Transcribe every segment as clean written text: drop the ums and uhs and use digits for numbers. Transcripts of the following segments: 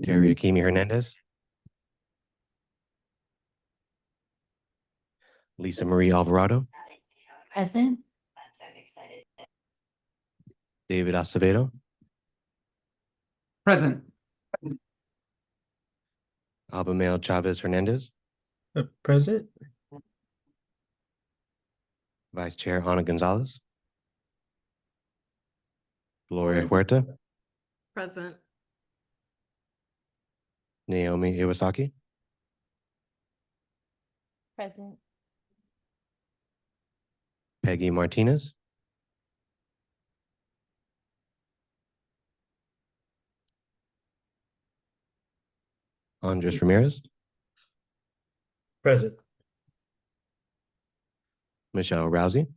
Terry Akimi Hernandez. Lisa Marie Alvarado. Present. David Acevedo. Present. Abamel Chavez Hernandez. Present. Vice Chair Ana Gonzalez. Gloria Huerta. Present. Naomi Iwasaki. Present. Peggy Martinez. Andres Ramirez. Present. Michelle Rousey.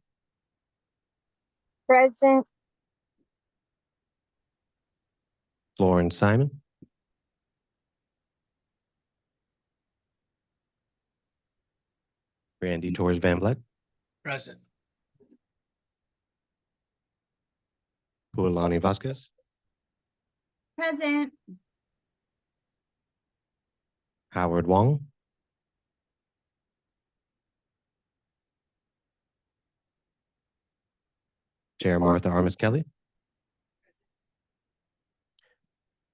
Present. Florence Simon. Randy Torres Van Vleck. Present. Pualani Vasquez. Present. Howard Wong. Chair Martha Armis Kelly.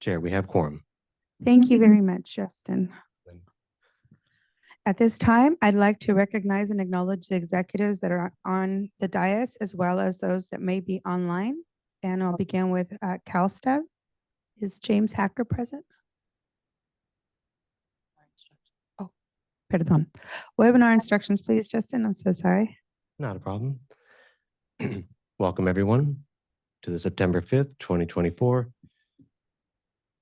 Chair, we have quorum. Thank you very much, Justin. At this time, I'd like to recognize and acknowledge the executives that are on the dais, as well as those that may be online. And I'll begin with CalSTEV. Is James Hacker present? Oh, pardon. Webinar instructions, please, Justin. I'm so sorry. Not a problem. Welcome, everyone, to the September 5th, 2024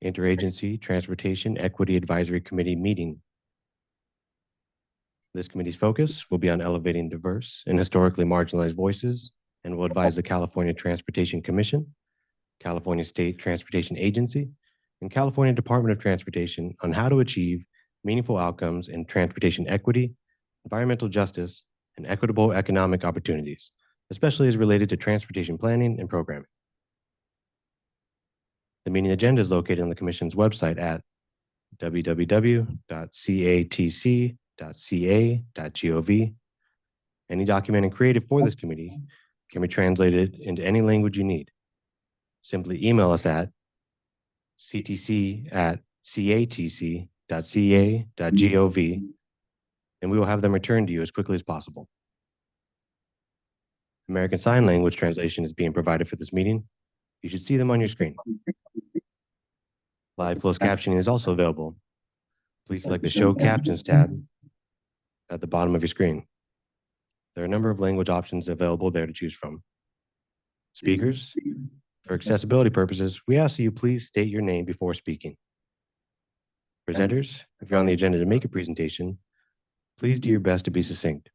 Interagency Transportation Equity Advisory Committee meeting. This committee's focus will be on elevating diverse and historically marginalized voices and will advise the California Transportation Commission, California State Transportation Agency, and California Department of Transportation on how to achieve meaningful outcomes in transportation equity, environmental justice, and equitable economic opportunities, especially as related to transportation planning and programming. The meeting agenda is located on the Commission's website at www.catc.ca.gov. Any document created for this committee can be translated into any language you need. Simply email us at ctc@catc.ca.gov, and we will have them returned to you as quickly as possible. American Sign Language translation is being provided for this meeting. You should see them on your screen. Live closed captioning is also available. Please select the Show Captions tab at the bottom of your screen. There are a number of language options available there to choose from. Speakers, for accessibility purposes, we ask that you please state your name before speaking. Presenters, if you're on the agenda to make a presentation, please do your best to be succinct.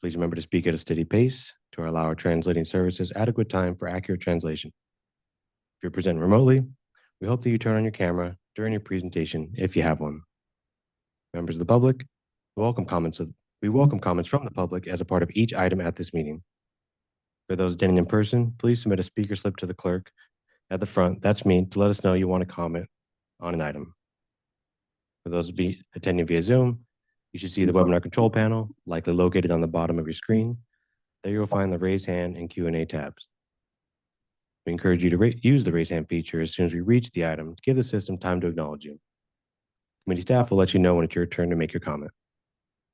Please remember to speak at a steady pace to allow our translating services adequate time for accurate translation. If you're presenting remotely, we hope that you turn on your camera during your presentation if you have one. Members of the public, we welcome comments from the public as a part of each item at this meeting. For those attending in person, please submit a speaker slip to the clerk at the front, that's me, to let us know you want to comment on an item. For those attending via Zoom, you should see the webinar control panel, likely located on the bottom of your screen. There you will find the raise hand and Q&A tabs. We encourage you to use the raise hand feature as soon as we reach the item to give the system time to acknowledge you. Committee staff will let you know when it's your turn to make your comment.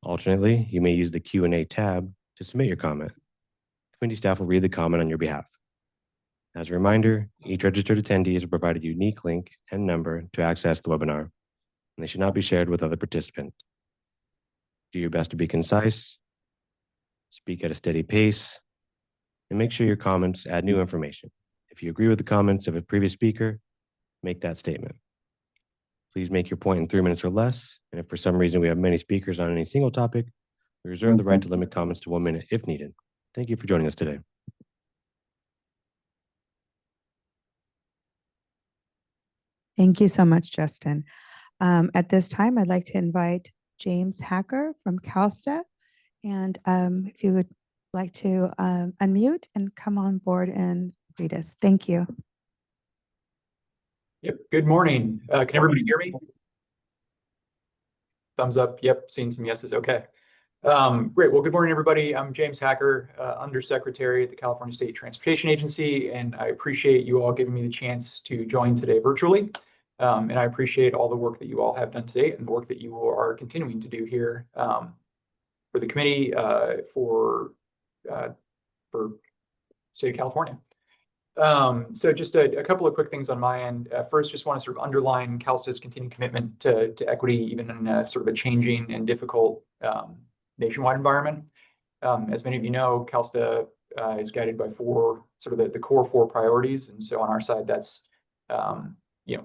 Alternately, you may use the Q&A tab to submit your comment. Committee staff will read the comment on your behalf. As a reminder, each registered attendee is provided a unique link and number to access the webinar, and they should not be shared with other participants. Do your best to be concise, speak at a steady pace, and make sure your comments add new information. If you agree with the comments of a previous speaker, make that statement. Please make your point in 3 minutes or less, and if for some reason we have many speakers on any single topic, we reserve the right to limit comments to 1 minute if needed. Thank you for joining us today. Thank you so much, Justin. At this time, I'd like to invite James Hacker from CalSTEV. And if you would like to unmute and come on board and greet us. Thank you. Yep. Good morning. Can everybody hear me? Thumbs up. Yep. Seeing some yeses. Okay. Great. Well, good morning, everybody. I'm James Hacker, Undersecretary at the California State Transportation Agency, and I appreciate you all giving me the chance to join today virtually. And I appreciate all the work that you all have done today and the work that you are continuing to do here for the committee for State of California. So just a couple of quick things on my end. First, just want to sort of underline CalSTA's continued commitment to equity, even in a sort of a changing and difficult nationwide environment. As many of you know, CalSTA is guided by the core four priorities. And so on our side, that's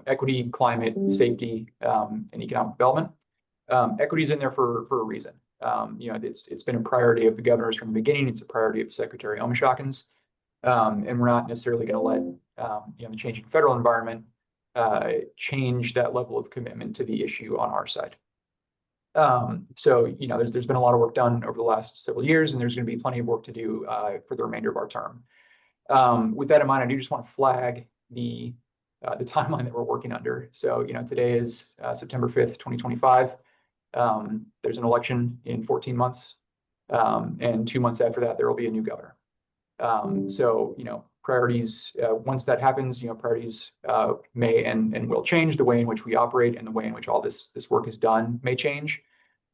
equity, climate, safety, and economic development. Equity is in there for a reason. It's been a priority of the governors from the beginning. It's a priority of Secretary Omashakins. And we're not necessarily going to let the changing federal environment change that level of commitment to the issue on our side. So there's been a lot of work done over the last several years, and there's going to be plenty of work to do for the remainder of our term. With that in mind, I do just want to flag the timeline that we're working under. So today is September 5th, 2025. There's an election in 14 months, and 2 months after that, there will be a new governor. So priorities, once that happens, priorities may and will change. The way in which we operate and the way in which all this work is done may change.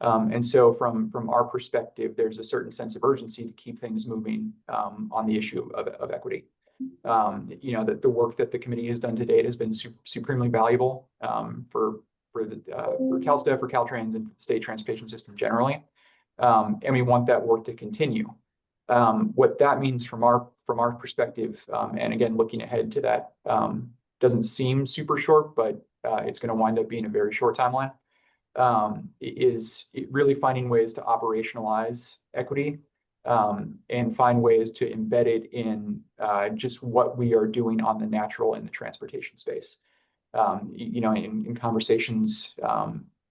And so from our perspective, there's a certain sense of urgency to keep things moving on the issue of equity. The work that the committee has done to date has been supremely valuable for CalSTA, for Caltrans, and for the state transportation system generally. And we want that work to continue. What that means from our perspective, and again, looking ahead to that, doesn't seem super short, but it's going to wind up being a very short timeline, is really finding ways to operationalize equity and find ways to embed it in just what we are doing on the natural and the transportation space. In conversations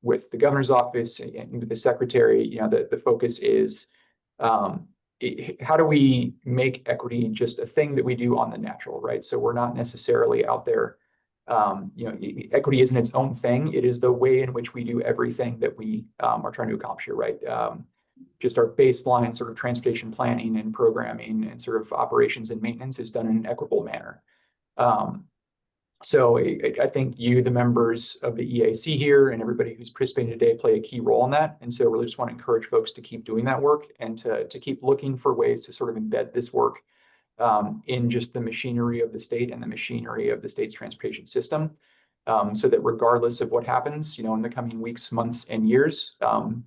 with the governor's office and with the secretary, the focus is how do we make equity just a thing that we do on the natural, right? So we're not necessarily out there, equity isn't its own thing. It is the way in which we do everything that we are trying to accomplish here, right? Just our baseline sort of transportation planning and programming and sort of operations and maintenance is done in an equitable manner. So I think you, the members of the EAC here, and everybody who's participating today play a key role in that. And so I really just want to encourage folks to keep doing that work and to keep looking for ways to sort of embed this work in just the machinery of the state and the machinery of the state's transportation system, so that regardless of what happens, in the coming weeks, months, and years,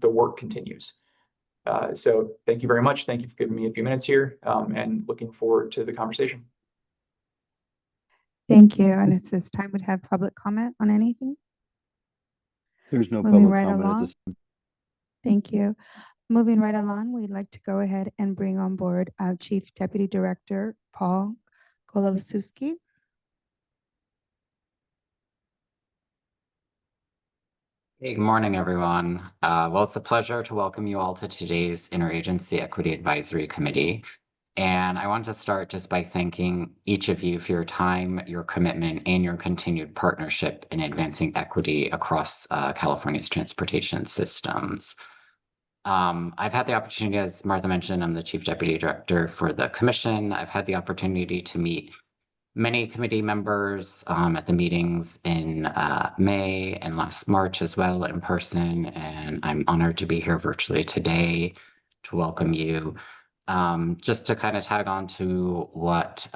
the work continues. So thank you very much. Thank you for giving me a few minutes here, and looking forward to the conversation. Thank you. And it's this time we'd have public comment on anything. There's no Moving public right comment at along. this time. Thank you. Moving right along, we'd like to go ahead and bring on board our Chief Deputy Director, Paul Golosewski. Hey, good morning, everyone. Well, it's a pleasure to welcome you all to today's Interagency Equity Advisory Committee. And I want to start just by thanking each of you for your time, your commitment, and your continued partnership in advancing equity across California's transportation systems. I've had the opportunity, as Martha mentioned, I'm the Chief Deputy Director for the Commission. I've had the opportunity to meet many committee members at the meetings in May and last March as well in person, and I'm honored to be here virtually today to welcome you. Just to kind of tag on to what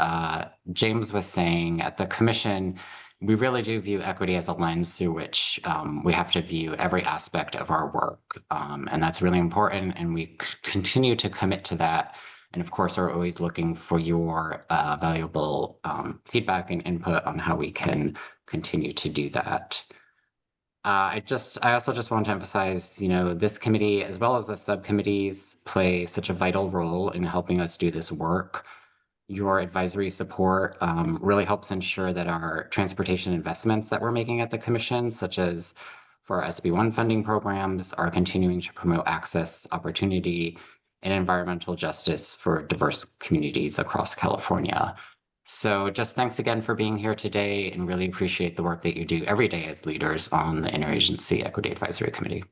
James was saying, at the Commission, we really do view equity as a lens through which we have to view every aspect of our work. And that's really important, and we continue to commit to that. And of course, are always looking for your valuable feedback and input on how we can continue to do that. I also just want to emphasize, this committee, as well as the subcommittees, play such a vital role in helping us do this work. Your advisory support really helps ensure that our transportation investments that we're making at the Commission, such as for our SB1 funding programs, are continuing to promote access, opportunity, and environmental justice for diverse communities across California. So just thanks again for being here today and really appreciate the work that you do every day as leaders on the Interagency Equity Advisory Committee.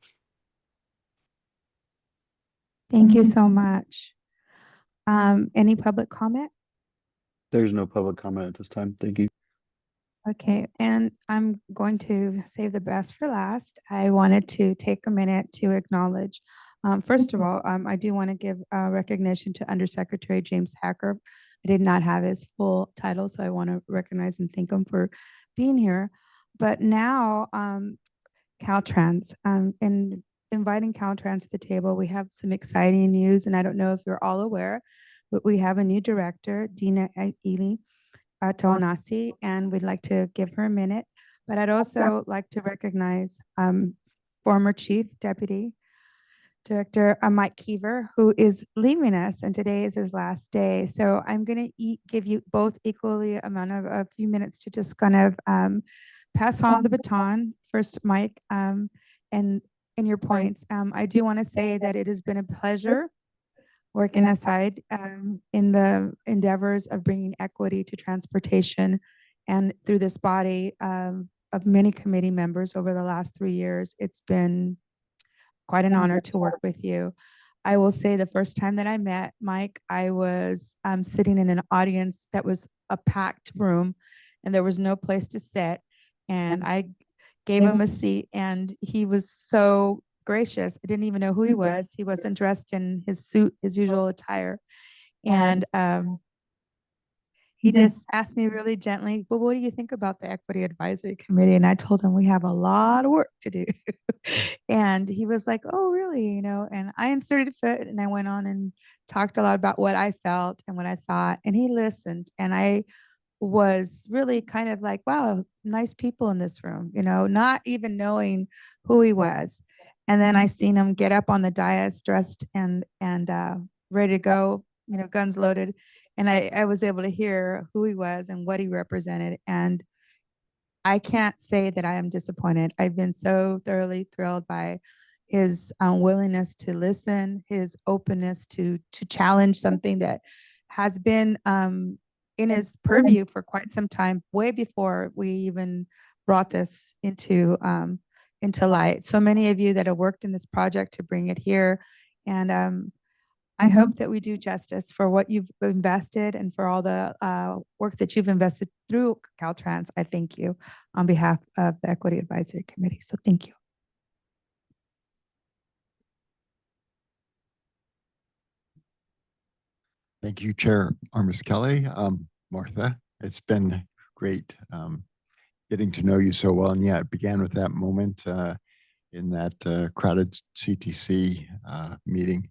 Thank you so much. Any public comment? There's no public comment at this time. Thank you. Okay, and I'm going to save the best for last. I wanted to take a minute to acknowledge, first of all, I do want to give recognition to Undersecretary James Hacker. I did not have his full title, so I want to recognize and thank him for being here. But now, Caltrans, and inviting Caltrans to the table, we have some exciting news, and I don't know if you're all aware, but we have a new director, Dina Ely Tawanasi, and we'd like to give her a minute. But I'd also like to recognize former Chief Deputy Director Mike Keever, who is leaving us, and today is his last day. So I'm going to give you both equally amount of a few minutes to just kind of pass on the baton. First, Mike, and your points. I do want to say that it has been a pleasure working aside in the endeavors of bringing equity to transportation and through this body of many committee members over the last 3 years. It's been quite an honor to work with you. I will say the first time that I met Mike, I was sitting in an audience that was a packed room and there was no place to sit. And I gave him a seat and he was so gracious. I didn't even know who he was. He wasn't dressed in his suit, his usual attire. And he just asked me really gently, well, what do you think about the Equity Advisory Committee? And I told him we have a lot of work to do. And he was like, oh, really? You know, and I inserted foot and I went on and talked a lot about what I felt and what I thought. And he listened. And I was really kind of like, wow, nice people in this room, you know, not even knowing who he was. And then I seen him get up on the dais dressed and ready to go, you know, guns loaded. And I was able to hear who he was and what he represented. And I can't say that I am disappointed. I've been so thoroughly thrilled by his willingness to listen, his openness to challenge something that has been in his purview for quite some time, way before we even brought this into light. So many of you that have worked in this project to bring it here, and I hope that we do justice for what you've invested and for all the work that you've invested through Caltrans. I thank you on behalf of the Equity Advisory Committee. So thank you. Thank you, Chair Armis Kelly. Martha, it's been great getting to know you so well. And yeah, it began with that moment in that crowded CTC meeting.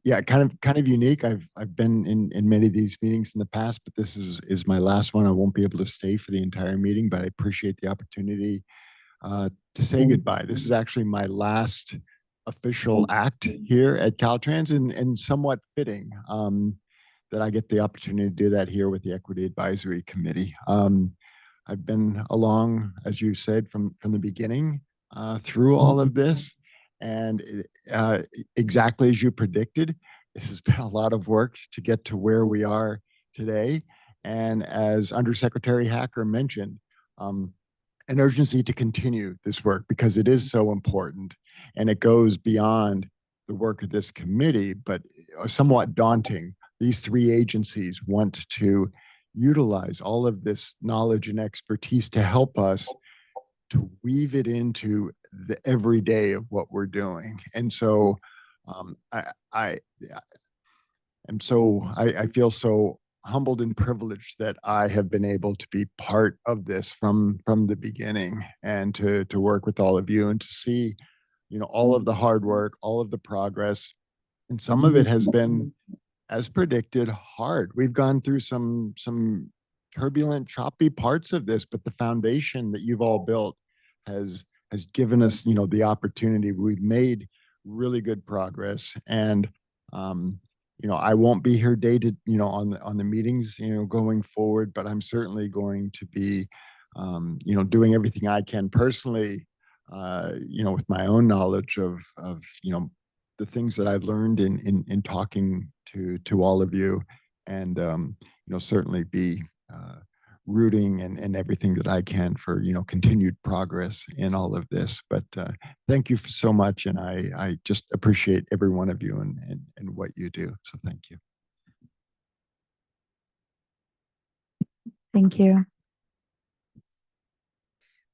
Yeah, kind of unique. I've been in many of these meetings in the past, but this is my last one. I won't be able to stay for the entire meeting, but I appreciate the opportunity to say goodbye. This is actually my last official act here at Caltrans, and somewhat fitting that I get the opportunity to do that here with the Equity Advisory Committee. I've been along, as you said, from the beginning through all of this. And exactly as you predicted, this has been a lot of work to get to where we are today. And as Undersecretary Hacker mentioned, an urgency to continue this work because it is so important and it goes beyond the work of this committee, but somewhat daunting. These three agencies want to utilize all of this knowledge and expertise to help us to weave it into the everyday of what we're doing. And so I feel so humbled and privileged that I have been able to be part of this from the beginning and to work with all of you and to see, you know, all of the hard work, all of the progress. And some of it has been, as predicted, hard. We've gone through some turbulent, choppy parts of this, but the foundation that you've all built has given us, you know, the opportunity. We've made really good progress, and you know, I won't be here on the meetings, you know, going forward, but I'm certainly going to be, you know, doing everything I can personally, you know, with my own knowledge of you know, the things that I've learned in talking to all of you, and you certainly be rooting and everything that I can for, continued progress in all of this. But thank you so much. And I just appreciate every one of you and what you do. So thank you. Thank you.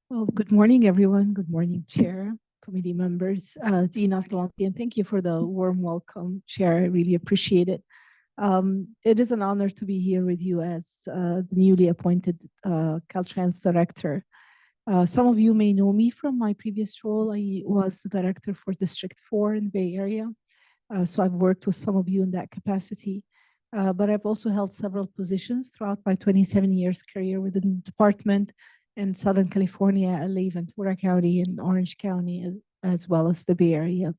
Well, good morning, everyone. Good morning, Chair, committee members, Dina Atlanti, and thank you for the warm welcome, Chair. I really appreciate it. It is an honor to be here with you as the newly appointed Caltrans Director. Some of you may know me from my previous role. I was the Director for District 4 in the Bay Area. So I've worked with some of you in that capacity. But I've also held several positions throughout my 27 years career within the department in Southern California, LA, Ventura County, and Orange County, as well as the Bay Area.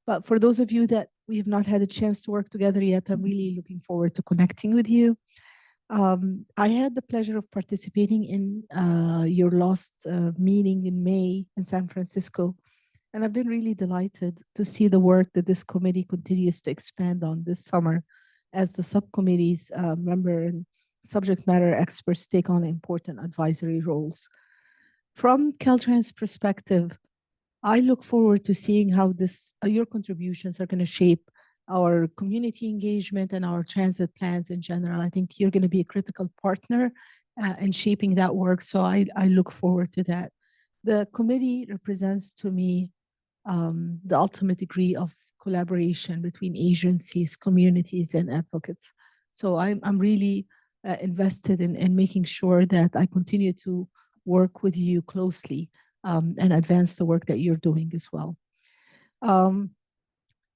But for those of you that we have not had a chance to work together yet, I'm really looking forward to connecting with you. I had the pleasure of participating in your last meeting in May in San Francisco. And I've been really delighted to see the work that this committee continues to expand on this summer as the subcommittee's member and subject matter experts take on important advisory roles. From Caltrans' perspective, I look forward to seeing how your contributions are going to shape our community engagement and our transit plans in general. I think you're going to be a critical partner in shaping that work. So I look forward to that. The committee represents to me the ultimate degree of collaboration between agencies, communities, and advocates. So I'm really invested in making sure that I continue to work with you closely and advance the work that you're doing as well.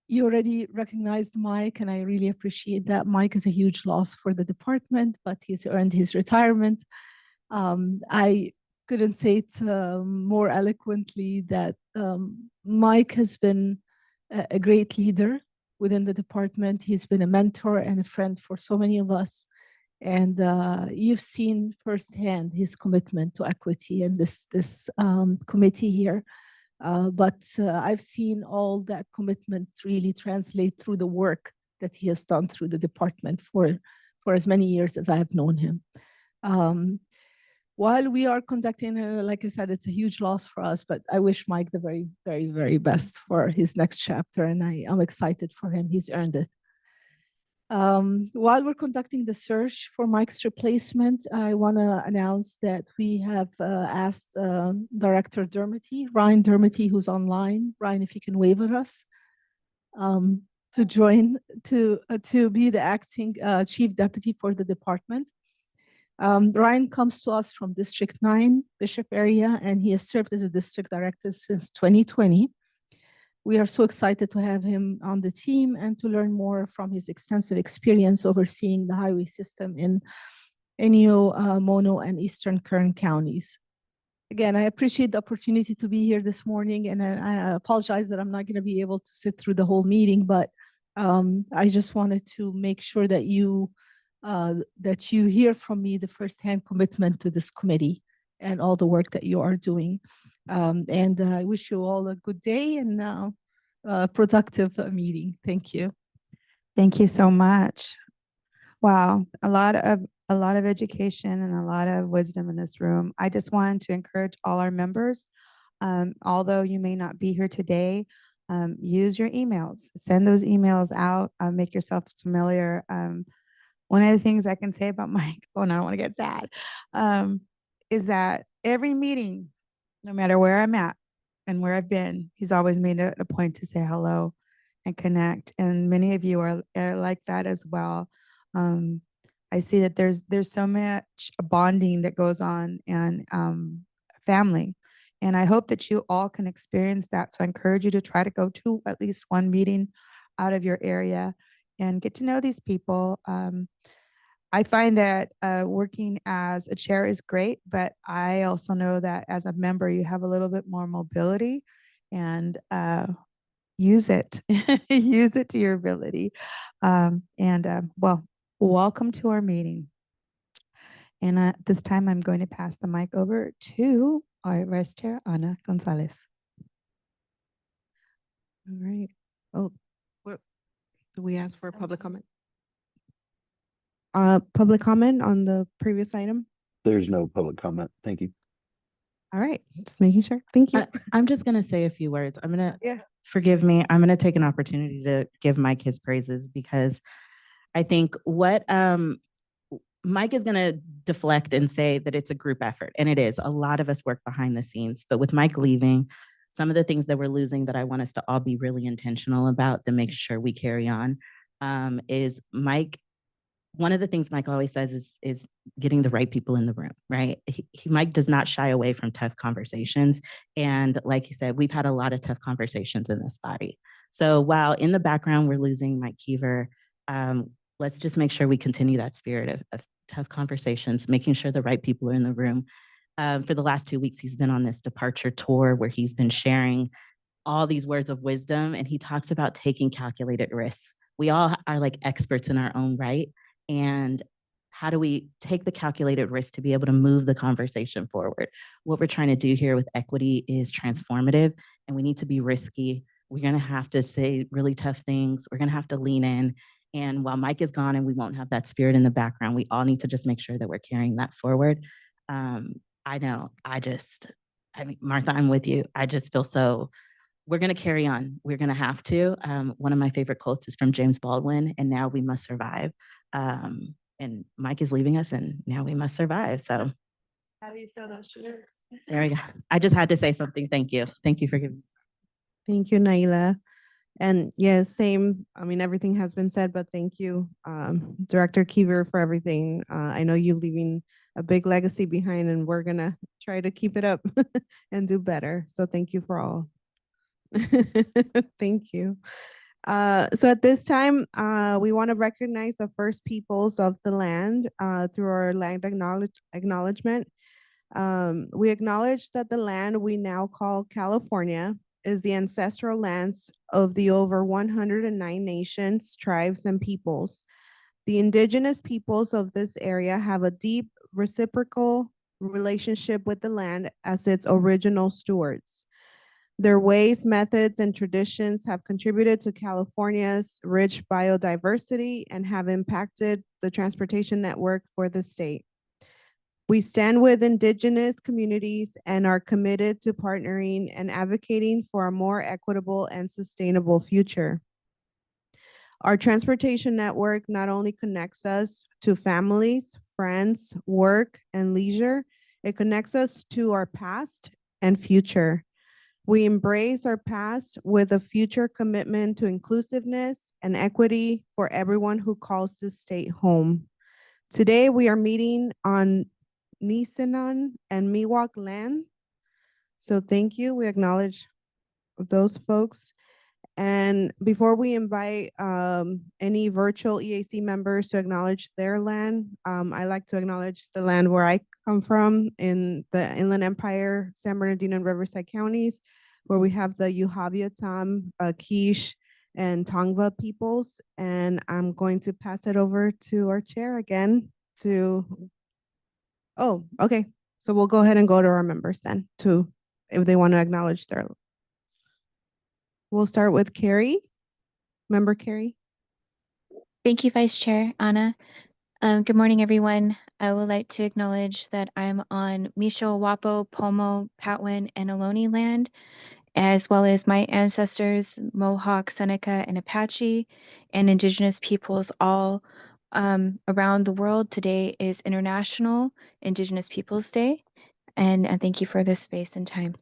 You already recognized Mike, and I really appreciate that. Mike is a huge loss for the department, but he's earned his retirement. I couldn't say it more eloquently that Mike has been a great leader within the department. He's been a mentor and a friend for so many of us. And you've seen firsthand his commitment to equity and this committee here. But I've seen all that commitment really translate through the work that he has done through the department for as many years as I have known him. While we are conducting, like I said, it's a huge loss for us, but I wish Mike the very, very, very best for his next chapter, and I'm excited for him. He's earned it. While we're conducting the search for Mike's replacement, I want to announce that we have asked Director Dermody, Ryan Dermody, who's online. Ryan, if you can wave at us, to join, to be the acting Chief Deputy for the department. Ryan comes to us from District 9, Bishop area, and he has served as a district director since 2020. We are so excited to have him on the team and to learn more from his extensive experience overseeing the highway system in Inyo, Mono, and Eastern Kern counties. Again, I appreciate the opportunity to be here this morning, and I apologize that I'm not going to be able to sit through the whole meeting, but I just wanted to make sure that you hear from me the firsthand commitment to this committee and all the work that you are doing. And I wish you all a good day and a productive meeting. Thank you. Thank you so much. Wow, a lot of education and a lot of wisdom in this room. I just wanted to encourage all our members, although you may not be here today, use your emails. Send those emails out. Make yourself familiar. One of the things I can say about Mike, oh, and I don't want to get sad, is that every meeting, no matter where I'm at and where I've been, he's always made it a point to say hello and connect. And many of you are like that as well. I see that there's so much bonding that goes on and family. And I hope that you all can experience that. So I encourage you to try to go to at least one meeting out of your area and get to know these people. I find that working as a chair is great, but I also know that as a member, you have a little bit more mobility, and use it. Use it to your ability. Well, welcome to our meeting. And at this time, I'm going to pass the mic over to our Vice Chair, Ana Gonzalez. All right. Oh, what, do we ask for a public comment? Public comment on the previous item? There's no public comment. Thank you. All right, just making sure. Thank you. I'm just gonna say a few words. I'm gonna, Yeah. forgive me, I'm gonna take an opportunity to give Mike his praises because I think what Mike is gonna deflect and say that it's a group effort, and it is. A lot of us work behind the scenes, but with Mike leaving, some of the things that we're losing that I want us to all be really intentional about to make sure we carry on is Mike. One of the things Mike always says is getting the right people in the room, right? Mike does not shy away from tough conversations. And like he said, we've had a lot of tough conversations in this body. So while in the background, we're losing Mike Keever, let's just make sure we continue that spirit of tough conversations, making sure the right people are in the room. For the last 2 weeks, he's been on this departure tour where he's been sharing all these words of wisdom, and he talks about taking calculated risks. We all are like experts in our own right. And how do we take the calculated risk to be able to move the conversation forward? What we're trying to do here with equity is transformative, and we need to be risky. We're going to have to say really tough things. We're going to have to lean in. And while Mike is gone and we won't have that spirit in the background, we all need to just make sure that we're carrying that forward. I know, I mean, Martha, I'm with you. I just feel so, we're going to carry on. We're going to have to. One of my favorite quotes is from James Baldwin, and now we must survive. And Mike is leaving us, and now we must survive. So How do you feel those shooters? there we go. I just had to say something. Thank you. Thank you for giving. Thank you, Naila. And yes, same. I mean, everything has been said, but thank you, Director Keever, for everything. I know you're leaving a big legacy behind, and we're gonna try to keep it up and do better. So thank you for all. Thank you. So at this time, we want to recognize the first peoples of the land through our land acknowledgement. We acknowledge that the land we now call California is the ancestral lands of the over 109 nations, tribes, and peoples. The indigenous peoples of this area have a deep reciprocal relationship with the land as its original stewards. Their ways, methods, and traditions have contributed to California's rich biodiversity and have impacted the transportation network for the state. We stand with indigenous communities and are committed to partnering and advocating for a more equitable and sustainable future. Our transportation network not only connects us to families, friends, work, and leisure, it connects us to our past and future. We embrace our past with a future commitment to inclusiveness and equity for everyone who calls this state home. Today, we are meeting on Nisenan and Miwok land. So thank you. We acknowledge those folks. And before we invite any virtual EAC members to acknowledge their land, I like to acknowledge the land where I come from in the Inland Empire, San Bernardino and Riverside counties, where we have the Yuhaviatam, Quiche, and Tongva peoples. And I'm going to pass it over to our chair again to, oh, okay. So we'll go ahead and go to our members then to, if they want to acknowledge their. We'll start with Carrie, member Carrie. Thank you, Vice Chair Anna. Good morning, everyone. I would like to acknowledge that I'm on Micho, Wapo, Pomo, Patwin, and Ohlone land, as well as my ancestors, Mohawk, Seneca, and Apache, and Indigenous peoples all around the world. Today is International Indigenous Peoples Day, and thank you for this space and time.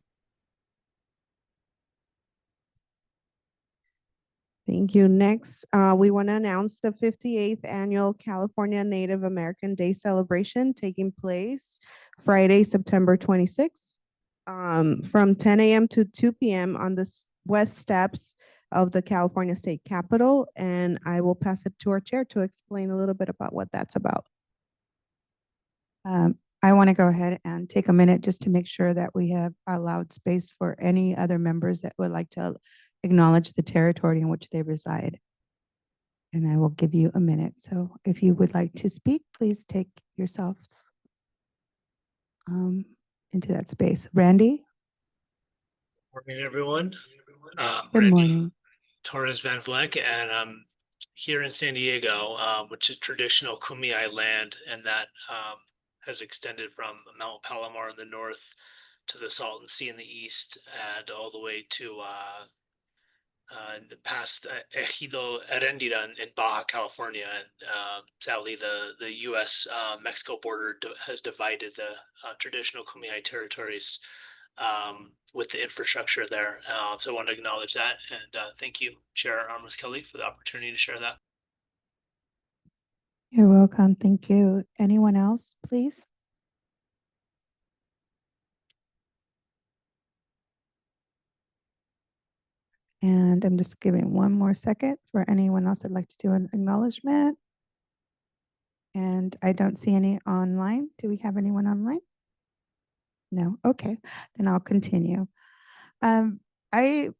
Thank you. Next, we want to announce the 58th Annual California Native American Day celebration taking place Friday, September 26th, from 10 a.m. to 2 p.m. on the west steps of the California State Capitol. And I will pass it to our chair to explain a little bit about what that's about. I want to go ahead and take a minute just to make sure that we have allowed space for any other members that would like to acknowledge the territory in which they reside. And I will give you a minute. So if you would like to speak, please take yourselves into that space. Randy? Morning, everyone. Good Randy morning. Torres Van Vleck, and I'm here in San Diego, which is traditional Kumeyaay land, and that has extended from Mount Palomar in the north to the Salton Sea in the east, and all the way to past Ejido Arendira in Baja California. And sadly, the U.S. Mexico border has divided the traditional Kumeyaay territories with the infrastructure there. So I want to acknowledge that, and thank you, Chair Armas Kelly, for the opportunity to share that. You're welcome. Thank you. Anyone else, please? And I'm just giving one more second for anyone else that'd like to do an acknowledgement. And I don't see any online. Do we have anyone online? No. Okay, then I'll continue. I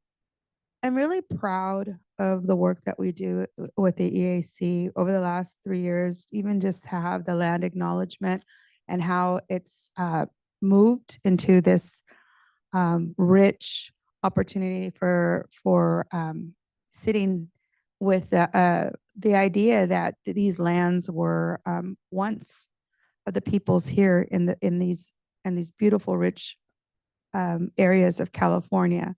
am really proud of the work that we do with the EAC over the last 3 years, even just have the land acknowledgement and how it's moved into this rich opportunity for sitting with the idea that these lands were once of the peoples here in these beautiful rich areas of California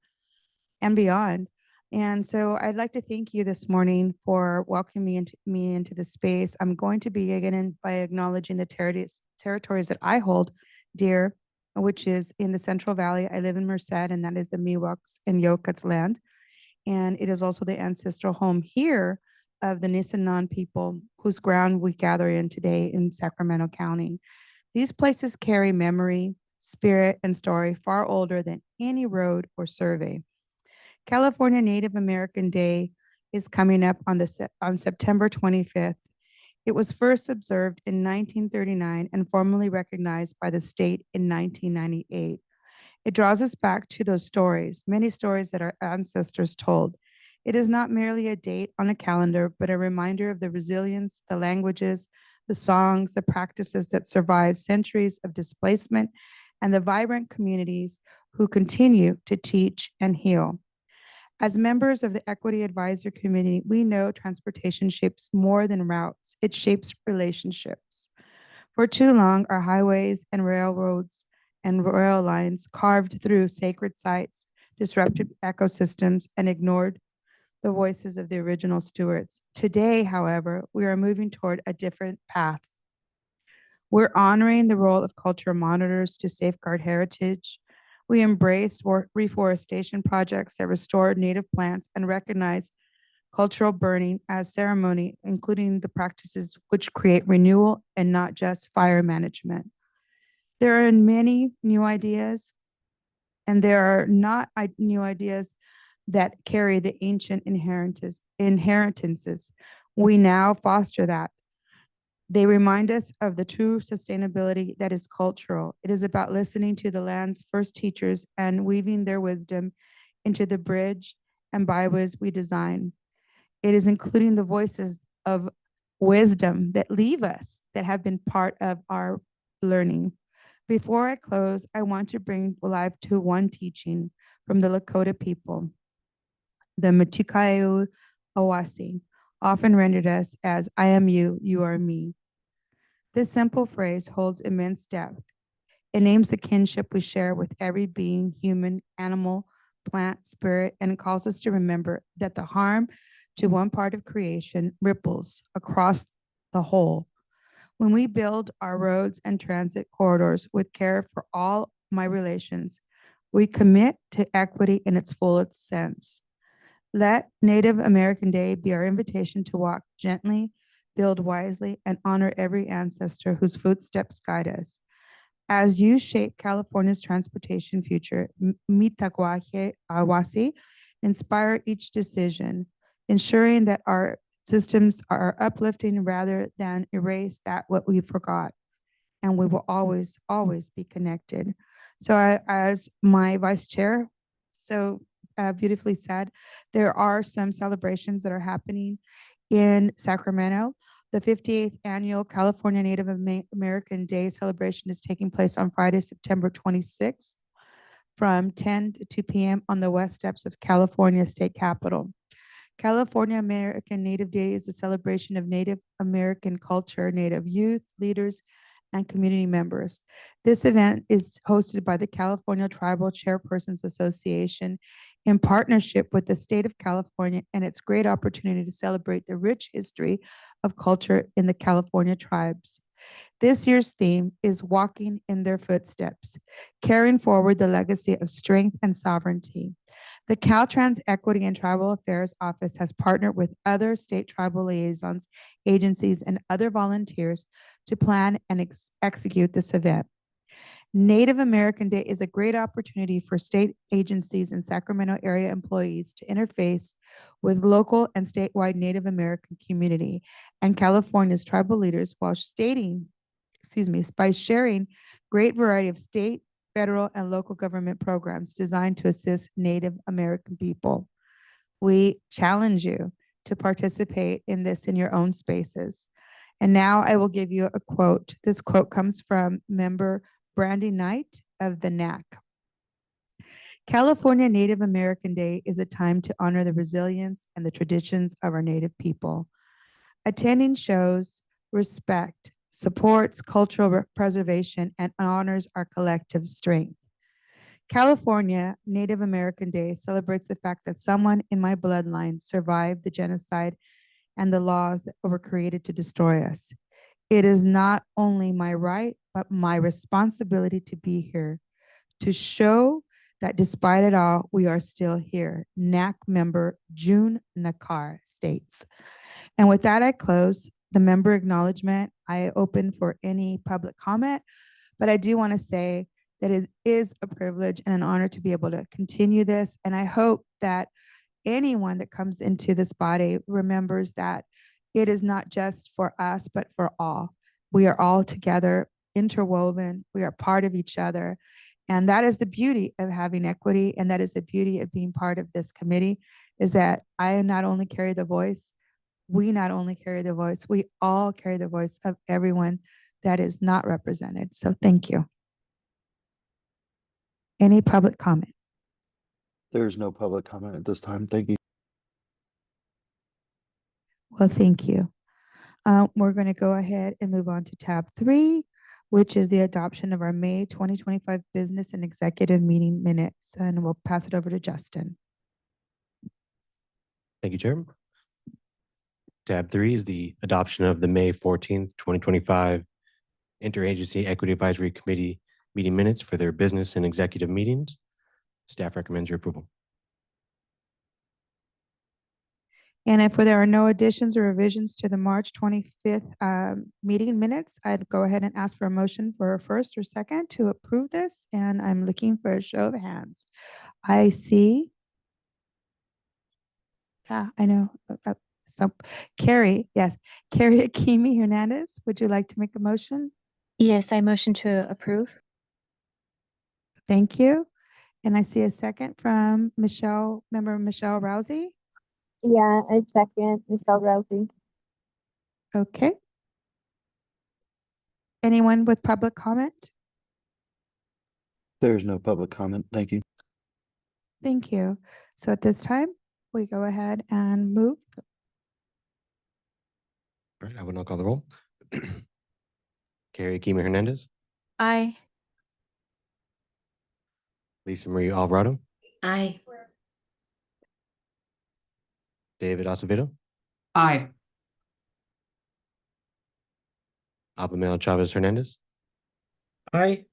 and beyond. And so I'd like to thank you this morning for welcoming me into the space. I'm going to begin by acknowledging the territories that I hold dear, which is in the Central Valley. I live in Merced, and that is the Miwoks and Yokuts land. And it is also the ancestral home here of the Nisenan people whose ground we gather in today in Sacramento County. These places carry memory, spirit, and story far older than any road or survey. California Native American Day is coming up on September 25th. It was first observed in 1939 and formally recognized by the state in 1998. It draws us back to those stories, many stories that our ancestors told. It is not merely a date on a calendar, but a reminder of the resilience, the languages, the songs, the practices that survive centuries of displacement, and the vibrant communities who continue to teach and heal. As members of the Equity Advisory Committee, we know transportation shapes more than routes. It shapes relationships. For too long, our highways and railroads and rail lines carved through sacred sites, disrupted ecosystems, and ignored the voices of the original stewards. Today, however, we are moving toward a different path. We're honoring the role of cultural monitors to safeguard heritage. We embrace reforestation projects that restore native plants and recognize cultural burning as ceremony, including the practices which create renewal and not just fire management. There are many new ideas, and there are not new ideas that carry the ancient inheritances. We now foster that. They remind us of the true sustainability that is cultural. It is about listening to the land's first teachers and weaving their wisdom into the bridge and byways we design. It is including the voices of wisdom that leave us, that have been part of our learning. Before I close, I want to bring life to one teaching from the Lakota people, the Mutikayu Awasi, often rendered us as I am you, you are me. This simple phrase holds immense depth. It names the kinship we share with every being, human, animal, plant, spirit, and it calls us to remember that the harm to one part of creation ripples across the whole. When we build our roads and transit corridors with care for all my relations, we commit to equity in its fullest sense. Let Native American Day be our invitation to walk gently, build wisely, and honor every ancestor whose footsteps guide us. As you shape California's transportation future, Mitagwahe Awasi, inspire each decision, ensuring that our systems are uplifting rather than erase that what we forgot. And we will always, always be connected. So as my vice chair so beautifully said, there are some celebrations that are happening in Sacramento. The 58th annual California Native American Day celebration is taking place on Friday, September 26th from 10 to 2 p.m. on the west steps of California State Capitol. California American Native Day is a celebration of Native American culture, Native youth, leaders, and community members. This event is hosted by the California Tribal Chairpersons Association in partnership with the state of California, and it's a great opportunity to celebrate the rich history of culture in the California tribes. This year's theme is Walking in Their Footsteps, carrying forward the legacy of strength and sovereignty. The Caltrans Equity and Tribal Affairs Office has partnered with other state tribal liaisons, agencies, and other volunteers to plan and execute this event. Native American Day is a great opportunity for state agencies and Sacramento area employees to interface with local and statewide Native American community and California's tribal leaders while by sharing great variety of state, federal, and local government programs designed to assist Native American people. We challenge you to participate in this in your own spaces. And now I will give you a quote. This quote comes from member Brandy Knight of the NAC. California Native American Day is a time to honor the resilience and the traditions of our Native people. Attending shows respect, supports cultural preservation, and honors our collective strength. California Native American Day celebrates the fact that someone in my bloodline survived the genocide and the laws that were created to destroy us. It is not only my right, but my responsibility to be here, to show that despite it all, we are still here. NAC member June Nakar states. And with that, I close the member acknowledgement. I open for any public comment, but I do want to say that it is a privilege and an honor to be able to continue this. And I hope that anyone that comes into this body remembers that it is not just for us, but for all. We are all together, interwoven. We are part of each other. And that is the beauty of having equity. And that is the beauty of being part of this committee, is that I not only carry the voice, we not only carry the voice, we all carry the voice of everyone that is not represented. So thank you. Any public comment? There's no public comment at this time. Thank you. Well, thank you. We're going to go ahead and move on to tab 3, which is the adoption of our May 2025 business and executive meeting minutes. And we'll pass it over to Justin. Thank you, Chair. Tab 3 is the adoption of the May 14th, 2025 Interagency Equity Advisory Committee meeting minutes for their business and executive meetings. Staff recommends your approval. And if there are no additions or revisions to the March 25th meeting minutes, I'd go ahead and ask for a motion for a first or second to approve this. And I'm looking for a show of hands. I see. Yeah, I know. So Carrie, yes. Carrie Akimi Hernandez, would you like to make a motion? Yes, I motion to approve. Thank you. And I see a second from Michelle, member Michelle Rousey. Yeah, I second Michelle Rousey. Okay. Anyone with public comment? There's no public comment. Thank you. Thank you. So at this time, we go ahead and move. All right, I will now call the roll. Carrie Akimi Hernandez, Aye. Lisa Marie Alvarado, Aye. David Acevedo, Aye. Abamel Chavez Hernandez, Aye.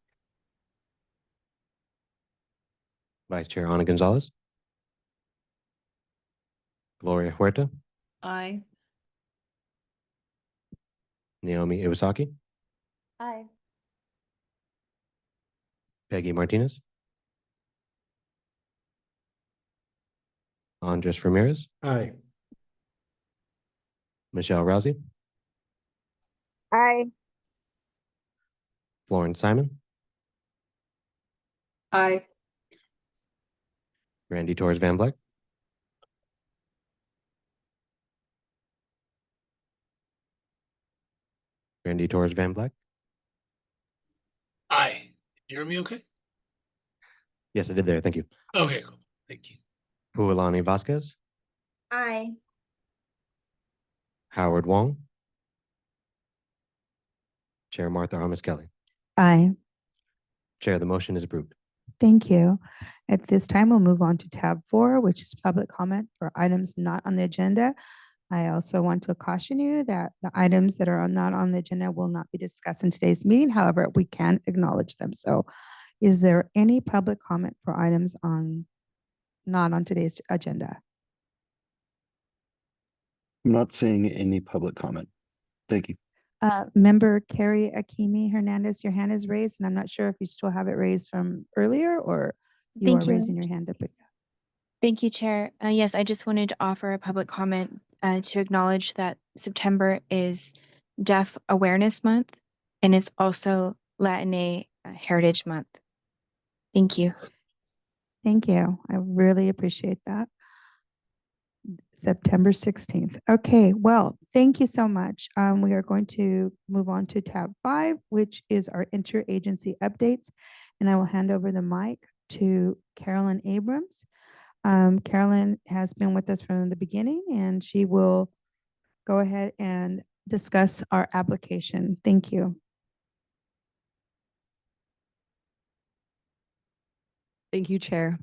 Vice Chair Ana Gonzalez, Gloria Huerta, Aye. Naomi Iwasaki, Aye. Peggy Martinez, Andres Ramirez, Aye. Michelle Rousey, Aye. Florence Simon, Aye. Randy Torres Van Vleck, Randy Torres Van Vleck. Aye. You hear me okay? Yes, I did there. Thank you. Okay, cool. Thank you. Pualani Vasquez, Aye. Howard Wong. Chair Martha Harmis Kelly. Aye. Chair, the motion is approved. Thank you. At this time, we'll move on to tab 4, which is public comment for items not on the agenda. I also want to caution you that the items that are not on the agenda will not be discussed in today's meeting. However, we can acknowledge them. So is there any public comment for items not on today's agenda? I'm not seeing any public comment. Thank you. Member Carrie Akimi Hernandez, your hand is raised, and I'm not sure if you still have it raised from earlier or you are Thank you. raising your hand up. Thank you, Chair. Yes, I just wanted to offer a public comment to acknowledge that September is Deaf Awareness Month and it's also Latina Heritage Month. Thank you. Thank you. I really appreciate that. September 16th. Okay, well, thank you so much. We are going to move on to tab 5, which is our interagency updates. And I will hand over the mic to Carolyn Abrams. Carolyn has been with us from the beginning and she will go ahead and discuss our application. Thank you. Thank you, Chair.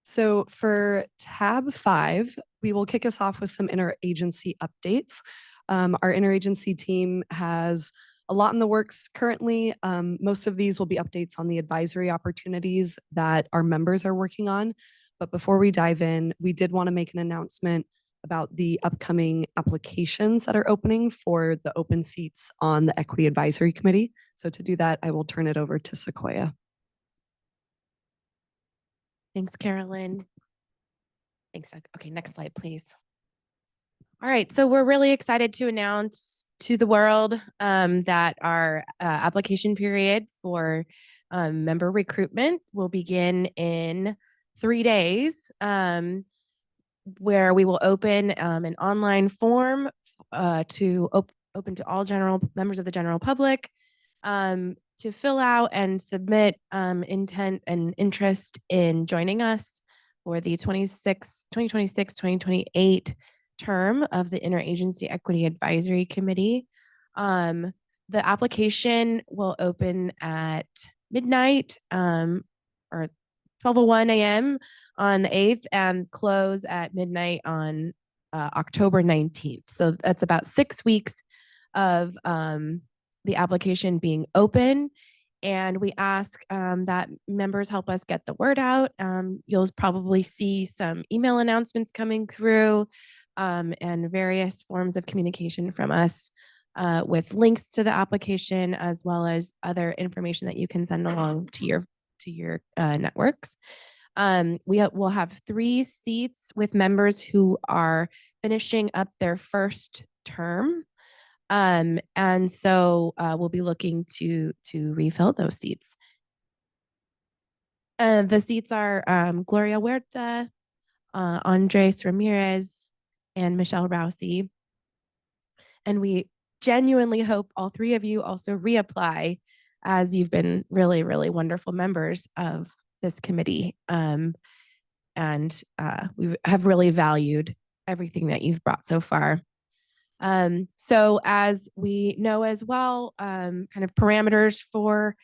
So for tab 5, we will kick us off with some interagency updates. Our interagency team has a lot in the works currently. Most of these will be updates on the advisory opportunities that our members are working on. But before we dive in, we did want to make an announcement about the upcoming applications that are opening for the open seats on the Equity Advisory Committee. So to do that, I will turn it over to Sequoia. Thanks, Carolyn. Thanks, Doug. Okay, next slide, please. All right, so we're really excited to announce to the world that our application period for member recruitment will begin in 3 days, where we will open an online form open to all members of the general public to fill out and submit intent and interest in joining us for the 2026-2028 term of the Interagency Equity Advisory Committee. The application will open at midnight or 12:01 a.m. on the 8th and close at midnight on October 19th. So that's about 6 weeks of the application being open, and we ask that members help us get the word out. You'll probably see some email announcements coming through and various forms of communication from us with links to the application as well as other information that you can send along to your networks. We will have 3 seats with members who are finishing up their first term. And so we'll be looking to refill those seats. The seats are Gloria Huerta, Andres Ramirez, and Michelle Rousey. And we genuinely hope all 3 of you also reapply, as you've been really, really wonderful members of this committee. And we have really valued everything that you've brought so far. So as we know as well, kind of parameters for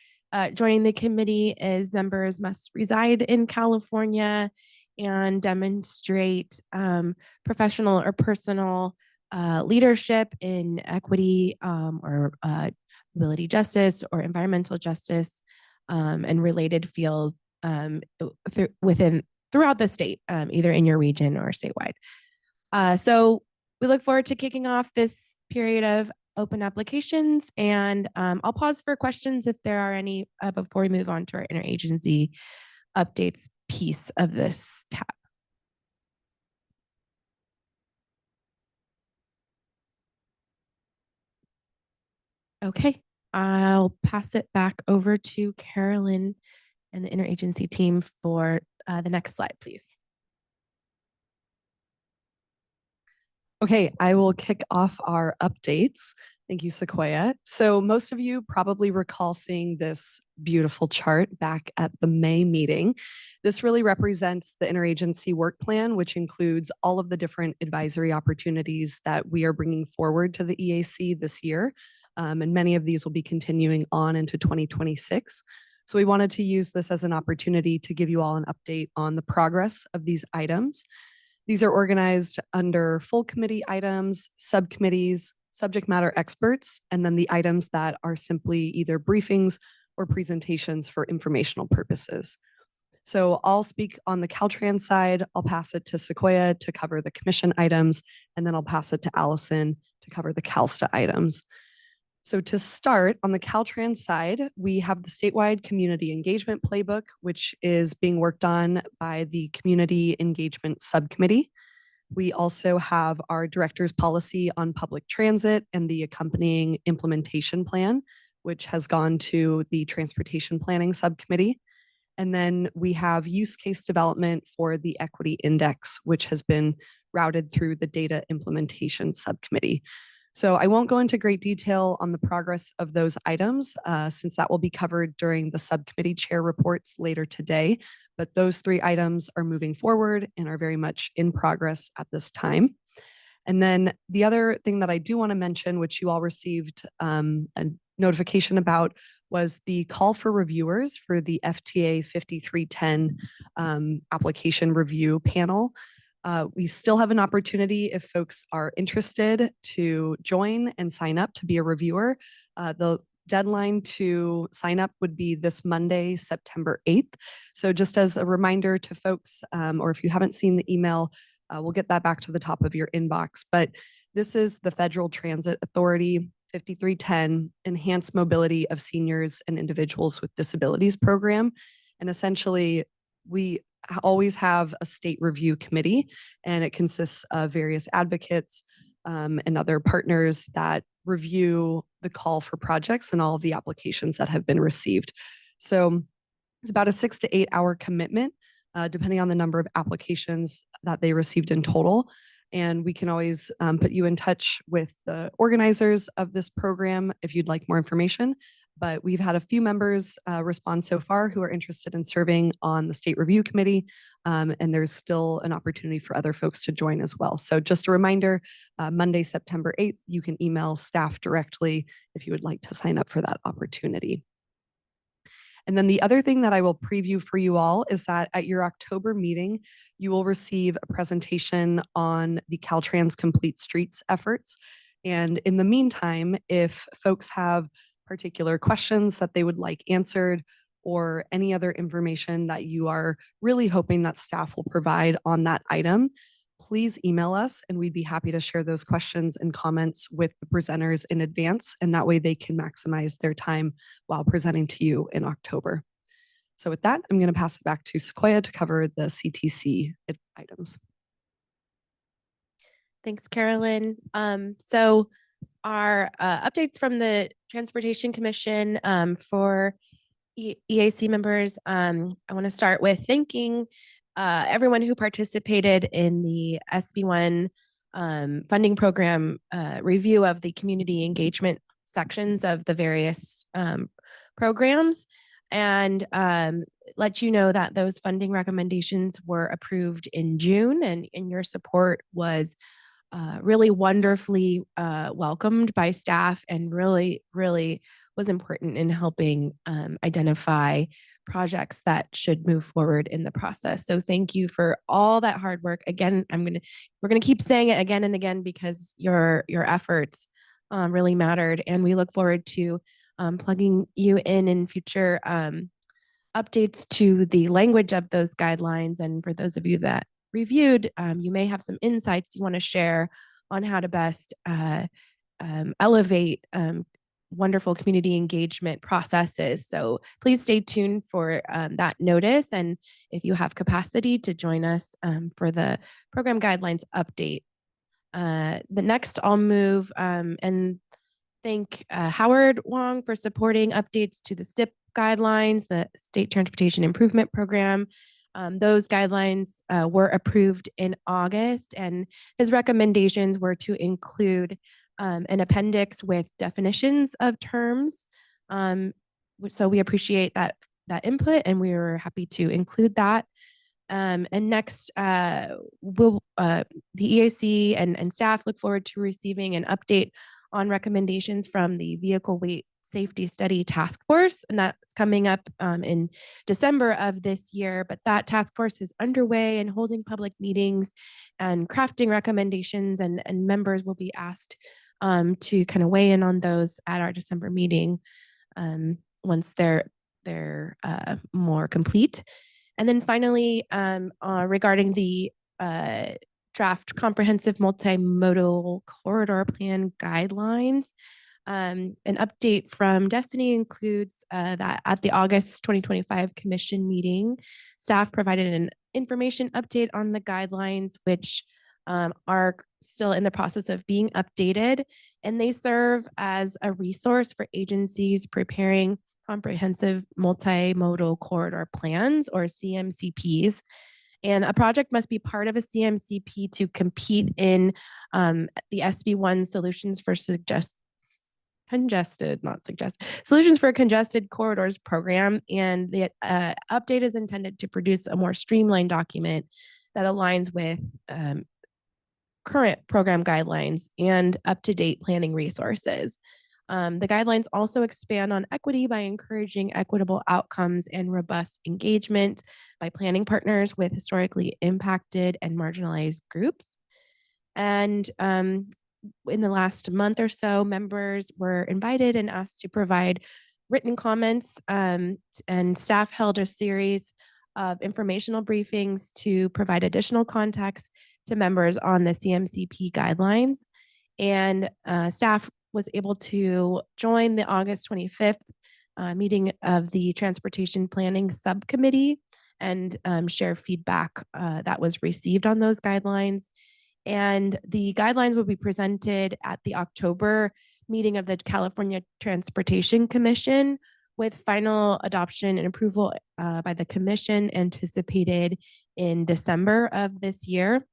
joining the committee is members must reside in California and demonstrate professional or personal leadership in equity or ability justice or environmental justice and related fields throughout the state, either in your region or statewide. So we look forward to kicking off this period of open applications, and I'll pause for questions if there are any before we move on to our interagency updates piece of this tab. Okay, I'll pass it back over to Carolyn and the interagency team for the next slide, please. Okay, I will kick off our updates. Thank you, Sequoia. So most of you probably recall seeing this beautiful chart back at the May meeting. This really represents the interagency work plan, which includes all of the different advisory opportunities that we are bringing forward to the EAC this year. And many of these will be continuing on into 2026. So we wanted to use this as an opportunity to give you all an update on the progress of these items. These are organized under full committee items, subcommittees, subject matter experts, and then the items that are simply either briefings or presentations for informational purposes. So I'll speak on the Caltrans side. I'll pass it to Sequoia to cover the commission items, and then I'll pass it to Allison to cover the CalSTA items. So to start, on the Caltrans side, we have the statewide community engagement playbook, which is being worked on by the Community Engagement Subcommittee. We also have our director's policy on public transit and the accompanying implementation plan, which has gone to the Transportation Planning Subcommittee. And then we have use case development for the equity index, which has been routed through the data implementation subcommittee. So I won't go into great detail on the progress of those items since that will be covered during the subcommittee chair reports later today. But those 3 items are moving forward and are very much in progress at this time. And then the other thing that I do want to mention, which you all received a notification about, was the call for reviewers for the FTA 5310 application review panel. We still have an opportunity if folks are interested to join and sign up to be a reviewer. The deadline to sign up would be this Monday, September 8th. So just as a reminder to folks, or if you haven't seen the email, we'll get that back to the top of your inbox. But this is the Federal Transit Authority 5310 Enhanced Mobility of Seniors and Individuals with Disabilities program. And essentially, we always have a state review committee, and it consists of various advocates and other partners that review the call for projects and all of the applications that have been received. So it's about a 6 to 8 hour commitment, depending on the number of applications that they received in total. And we can always put you in touch with the organizers of this program if you'd like more information. But we've had a few members respond so far who are interested in serving on the state review committee. And there's still an opportunity for other folks to join as well. So just a reminder, Monday, September 8th, you can email staff directly if you would like to sign up for that opportunity. And then the other thing that I will preview for you all is that at your October meeting, you will receive a presentation on the Caltrans Complete Streets efforts. And in the meantime, if folks have particular questions that they would like answered or any other information that you are really hoping that staff will provide on that item, please email us and we'd be happy to share those questions and comments with the presenters in advance. And that way they can maximize their time while presenting to you in October. So with that, I'm going to pass it back to Sequoia to cover the CTC items. Thanks, Carolyn. So our updates from the Transportation Commission for EAC members. I want to start with thanking everyone who participated in the SB1 funding program review of the community engagement sections of the various programs, and let you know that those funding recommendations were approved in June, and your support was really wonderfully welcomed by staff and really was important in helping identify projects that should move forward in the process. So thank you for all that hard work. Again, we're gonna keep saying it again and again because your efforts really mattered, and we look forward to plugging you in future updates to the language of those guidelines. And for those of you that reviewed, you may have some insights you want to share on how to best elevate wonderful community engagement processes. So please stay tuned for that notice, and if you have capacity to join us for the program guidelines update. The next I'll move and thank Howard Wong for supporting updates to the STIP guidelines, the State Transportation Improvement Program. Those guidelines were approved in August, and his recommendations were to include an appendix with definitions of terms. So we appreciate that input, and we were happy to include that. And next, the EAC and staff look forward to receiving an update on recommendations from the Vehicle Weight Safety Study Task Force, and that's coming up in December of this year. But that task force is underway and holding public meetings and crafting recommendations, and members will be asked to kind of weigh in on those at our December meeting once they're more complete. And then finally, regarding the draft comprehensive multimodal corridor plan guidelines, an update from Destiny includes that at the August 2025 commission meeting, staff provided an information update on the guidelines, which are still in the process of being updated, and they serve as a resource for agencies preparing comprehensive multimodal corridor plans, or CMCPs. And a project must be part of a CMCP to compete in the SB1 Solutions for Solutions for Congested Corridors program. And the update is intended to produce a more streamlined document that aligns with current program guidelines and up-to-date planning resources. The guidelines also expand on equity by encouraging equitable outcomes and robust engagement by planning partners with historically impacted and marginalized groups. And in the last month or so, members were invited and asked to provide written comments, and staff held a series of informational briefings to provide additional context to members on the CMCP guidelines. And staff was able to join the August 25th meeting of the Transportation Planning Subcommittee and share feedback that was received on those guidelines. And the guidelines will be presented at the October meeting of the California Transportation Commission, with final adoption and approval by the commission anticipated in December of this year.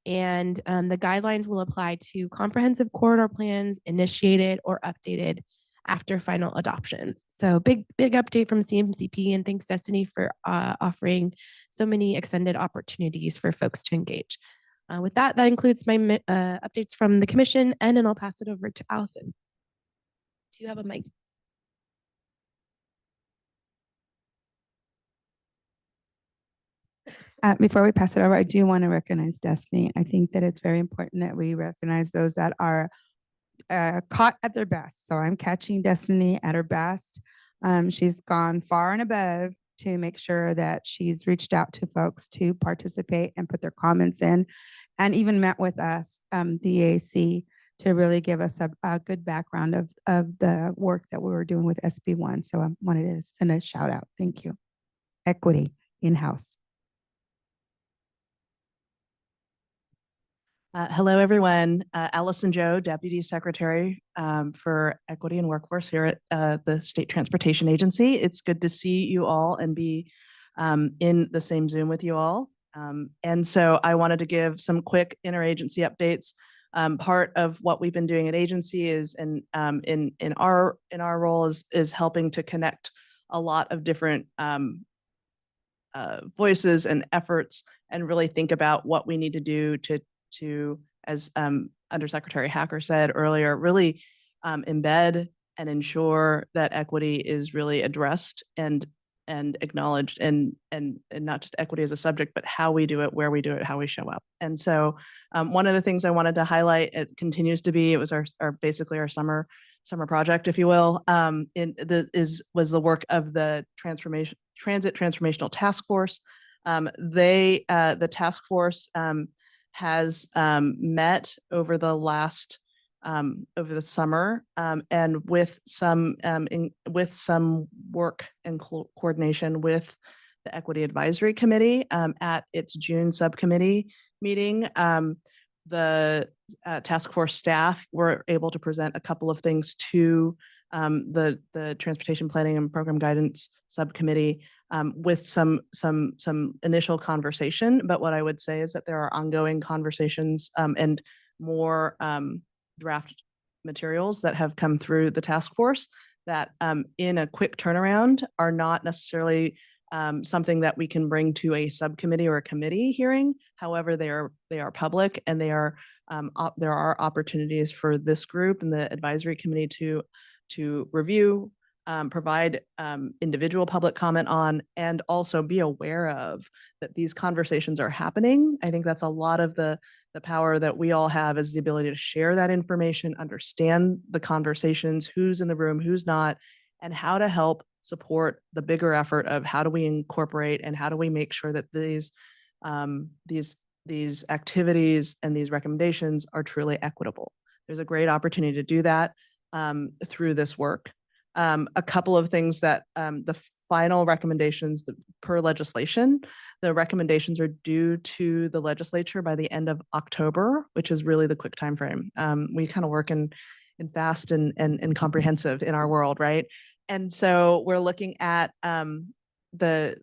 And the guidelines will apply to comprehensive corridor plans initiated or updated after final adoption. So big update from CMCP, and thanks Destiny for offering so many extended opportunities for folks to engage. With that includes my updates from the commission, and then I'll pass it over to Allison. Do you have a mic? Before we pass it over, I do want to recognize Destiny. I think that it's very important that we recognize those that are caught at their best. So I'm catching Destiny at her best. She's gone far and above to make sure that she's reached out to folks to participate and put their comments in, and even met with us, the EAC, to really give us a good background of the work that we were doing with SB1. So I wanted to send a shout out. Thank you. Equity in-house. Hello, everyone. Allison Joe, Deputy Secretary for Equity and Workforce here at the State Transportation Agency. It's good to see you all and be in the same Zoom with you all. And so I wanted to give some quick interagency updates. Part of what we've been doing at agency is, in our role, is helping to connect a lot of different voices and efforts, and really think about what we need to do to, as Undersecretary Hacker said earlier, really embed and ensure that equity is really addressed and acknowledged, and not just equity as a subject, but how we do it, where we do it, how we show up. And so one of the things I wanted to highlight, it continues to be, it was our basically our summer project, if you will, was the work of the Transit Transformational Task Force. The task force has met over the summer, and with some work and coordination with the Equity Advisory Committee at its June subcommittee meeting. The task force staff were able to present a couple of things to the Transportation Planning and Program Guidance Subcommittee with some initial conversation. But what I would say is that there are ongoing conversations and more draft materials that have come through the task force that in a quick turnaround are not necessarily something that we can bring to a subcommittee or a committee hearing. However, they are public, and there are opportunities for this group and the advisory committee to review, provide individual public comment on, and also be aware of that these conversations are happening. I think that's a lot of the power that we all have, is the ability to share that information, understand the conversations, who's in the room, who's not, and how to help support the bigger effort of how do we incorporate and how do we make sure that these activities and these recommendations are truly equitable. There's a great opportunity to do that through this work. A couple of things that the final recommendations per legislation, the recommendations are due to the legislature by the end of October, which is really the quick time frame. We kind of work in fast and comprehensive in our world, right? And so we're looking at the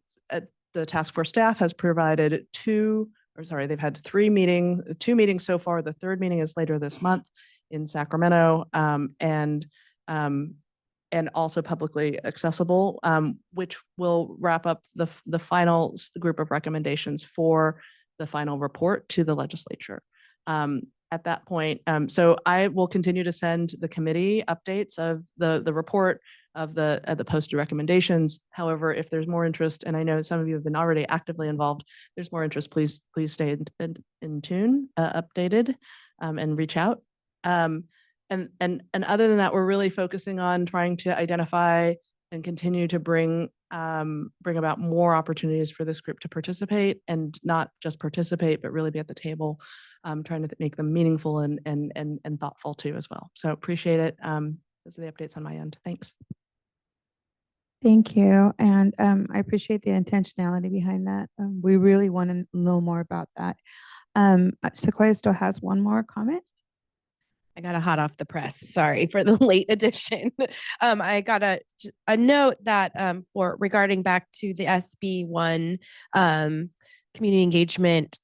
task force staff has provided they've had 2 meetings so far. The 3rd meeting is later this month in Sacramento, and also publicly accessible, which will wrap up the final group of recommendations for the final report to the legislature. At that point, so I will continue to send the committee updates of the report of the posted recommendations. However, if there's more interest, and I know some of you have been already actively involved, there's more interest, please stay in tune, updated, and reach out. And other than that, we're really focusing on trying to identify and continue to bring about more opportunities for this group to participate, and not just participate, but really be at the table, trying to make them meaningful and thoughtful too as well. So appreciate it. Those are the updates on my end. Thanks. Thank you. And I appreciate the intentionality behind that. We really want to know more about that. Sequoia still has one more comment. I got a hot off the press. Sorry for the late addition. I got a note that regarding back to the SB1 community engagement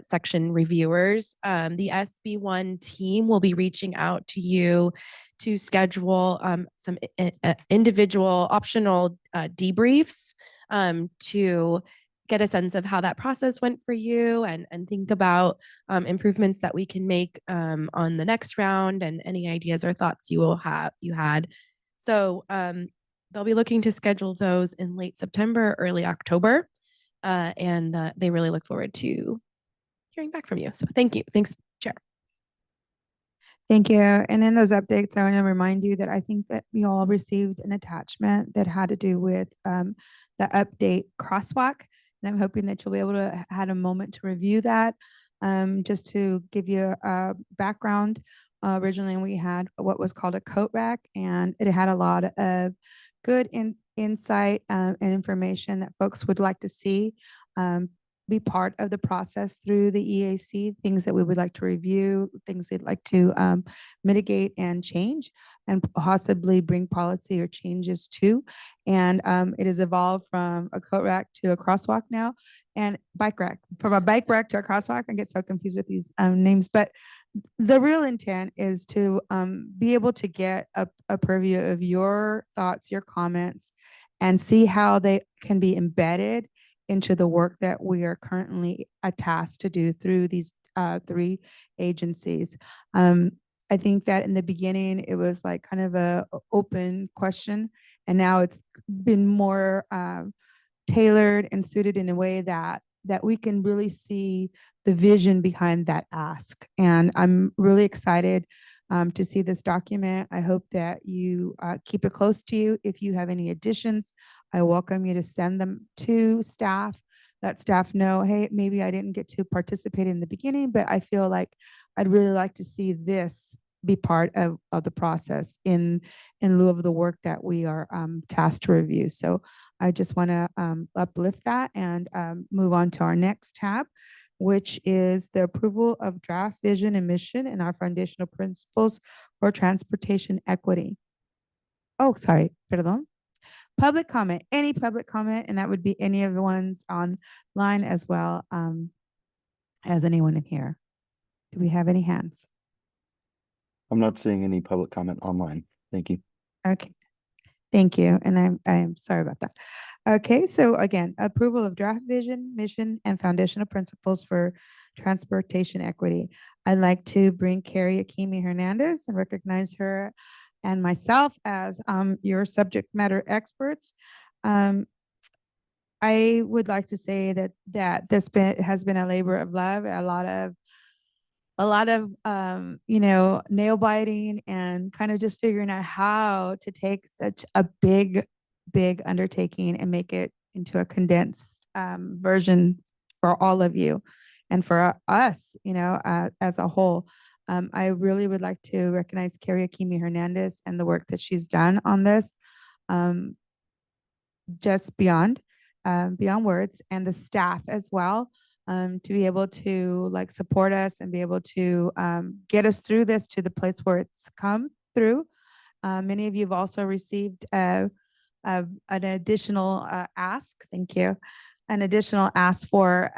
section reviewers, the SB1 team will be reaching out to you to schedule some individual optional debriefs to get a sense of how that process went for you, and think about improvements that we can make on the next round, and any ideas or thoughts you had. So they'll be looking to schedule those in late September, early October, and they really look forward to hearing back from you. So thank you. Thanks, Chair. Thank you. And in those updates, I want to remind you that I think that we all received an attachment that had to do with the update crosswalk. And I'm hoping that you'll be able to have a moment to review that. Just to give you a background, originally we had what was called a coat rack, and it had a lot of good insight and information that folks would like to see be part of the process through the EAC, things that we would like to review, things we'd like to mitigate and change, and possibly bring policy or changes to. And it has evolved from a coat rack to a crosswalk now, and bike rack. From a bike rack to a crosswalk, I get so confused with these names, but the real intent is to be able to get a purview of your thoughts, your comments, and see how they can be embedded into the work that we are currently tasked to do through these 3 agencies. I think that in the beginning, it was like kind of a open question, and now it's been more tailored and suited in a way that we can really see the vision behind that ask. And I'm really excited to see this document. I hope that you keep it close to you. If you have any additions, I welcome you to send them to staff. Let staff know, hey, maybe I didn't get to participate in the beginning, but I feel like I'd really like to see this be part of the process in lieu of the work that we are tasked to review. So I just want to uplift that and move on to our next tab, which is the approval of draft vision and mission and our foundational principles for transportation equity. Oh, sorry, perdón. Public comment, any public comment, and that would be any of the ones online as well as anyone in here. Do we have any hands? I'm not seeing any public comment online. Thank you. Okay, thank you. And I'm sorry about that. Okay, so again, approval of draft vision, mission, and foundational principles for transportation equity. I'd like to bring Carrie Akimi Hernandez and recognize her and myself as your subject matter experts. I would like to say that this has been a labor of love, a lot of nail biting and kind of just figuring out how to take such a big undertaking and make it into a condensed version for all of you and for us, as a whole. I really would like to recognize Carrie Akimi Hernandez and the work that she's done on this, just beyond words, and the staff as well, to be able to support us and be able to get us through this to the place where it's come through. Many of you have also received an additional ask. Thank you. An additional ask for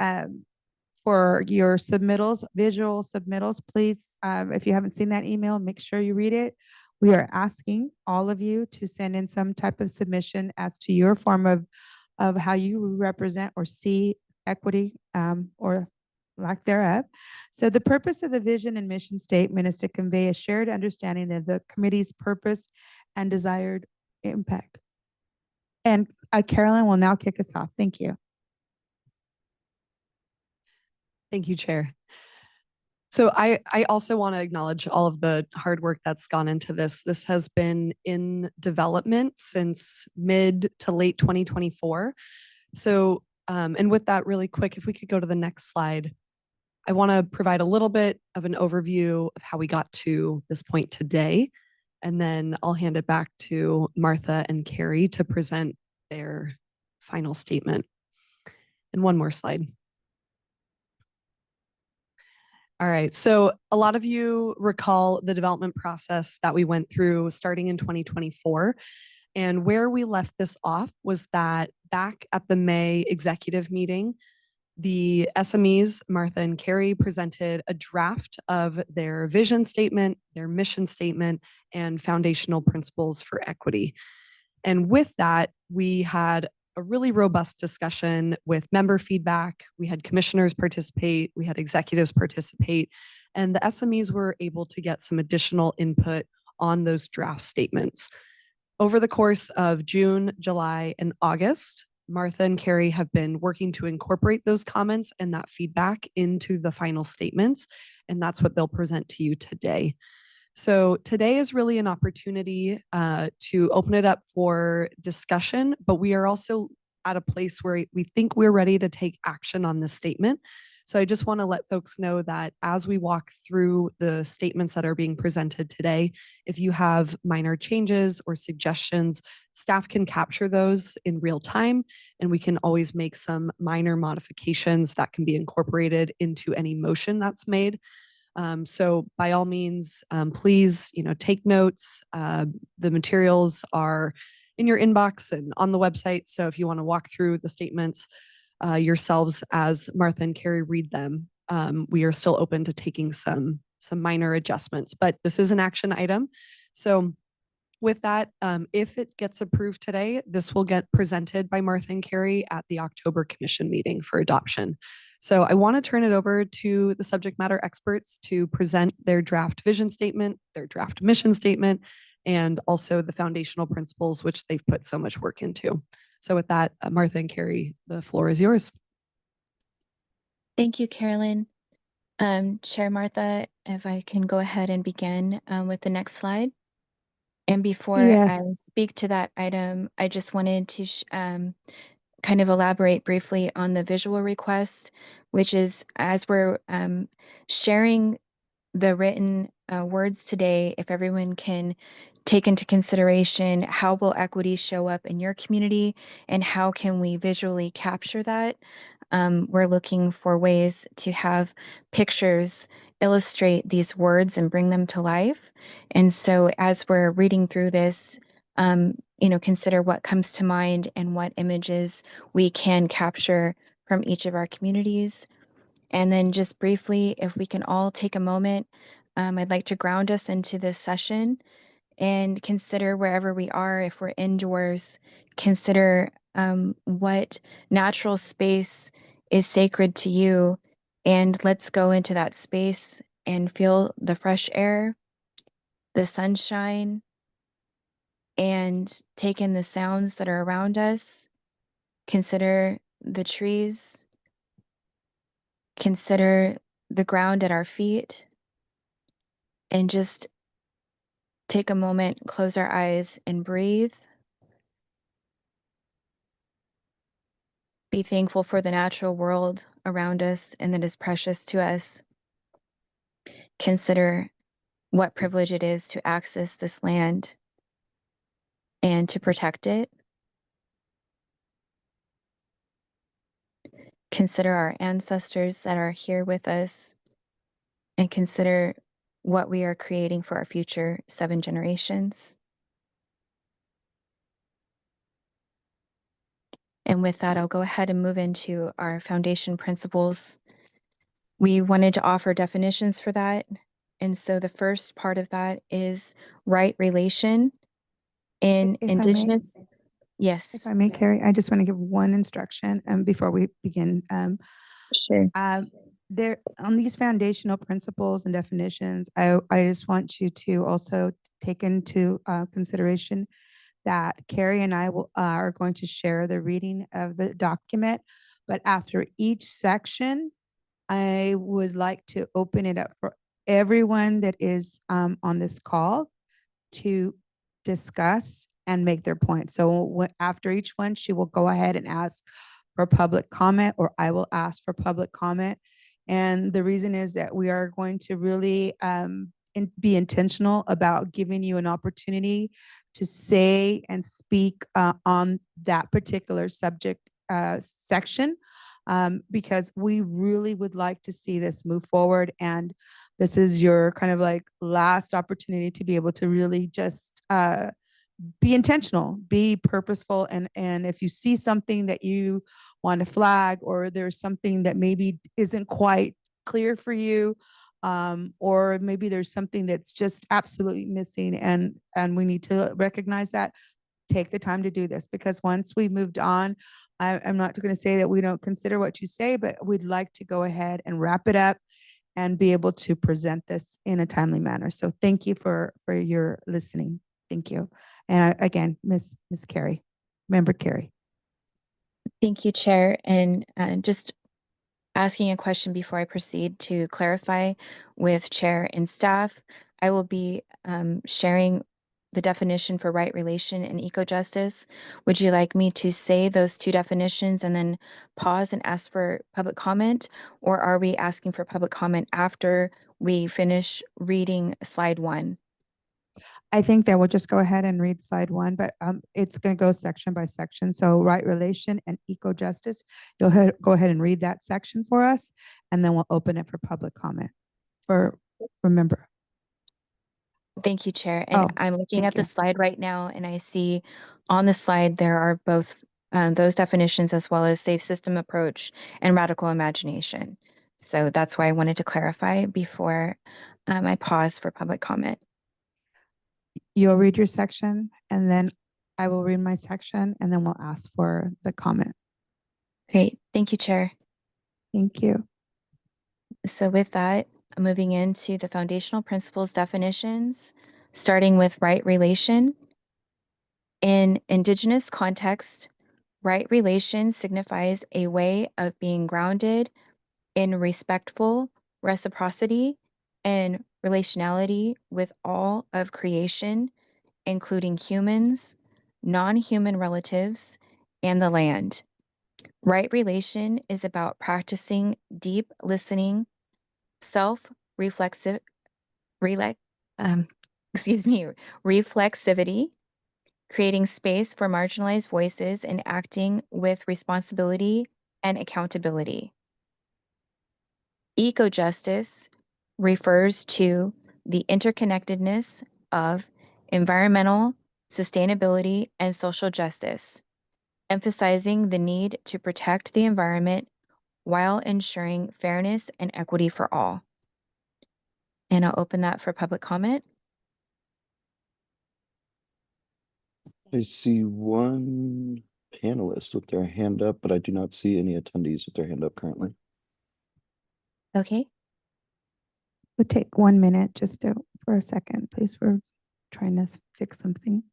your submittals, visual submittals. Please, if you haven't seen that email, make sure you read it. We are asking all of you to send in some type of submission as to your form of how you represent or see equity, or lack thereof. So the purpose of the vision and mission statement is to convey a shared understanding of the committee's purpose and desired impact. And Carolyn will now kick us off. Thank you. Thank you, Chair. So I also want to acknowledge all of the hard work that's gone into this. This has been in development since mid to late 2024. So, and with that, really quick, if we could go to the next slide, I want to provide a little bit of an overview of how we got to this point today. And then I'll hand it back to Martha and Carrie to present their final statement. And one more slide. All right, so a lot of you recall the development process that we went through starting in 2024. And where we left this off was that back at the May executive meeting, the SMEs, Martha and Carrie, presented a draft of their vision statement, their mission statement, and foundational principles for equity. And with that, we had a really robust discussion with member feedback. We had commissioners participate, we had executives participate, and the SMEs were able to get some additional input on those draft statements. Over the course of June, July, and August, Martha and Carrie have been working to incorporate those comments and that feedback into the final statements, and that's what they'll present to you today. So today is really an opportunity to open it up for discussion, but we are also at a place where we think we're ready to take action on this statement. So I just want to let folks know that as we walk through the statements that are being presented today, if you have minor changes or suggestions, staff can capture those in real time, and we can always make some minor modifications that can be incorporated into any motion that's made. So by all means, please, take notes. The materials are in your inbox and on the website. So if you want to walk through the statements yourselves as Martha and Carrie read them, we are still open to taking some minor adjustments, but this is an action item. So with that, if it gets approved today, this will get presented by Martha and Carrie at the October Commission meeting for adoption. So I want to turn it over to the subject matter experts to present their draft vision statement, their draft mission statement, and also the foundational principles, which they've put so much work into. So with that, Martha and Carrie, the floor is yours. Thank you, Carolyn. Chair Martha, if I can go ahead and begin with the next slide. And before I speak to that item, I just wanted to kind of elaborate briefly on the visual request, which is as we're sharing the written words today, if everyone can take into consideration how will equity show up in your community and how can we visually capture that. We're looking for ways to have pictures illustrate these words and bring them to life. And so as we're reading through this, consider what comes to mind and what images we can capture from each of our communities. And then just briefly, if we can all take a moment I'd like to ground us into this session and consider wherever we are, if we're indoors, consider what natural space is sacred to you. And let's go into that space and feel the fresh air, the sunshine, and take in the sounds that are around us. Consider the trees, consider the ground at our feet, and just take a moment, close our eyes, and breathe. Be thankful for the natural world around us and that is precious to us. Consider what privilege it is to access this land and to protect it. Consider our ancestors that are here with us and consider what we are creating for our future 7 generations. And with that, I'll go ahead and move into our foundation principles. We wanted to offer definitions for that. And so the first part of that is right relation in If I may- Indigenous. If Yes. I may, Carrie, I just want to give one instruction before we begin. Sure. There on these foundational principles and definitions, I just want you to also take into consideration that Carrie and I are going to share the reading of the document, but after each section, I would like to open it up for everyone that is on this call to discuss and make their point. So after each one, she will go ahead and ask for public comment, or I will ask for public comment. And the reason is that we are going to really be intentional about giving you an opportunity to say and speak on that particular subject section, because we really would like to see this move forward. And this is your kind of like last opportunity to be able to really just be intentional, be purposeful. And if you see something that you want to flag, or there's something that maybe isn't quite clear for you, or maybe there's something that's just absolutely missing, and we need to recognize that, take the time to do this, because once we moved on, I'm not going to say that we don't consider what you say, but we'd like to go ahead and wrap it up and be able to present this in a timely manner. So thank you for your listening. Thank you. And again, Miss Carrie, Member Carrie. Thank you, Chair. And just asking a question before I proceed to clarify with Chair and staff, I will be sharing the definition for right relation and eco-justice. Would you like me to say those 2 definitions and then pause and ask for public comment? Or are we asking for public comment after we finish reading slide 1? I think that we'll just go ahead and read slide 1, but it's going to go section by section. So right relation and eco-justice, you'll go ahead and read that section for us, and then we'll open it for public comment. Remember. Thank you, Chair. And I'm looking at the slide right now, and I see on the slide there are both those definitions, as well as safe system approach and radical imagination. So that's why I wanted to clarify before I pause for public comment. You'll read your section, and then I will read my section, and then we'll ask for the comment. Great. Thank you, Chair. Thank you. So with that, moving into the foundational principles definitions, starting with right relation. In Indigenous context, right relation signifies a way of being grounded in respectful reciprocity and relationality with all of creation, including humans, non-human relatives, and the land. Right relation is about practicing deep listening, self-reflexive, reflexivity, creating space for marginalized voices, and acting with responsibility and accountability. Eco-justice refers to the interconnectedness of environmental, sustainability, and social justice, emphasizing the need to protect the environment while ensuring fairness and equity for all. And I'll open that for public comment. I see one panelist with their hand up, but I do not see any attendees with their hand up currently. Okay. We'll take 1 minute just for a second, please. We're trying to fix something.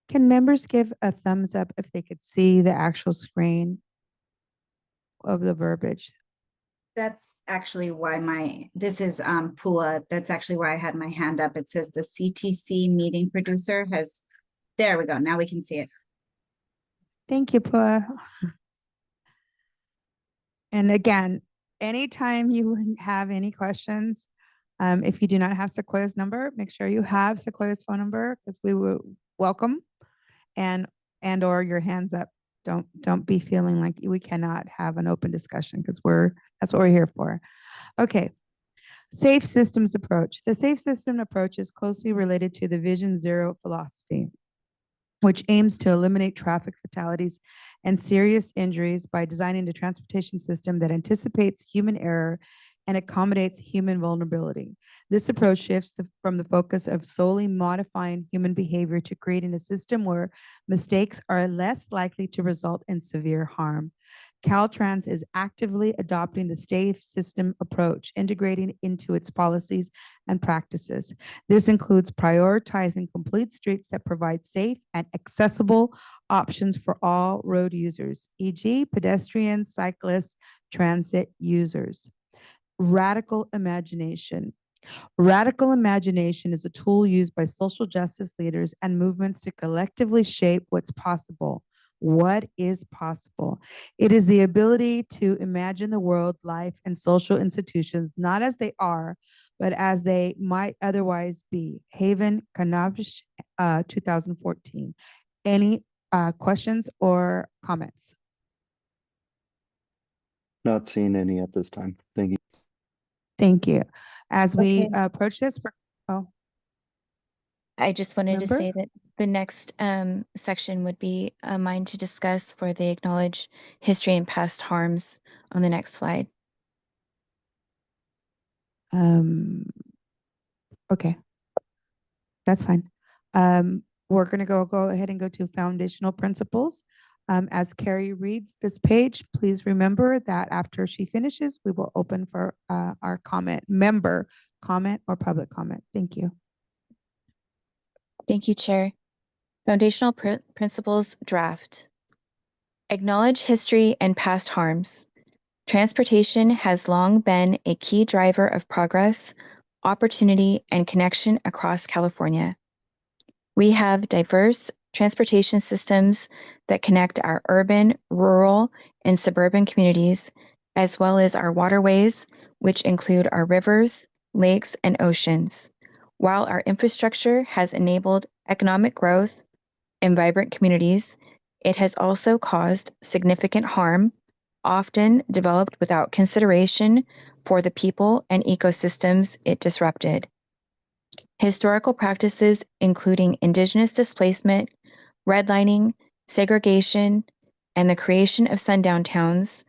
Can members give a thumbs up if they could see the actual screen of the verbiage? That's actually why this is Pua. That's actually why I had my hand up. It says the CTC meeting producer there we go. Now we can see it. Thank you, Pua. And again, anytime you have any questions, if you do not have Sequoia's number, make sure you have Sequoia's phone number because we will welcome and or your hands up. Don't be feeling like we cannot have an open discussion because that's what we're here for. Okay. Safe systems approach. The safe system approach is closely related to the Vision Zero philosophy, which aims to eliminate traffic fatalities and serious injuries by designing a transportation system that anticipates human error and accommodates human vulnerability. This approach shifts from the focus of solely modifying human behavior to creating a system where mistakes are less likely to result in severe harm. Caltrans is actively adopting the safe system approach, integrating into its policies and practices. This includes prioritizing complete streets that provide safe and accessible options for all road users, e.g. pedestrians, cyclists, transit users. Radical imagination. Radical imagination is a tool used by social justice leaders and movements to collectively shape what's possible. What is possible? It is the ability to imagine the world, life, and social institutions not as they are, but as they might otherwise be. Haven Kanavish, 2014. Any questions or comments? Not seeing any at this time. Thank you. Thank you. As we Okay. approach this, I just wanted to Member? say that the next section would be mine to discuss for the acknowledge history and past harms on the next slide. Okay, that's fine. We're going to go ahead and go to foundational principles. As Carrie reads this page, please remember that after she finishes, we will open for our member comment or public comment. Thank you. Thank you, Chair. Foundational Principles Draft. Acknowledge history and past harms. Transportation has long been a key driver of progress, opportunity, and connection across California. We have diverse transportation systems that connect our urban, rural, and suburban communities, as well as our waterways, which include our rivers, lakes, and oceans. While our infrastructure has enabled economic growth and vibrant communities, it has also caused significant harm, often developed without consideration for the people and ecosystems it disrupted. Historical practices including indigenous displacement, redlining, segregation, and the creation of sundown towns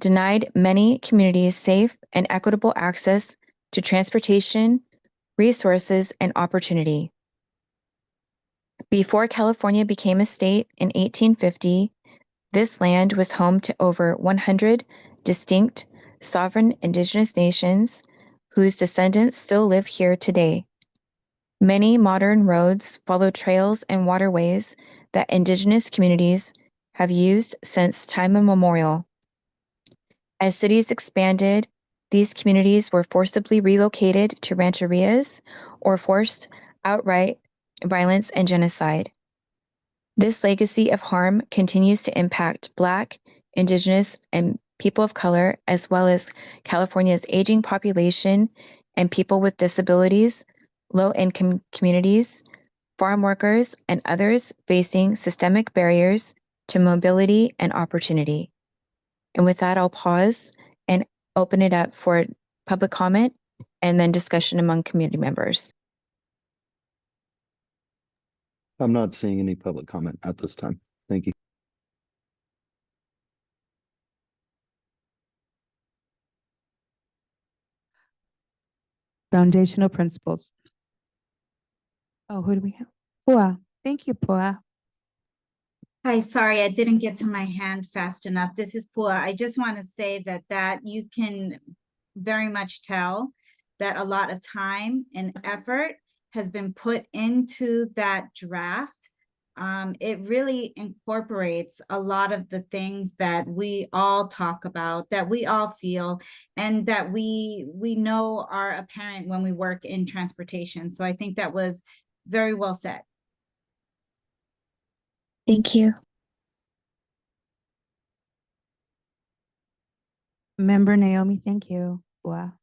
denied many communities safe and equitable access to transportation, resources, and opportunity. Before California became a state in 1850, this land was home to over 100 distinct sovereign indigenous nations whose descendants still live here today. Many modern roads follow trails and waterways that indigenous communities have used since time immemorial. As cities expanded, these communities were forcibly relocated to rancherias or forced outright violence and genocide. This legacy of harm continues to impact Black, Indigenous, and people of color, as well as California's aging population and people with disabilities, low-income communities, farm workers, and others facing systemic barriers to mobility and opportunity. And with that, I'll pause and open it up for public comment and then discussion among community members. I'm not seeing any public comment at this time. Thank you. Foundational principles. Oh, who do we have? Pua. Thank you, Pua. Hi, sorry, I didn't get to my hand fast enough. This is Pua. I just want to say that you can very much tell that a lot of time and effort has been put into that draft. It really incorporates a lot of the things that we all talk about, that we all feel, and that we know are apparent when we work in transportation. So I think that was very well said. Thank you. Member Naomi, thank you. Pua.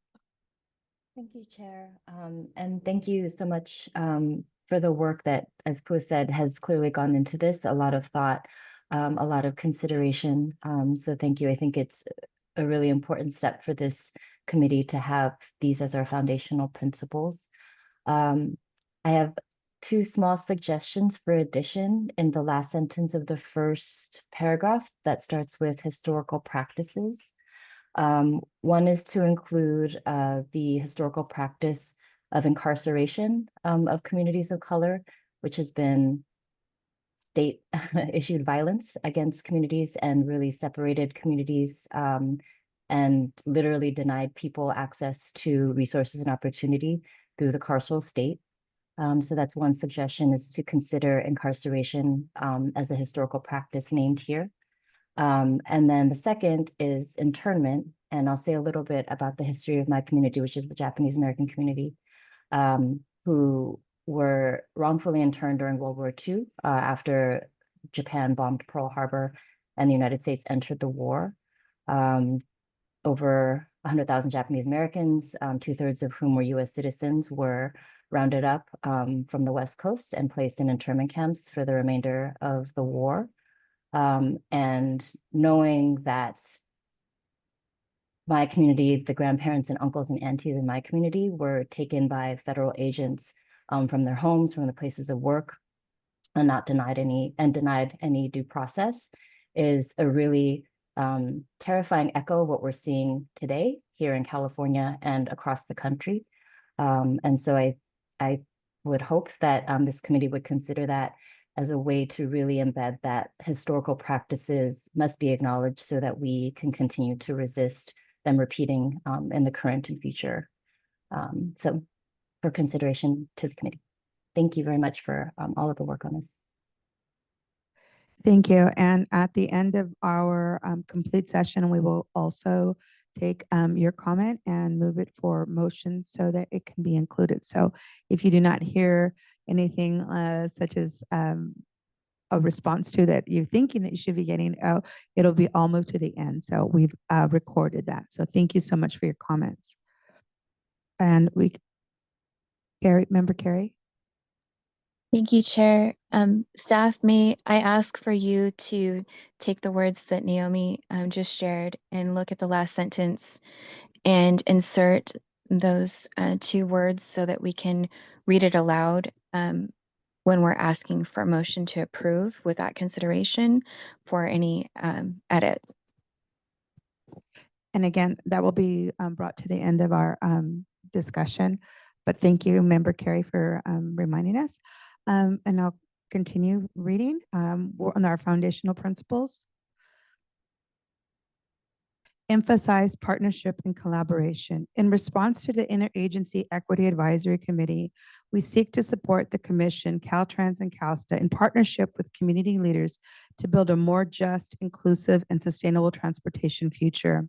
Thank you, Chair. And thank you so much for the work that, as Pooh said, has clearly gone into this, a lot of thought, a lot of consideration. So thank you. I think it's a really important step for this committee to have these as our foundational principles. I have two small suggestions for addition in the last sentence of the first paragraph that starts with historical practices. One is to include the historical practice of incarceration of communities of color, which has been state issued violence against communities and really separated communities and literally denied people access to resources and opportunity through the carceral state. So that's one suggestion, is to consider incarceration as a historical practice named here. And then the second is internment. And I'll say a little bit about the history of my community, which is the Japanese American community, who were wrongfully interned during World War II after Japan bombed Pearl Harbor and the United States entered the war. Over 100,000 Japanese Americans, 2/3 of whom were US citizens, were rounded up from the West Coast and placed in internment camps for the remainder of the war. And knowing that my community, the grandparents and uncles and aunties in my community were taken by federal agents from their homes, from the places of work, and not denied any due process, is a really terrifying echo of what we're seeing today here in California and across the country. And so I would hope that this committee would consider that as a way to really embed that historical practices must be acknowledged so that we can continue to resist them repeating in the current and future. So for consideration to the committee. Thank you very much for all of the work on this. Thank you. And at the end of our complete session, we will also take your comment and move it for motion so that it can be included. So if you do not hear anything such as a response to that you're thinking that you should be getting, it'll be all moved to the end. So we've recorded that. So thank you so much for your comments. And Member Carrie? Thank you, Chair. Staff, may I ask for you to take the words that Naomi just shared and look at the last sentence and insert those two words so that we can read it aloud when we're asking for a motion to approve with that consideration for any edit. And again, that will be brought to the end of our discussion. But thank you, Member Carrie, for reminding us. And I'll continue reading on our foundational principles. Emphasize partnership and collaboration. In response to the Interagency Equity Advisory Committee, we seek to support the Commission, Caltrans, and CalSTA in partnership with community leaders to build a more just, inclusive, and sustainable transportation future.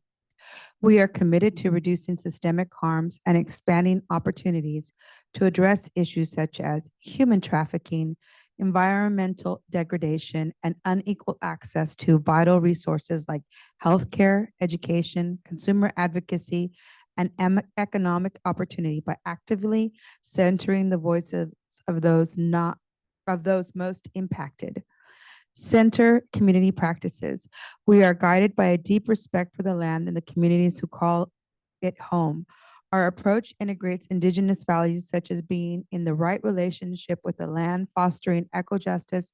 We are committed to reducing systemic harms and expanding opportunities to address issues such as human trafficking, environmental degradation, and unequal access to vital resources like healthcare, education, consumer advocacy, and economic opportunity by actively centering the voices of those most impacted. Center community practices. We are guided by a deep respect for the land and the communities who call it home. Our approach integrates Indigenous values such as being in the right relationship with the land, fostering eco-justice,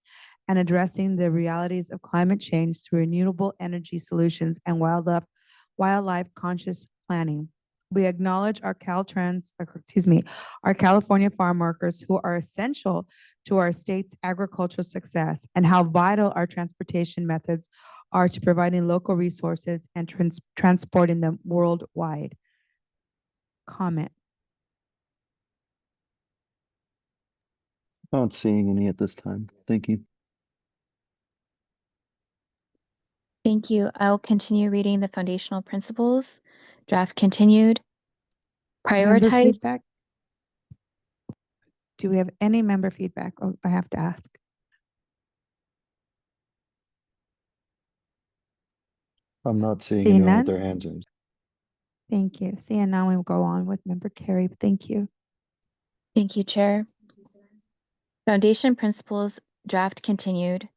and addressing the realities of climate change through renewable energy solutions and wildlife conscious planning. We acknowledge our our California farm workers who are essential to our state's agricultural success and how vital our transportation methods are to providing local resources and transporting them worldwide. Comment. Not seeing any at this time. Thank you. Thank you. I'll continue reading the foundational principles. Draft continued. Member Prioritize. feedback? Do we have any member feedback? Oh, I have to ask. I'm not seeing Seeing anyone with none? their hands raised. Thank you. Seeing none, we'll go on with Member Carey. Thank you. Thank you, Chair. Foundation principles draft continued.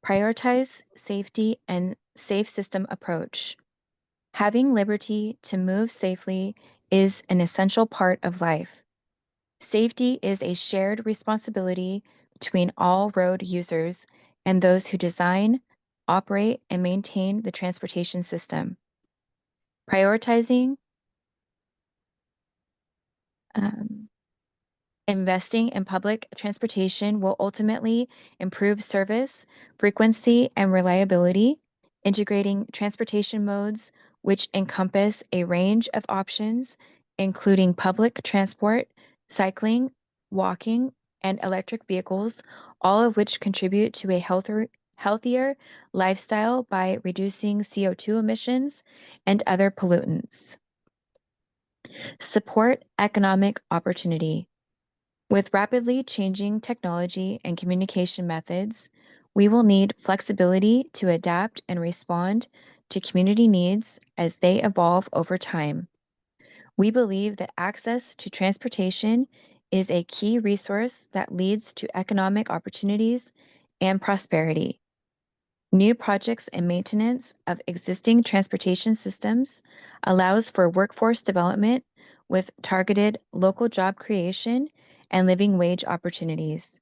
Prioritize safety and safe system approach. Having liberty to move safely is an essential part of life. Safety is a shared responsibility between all road users and those who design, operate, and maintain the transportation system. Prioritizing investing in public transportation will ultimately improve service, frequency, and reliability, integrating transportation modes which encompass a range of options, including public transport, cycling, walking, and electric vehicles, all of which contribute to a healthier lifestyle by reducing CO2 emissions and other pollutants. Support economic opportunity. With rapidly changing technology and communication methods, we will need flexibility to adapt and respond to community needs as they evolve over time. We believe that access to transportation is a key resource that leads to economic opportunities and prosperity. New projects and maintenance of existing transportation systems allows for workforce development with targeted local job creation and living wage opportunities.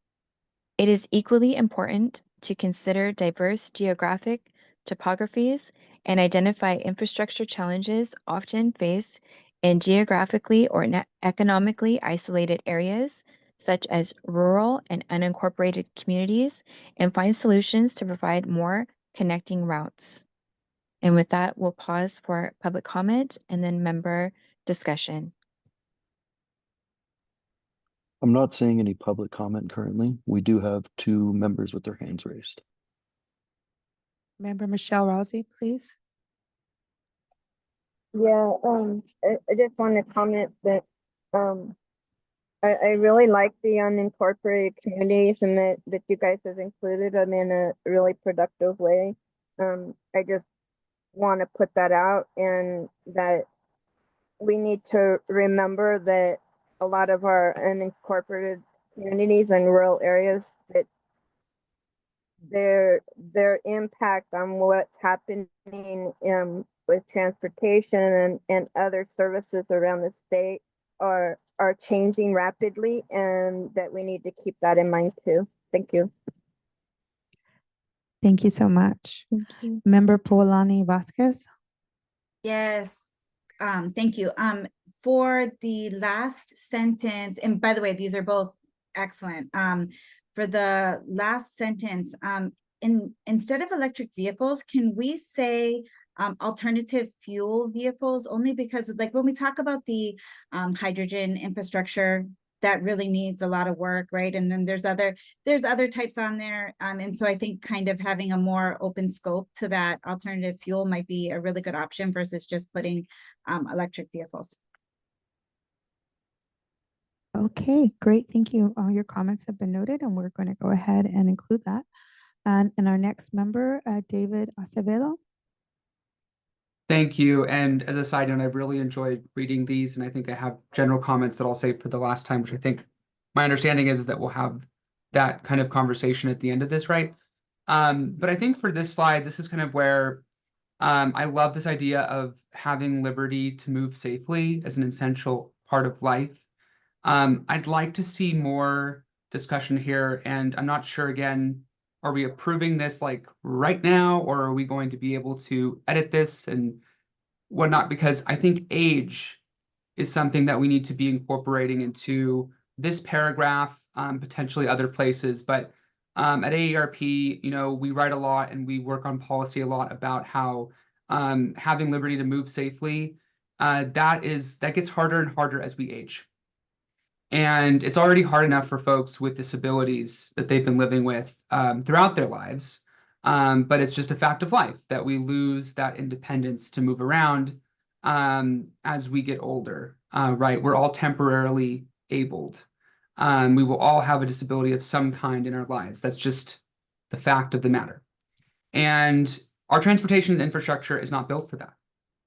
It is equally important to consider diverse geographic topographies and identify infrastructure challenges often faced in geographically or economically isolated areas, such as rural and unincorporated communities, and find solutions to provide more connecting routes. And with that, we'll pause for public comment and then member discussion. I'm not seeing any public comment currently. We do have 2 members with their hands raised. Member Michelle Rousey, please. Yeah, I just want to comment that I really like the unincorporated communities and that you guys have included them in a really productive way. I just want to put that out, and that we need to remember that a lot of our unincorporated communities and rural areas, that their impact on what's happening with transportation and other services around the state are changing rapidly, and that we need to keep that in mind too. Thank you. Thank you so much. Thank you. Member Poulani Vasquez. Yes, thank you. For the last sentence, and by the way, these are both excellent. For the last sentence, instead of electric vehicles, can we say alternative fuel vehicles? Only because, like, when we talk about the hydrogen infrastructure, that really needs a lot of work, right? And then there's other types on there. And so I think kind of having a more open scope to that alternative fuel might be a really good option versus just putting electric vehicles. Okay, great. Thank you. All your comments have been noted, and we're going to go ahead and include that. And our next member, David Acevedo. Thank you. And as a side note, I've really enjoyed reading these, and I think I have general comments that I'll say for the last time, which I think my understanding is that we'll have that kind of conversation at the end of this, right? But I think for this slide, this is kind of where I love this idea of having liberty to move safely as an essential part of life. I'd like to see more discussion here, and I'm not sure, again, are we approving this like right now, or are we going to be able to edit this and whatnot? Because I think age is something that we need to be incorporating into this paragraph, potentially other places. But at AERP, you know, we write a lot and we work on policy a lot about how having liberty to move safely, that gets harder and harder as we age. And it's already hard enough for folks with disabilities that they've been living with throughout their lives. But it's just a fact of life that we lose that independence to move around as we get older, right? We're all temporarily abled. We will all have a disability of some kind in our lives. That's just the fact of the matter. And our transportation infrastructure is not built for that.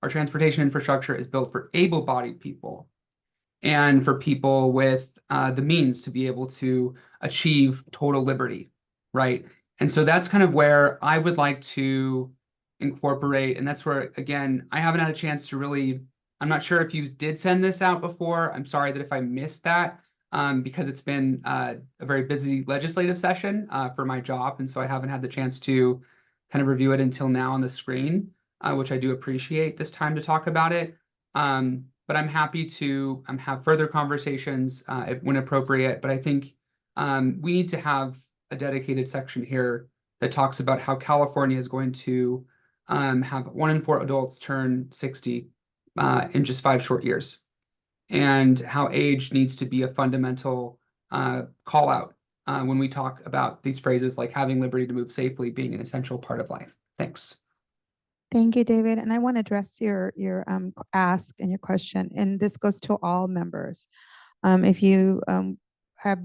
Our transportation infrastructure is built for able-bodied people and for people with the means to be able to achieve total liberty, right? And so that's kind of where I would like to incorporate, and that's where, again, I haven't had a chance to really, I'm not sure if you did send this out before. I'm sorry that if I missed that, because it's been a very busy legislative session for my job, and so I haven't had the chance to kind of review it until now on the screen, which I do appreciate this time to talk about it. But I'm happy to have further conversations when appropriate. But I think we need to have a dedicated section here that talks about how California is going to have 1 in 4 adults turn 60 in just 5 short years, and how age needs to be a fundamental call out when we talk about these phrases like having liberty to move safely being an essential part of life. Thanks. Thank you, David. And I want to address your ask and your question, and this goes to all members. If you have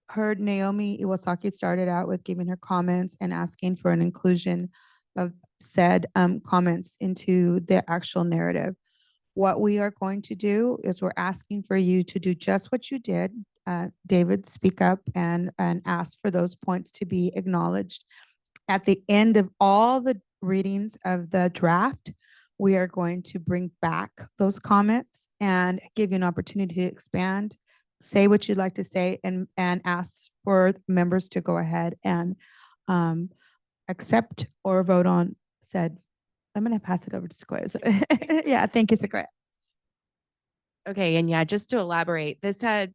heard Naomi Iwasaki started out with giving her comments and asking for an inclusion of said comments into the actual narrative. What we are going to do is we're asking for you to do just what you did. David, speak up and ask for those points to be acknowledged. At the end of all the readings of the draft, we are going to bring back those comments and give you an opportunity to expand, say what you'd like to say, and ask for members to go ahead and accept or vote on said. I'm going to pass it over to Sequoia. Yeah, thank you, Sequoia. Okay, and yeah, just to elaborate, this had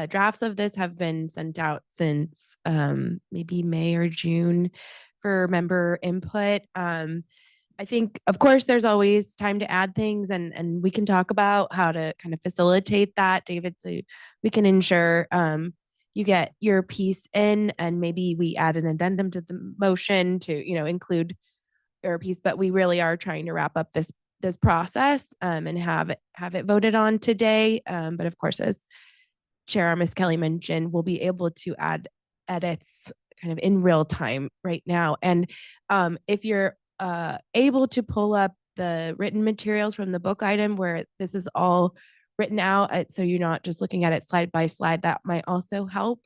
drafts of this have been sent out since maybe May or June for member input. I think, of course, there's always time to add things, and we can talk about how to kind of facilitate that, David, so we can ensure you get your piece in, and maybe we add an addendum to the motion to, you know, include your piece. But we really are trying to wrap up this process and have it voted on today. But of course, as Chair Ms. Kelly mentioned, we'll be able to add edits kind of in real time right now. And if you're able to pull up the written materials from the book item where this is all written out, so you're not just looking at it slide by slide, that might also help,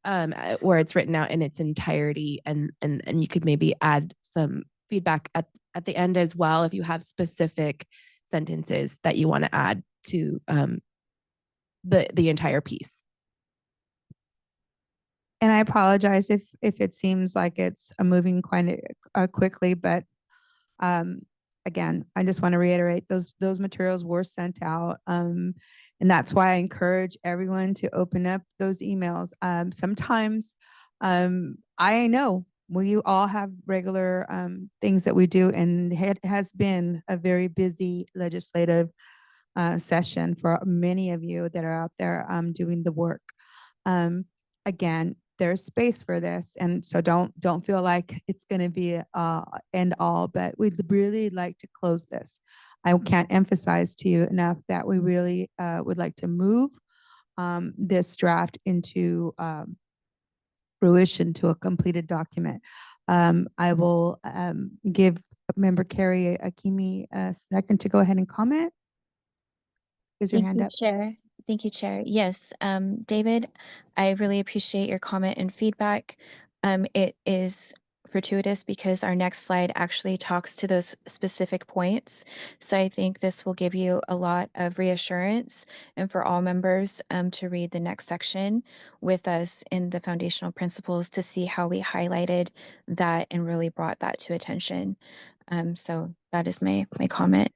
where it's written out in its entirety, and you could maybe add some feedback at the end as well if you have specific sentences that you want to add to the entire piece. And I apologize if it seems like it's moving quite quickly, but again, I just want to reiterate those materials were sent out, and that's why I encourage everyone to open up those emails. Sometimes I know we all have regular things that we do, and it has been a very busy legislative session for many of you that are out there doing the work. Again, there's space for this, and so don't feel like it's going to be end all, but we'd really like to close this. I can't emphasize to you enough that we really would like to move this draft into fruition to a completed document. I will give Member Carrie Akimi a second to go ahead and comment. Is your hand up? Chair. Thank you, Chair. Yes, David, I really appreciate your comment and feedback. It is fortuitous because our next slide actually talks to those specific points. So I think this will give you a lot of reassurance, and for all members to read the next section with us in the foundational principles to see how we highlighted that and really brought that to attention. So that is my comment.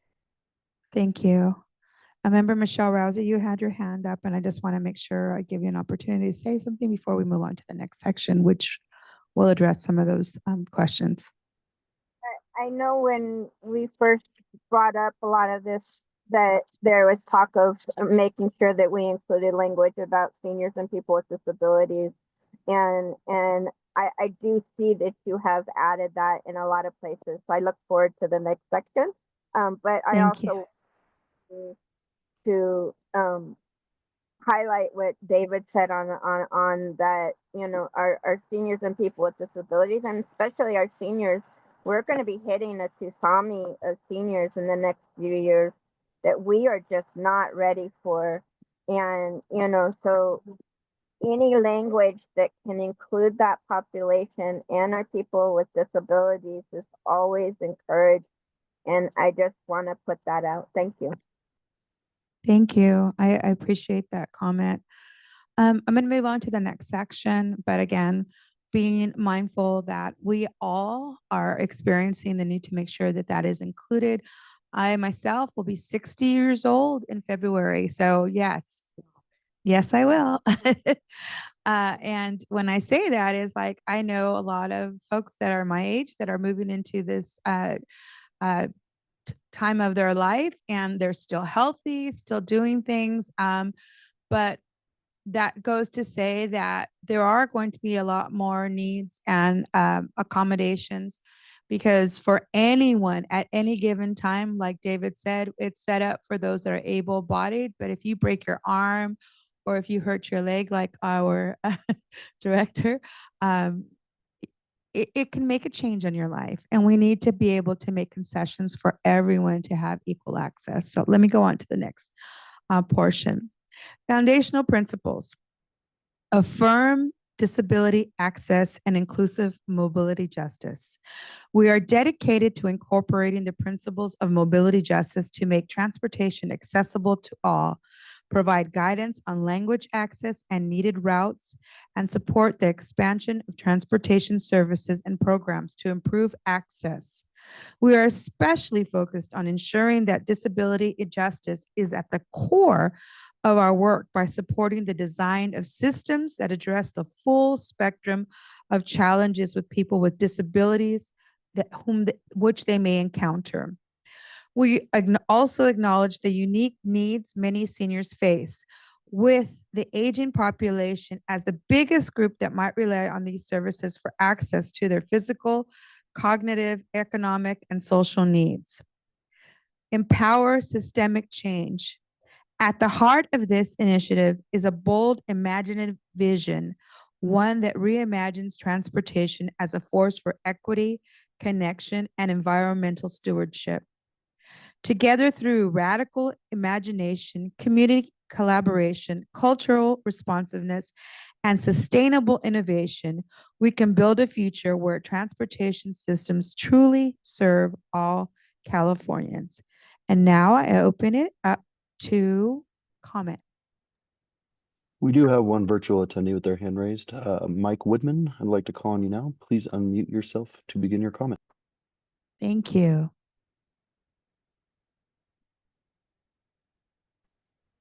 Thank you. Member Michelle Rousey, you had your hand up, and I just want to make sure I give you an opportunity to say something before we move on to the next section, which will address some of those questions. I know when we first brought up a lot of this, that there was talk of making sure that we included language about seniors and people with disabilities. And I do see that you have added that in a lot of places. So I look forward to the next section. But I Thank you. also to highlight what David said on that, you know, our seniors and people with disabilities, and especially our seniors, we're going to be hitting a tsunami of seniors in the next few years that we are just not ready for. And, you know, so any language that can include that population and our people with disabilities is always encouraged. And I just want to put that out. Thank you. Thank you. I appreciate that comment. I'm going to move on to the next section, but again, being mindful that we all are experiencing the need to make sure that that is included. I myself will be 60 years old in February. So yes, I will. And when I say that is like, I know a lot of folks that are my age that are moving into this time of their life, and they're still healthy, still doing things. But that goes to say that there are going to be a lot more needs and accommodations, because for anyone at any given time, like David said, it's set up for those that are able-bodied. But if you break your arm or if you hurt your leg, like our director, it can make a change in your life. And we need to be able to make concessions for everyone to have equal access. So let me go on to the next portion. Foundational principles. Affirm disability access and inclusive mobility justice. We are dedicated to incorporating the principles of mobility justice to make transportation accessible to all, provide guidance on language access and needed routes, and support the expansion of transportation services and programs to improve access. We are especially focused on ensuring that disability justice is at the core of our work by supporting the design of systems that address the full spectrum of challenges with people with disabilities which they may encounter. We also acknowledge the unique needs many seniors face, with the aging population as the biggest group that might rely on these services for access to their physical, cognitive, economic, and social needs. Empower systemic change. At the heart of this initiative is a bold, imaginative vision, one that reimagines transportation as a force for equity, connection, and environmental stewardship. Together, through radical imagination, community collaboration, cultural responsiveness, and sustainable innovation, we can build a future where transportation systems truly serve all Californians. And now I open it up to comment. We do have one virtual attendee with their hand raised. Mike Woodman, I'd like to call on you now. Please unmute yourself to begin your comment. Thank you.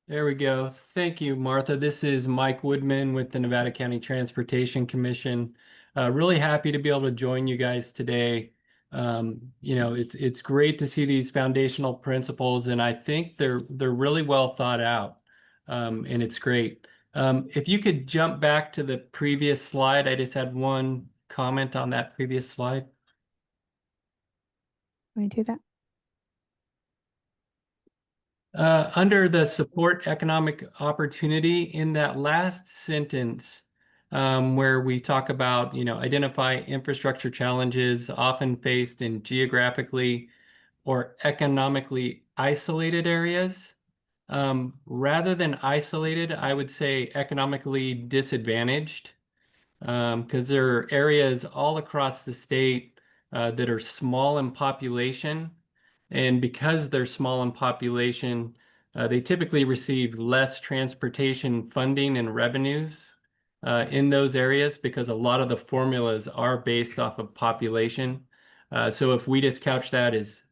There we go. Thank you, Martha. This is Mike Woodman with the Nevada County Transportation Commission. Really happy to be able to join you guys today. You know, it's great to see these foundational principles, and I think they're really well thought out, and it's great. If you could jump back to the previous slide, I just had one comment on that previous slide. Can we do that? Under the support economic opportunity, in that last sentence, where we talk about, you know, identify infrastructure challenges often faced in geographically or economically isolated areas. Rather than isolated, I would say economically disadvantaged, because there are areas all across the state that are small in population. And because they're small in population, they typically receive less transportation funding and revenues in those areas, because a lot of the formulas are based off of population. So if we just couch that as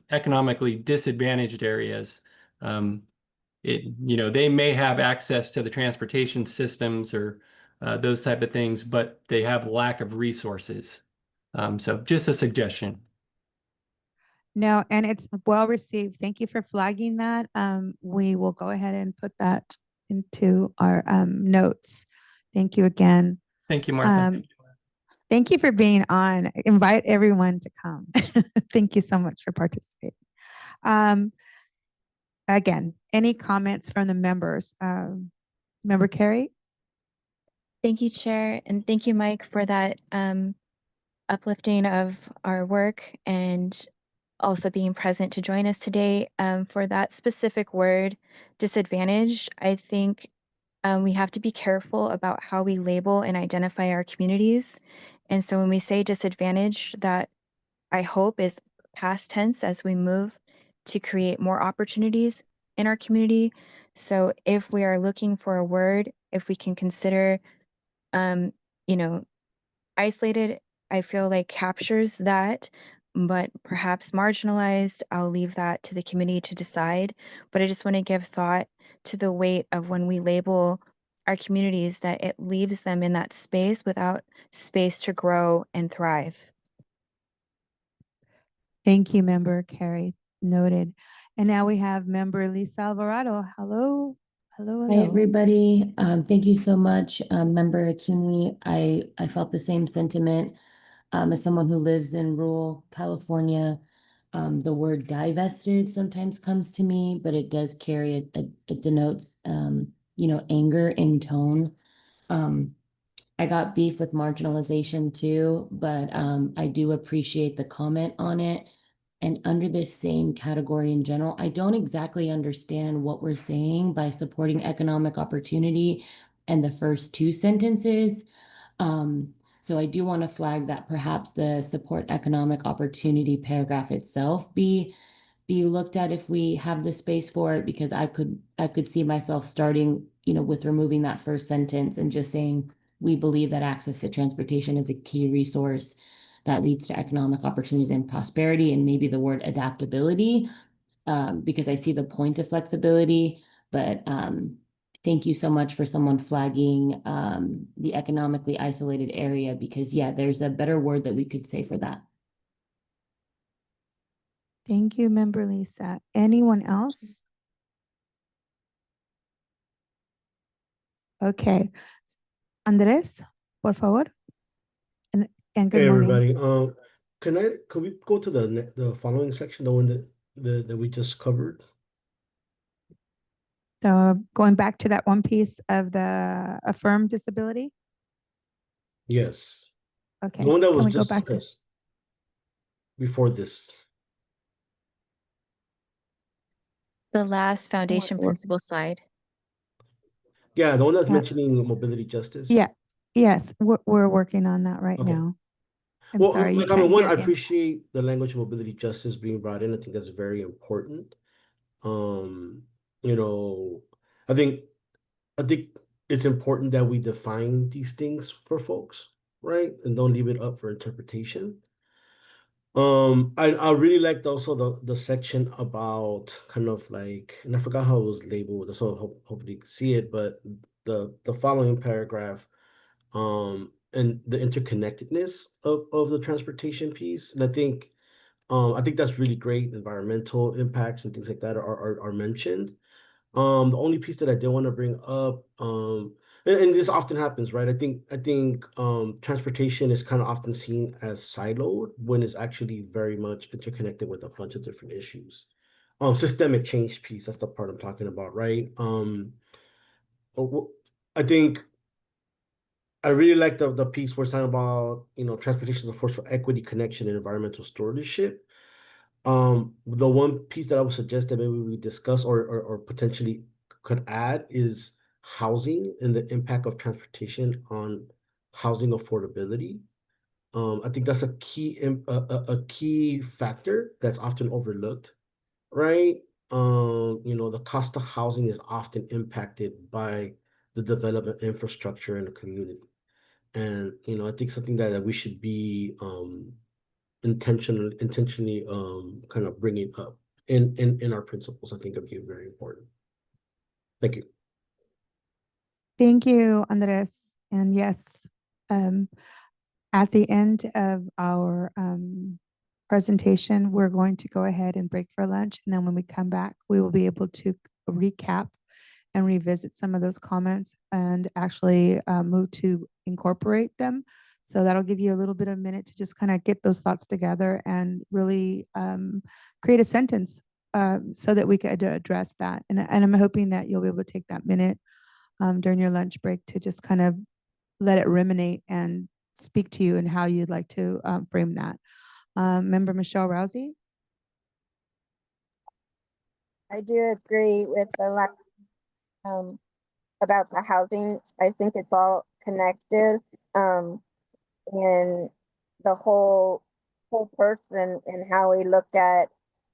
economically disadvantaged areas, They may have access to the transportation systems or those type of things, but they have lack of resources. So just a suggestion. No, and it's well received. Thank you for flagging that. We will go ahead and put that into our notes. Thank you again. Thank you, Martha. Thank you for being on. Invite everyone to come. Thank you so much for participating. Again, any comments from the members? Member Carey? Thank you, Chair, and thank you, Mike, for that uplifting of our work and also being present to join us today. For that specific word, disadvantaged, I think we have to be careful about how we label and identify our communities. And so when we say disadvantaged, that I hope is past tense as we move to create more opportunities in our community. So if we are looking for a word, if we can consider, isolated, I feel like captures that, but perhaps marginalized, I'll leave that to the committee to decide. But I just want to give thought to the weight of when we label our communities, that it leaves them in that space without space to grow and thrive. Thank you, Member Carey. Noted. And now we have Member Lisa Alvarado. Hello. Hello, Hi, hello. everybody. Thank you so much, Member Akini. I felt the same sentiment as someone who lives in rural California. The word divested sometimes comes to me, but it does carry, it denotes, anger in tone. I got beef with marginalization too, but I do appreciate the comment on it. And under this same category in general, I don't exactly understand what we're saying by supporting economic opportunity and the first two sentences. So I do want to flag that perhaps the support economic opportunity paragraph itself be looked at if we have the space for it, because I could see myself starting, with removing that first sentence and just saying, we believe that access to transportation is a key resource that leads to economic opportunities and prosperity, and maybe the word adaptability, because I see the point of flexibility. But thank you so much for someone flagging the economically isolated area, because yeah, there's a better word that we could say for that. Thank you, Member Lisa. Anyone else? Okay. Andres, por favor. And good Hey, morning. everybody. Could we go to the following section, the one that we just covered? Going back to that one piece of the affirmed disability. Yes. Okay. The one that Can was we go just back to? discussed before this. The last foundation principle slide. Yeah, the one that's Yeah. mentioning mobility justice. Yeah. Yes, we're working on that right Okay. now. I'm Well, sorry, you like, I can't mean, one, hear I the appreciate the language of mobility justice being brought in. I think that's very important. You know, I think it's important that we define these things for folks, right? And don't leave it up for interpretation. I really liked also the section about kind of like, and I forgot how it was labeled, so hopefully you can see it, but the following paragraph, and the interconnectedness of the transportation piece. And I think that's really great. Environmental impacts and things like that are mentioned. The only piece that I did want to bring up, and this often happens, right? I think transportation is kind of often seen as siloed when it's actually very much interconnected with a bunch of different issues. Systemic change piece, that's the part I'm talking about, right? I think I really like the piece where it's talking about, transportation is a force for equity, connection, and environmental stewardship. The one piece that I would suggest that maybe we discuss or potentially could add is housing and the impact of transportation on housing affordability. I think that's a key factor that's often overlooked, right? The cost of housing is often impacted by the development infrastructure in the community. And, I think something that we should be intentionally kind of bringing up in our principles, I think would be very important. Thank you. Thank you, Andres. And yes, at the end of our presentation, we're going to go ahead and break for lunch. And then when we come back, we will be able to recap and revisit some of those comments and actually move to incorporate them. So that'll give you a little bit of a minute to just kind of get those thoughts together and really create a sentence so that we could address that. And I'm hoping that you'll be able to take that minute during your lunch break to just kind of let it ruminate and speak to you and how you'd like to frame that. Member Michelle Rousey? I do agree with the last about the housing. I think it's all connected, and the whole person and how we look at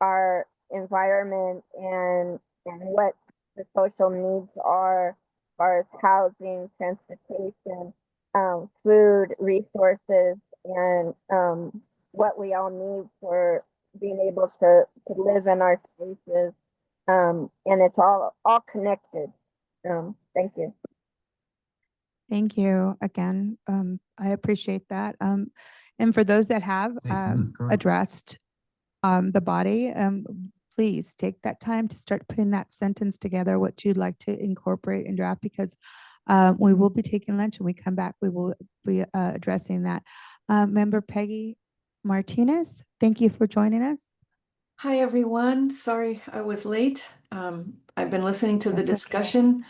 our environment and what the social needs are as far as housing, transportation, food, resources, and what we all need for being able to live in our spaces. And it's all connected. Thank you. Thank you again. I appreciate that. And for those that have addressed the body, please take that time to start putting that sentence together, what you'd like to incorporate and draft, because we will be taking lunch and we come back, we will be addressing that. Member Peggy Martinez, thank you for joining us. Hi, everyone. Sorry I was late. I've been listening to the That's okay. discussion.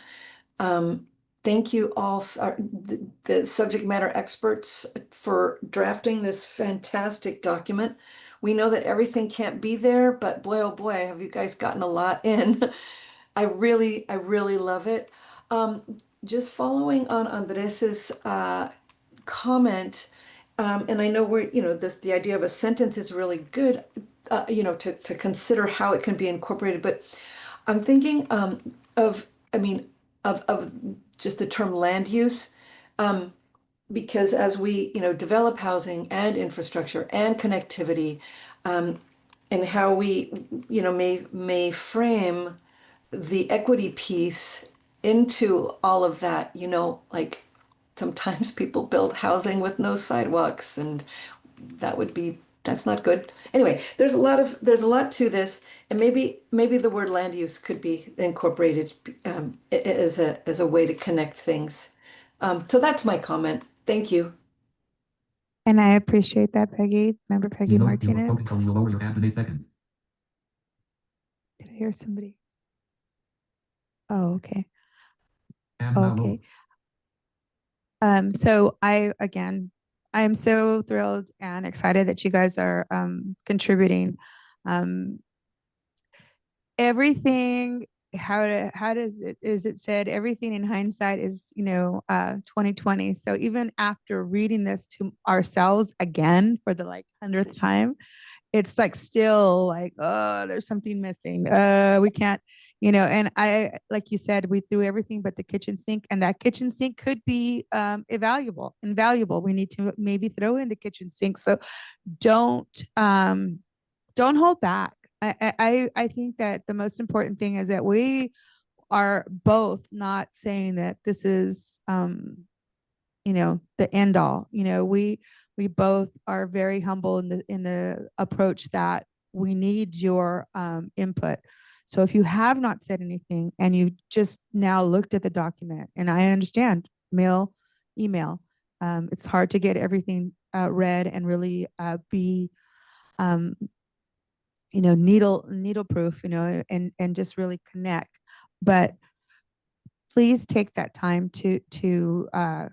Thank you all, the subject matter experts, for drafting this fantastic document. We know that everything can't be there, but boy, oh boy, have you guys gotten a lot in. I really love it. Just following on Andres's comment, and I know the idea of a sentence is really good, to consider how it can be incorporated, but I'm thinking of just the term land use, because as we develop housing and infrastructure and connectivity, and how we may frame the equity piece into all of that, like sometimes people build housing with no sidewalks, and that's not good. Anyway, there's a lot to this, and maybe the word land use could be incorporated as a way to connect things. So that's my comment. Thank you. And I appreciate that, Peggy. Member Peggy Martinez. Did I hear somebody? Oh, okay. Okay. So I'm so thrilled and excited that you guys are contributing. Everything, is it said, everything in hindsight is 2020. So even after reading this to ourselves again for the 100th time, it's still oh, there's something missing. We can't, and like you said, we threw everything but the kitchen sink, and that kitchen sink could be invaluable. We need to maybe throw in the kitchen sink. So don't hold back. I think that the most important thing is that we are both not saying that this is the end all. We both are very humble in the approach that we need your input. So if you have not said anything and you just now looked at the document, and I understand email, it's hard to get everything read and really be needle proof, and just really connect. But please take that time to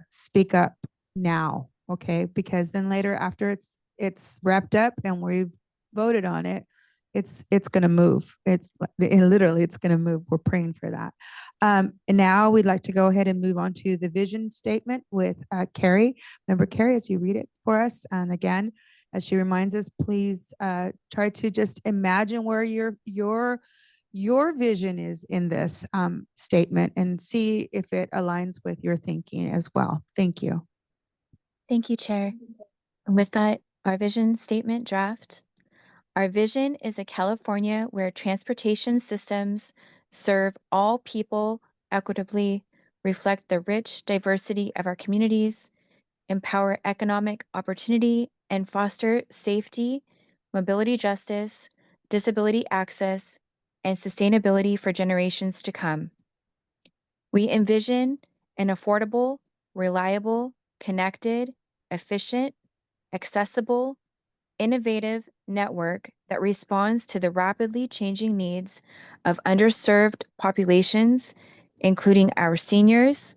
speak up now, okay? Because then later, after it's wrapped up and we've voted on it, it's going to move. It's going to move. We're praying for that. And now we'd like to go ahead and move on to the vision statement with Carrie. Member Carrie, as you read it for us, and again, as she reminds us, please try to just imagine where your vision is in this statement and see if it aligns with your thinking as well. Thank you. Thank you, Chair. And with that, our vision statement draft Our vision is a California where transportation systems serve all people equitably, reflect the rich diversity of our communities, empower economic opportunity, and foster safety, mobility justice, disability access, and sustainability for generations to come. We envision an affordable, reliable, connected, efficient, accessible, innovative network that responds to the rapidly changing needs of underserved populations, including our seniors,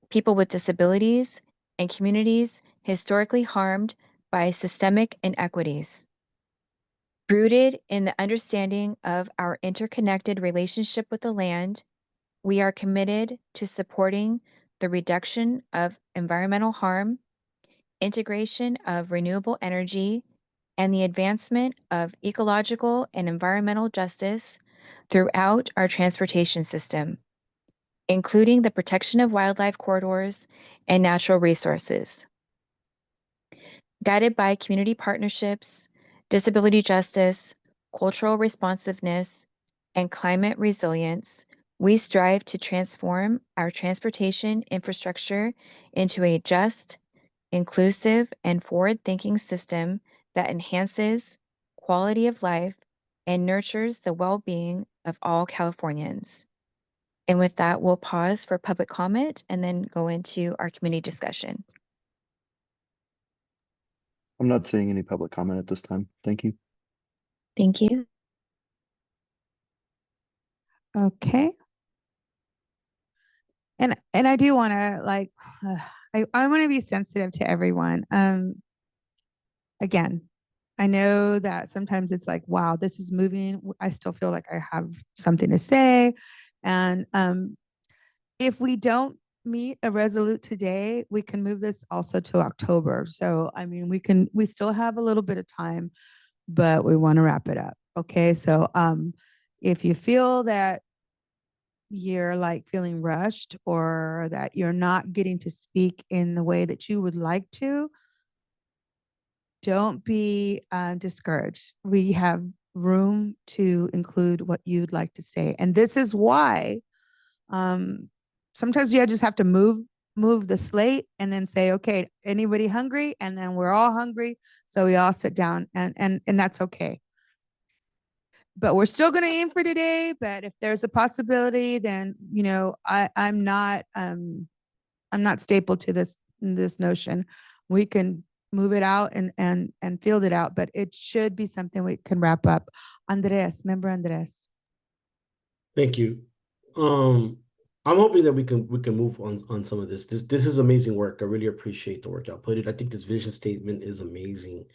people with disabilities, and communities historically harmed by systemic inequities. Rooted in the understanding of our interconnected relationship with the land, we are committed to supporting the reduction of environmental harm, integration of renewable energy, and the advancement of ecological and environmental justice throughout our transportation system, including the protection of wildlife corridors and natural resources. Guided by community partnerships, disability justice, cultural responsiveness, and climate resilience, we strive to transform our transportation infrastructure into a just, inclusive, and forward-thinking system that enhances quality of life and nurtures the well-being of all Californians. And with that, we'll pause for public comment and then go into our community discussion. I'm not seeing any public comment at this time. Thank you. Thank you. Okay. And I do want to like, I want to be sensitive to everyone. Again, I know that sometimes it's like, wow, this is moving. I still feel like I have something to say. And if we don't meet a resolute today, we can move this also to October. So, I mean, we still have a little bit of time, but we want to wrap it up. Okay. So, if you feel that you're like feeling rushed or that you're not getting to speak in the way that you would like to, don't be discouraged. We have room to include what you'd like to say. And this is why sometimes you just have to move the slate and then say, okay, anybody hungry? And then we're all hungry. So we all sit down and that's okay. But we're still going to aim for today. But if there's a possibility, then, you know, I'm not stapled to this notion. We can move it out and field it out, but it should be something we can wrap up. Member Andres. Thank you. I'm hoping that we can move on some of this. This is amazing work. I really appreciate the work y'all put in. I think this vision statement is amazing.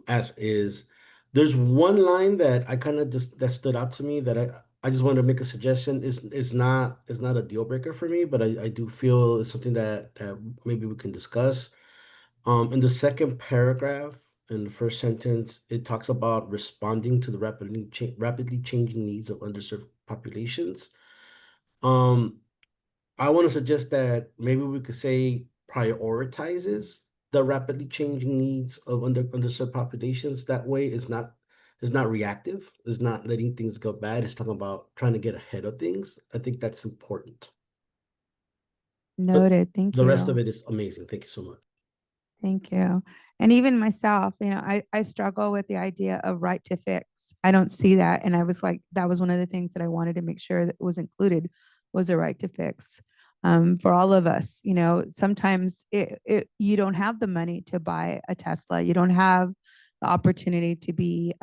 As is. There's one line that I kind of just that stood out to me that I just wanted to make a suggestion. It's not a deal breaker for me, but I do feel it's something that maybe we can discuss. In the second paragraph, in the first sentence, it talks about responding to the rapidly changing needs of underserved populations. I want to suggest that maybe we could say prioritizes the rapidly changing needs of underserved populations. That way, it's not reactive. It's not letting things go bad. It's talking about trying to get ahead of things. I think that's important. Noted. Thank you. The rest of it is amazing. Thank you so much. Thank you. And even myself, you know, I struggle with the idea of right to fix. I don't see that. And I was like, that was one of the things that I wanted to make sure that was included was a right to fix. For all of us, you know, sometimes you don't have the money to buy a Tesla. You don't have the opportunity to be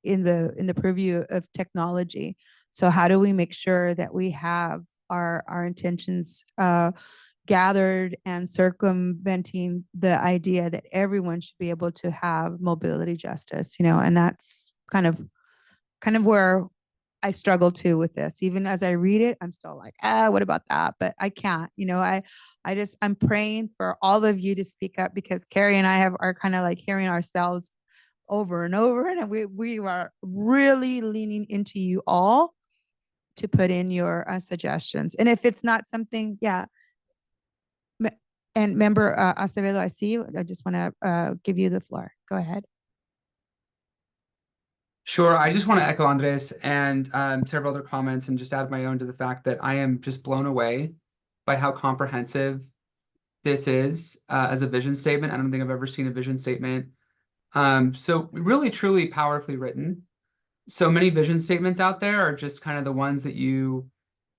in the purview of technology. So how do we make sure that we have our intentions gathered and circumventing the idea that everyone should be able to have mobility justice, you know, and that's kind of where I struggle too with this. Even as I read it, I'm still like, what about that? But I can't, you know, I'm praying for all of you to speak up because Carrie and I are kind of like hearing ourselves over and over. And we are really leaning into you all to put in your suggestions. And if it's not something, yeah. And member Acevedo, I see you. I just want to give you the floor. Go ahead. Sure. I just want to echo Andres and several other comments and just add my own to the fact that I am just blown away by how comprehensive this is as a vision statement. I don't think I've ever seen a vision statement so really, truly powerfully written. So many vision statements out there are just kind of the ones that you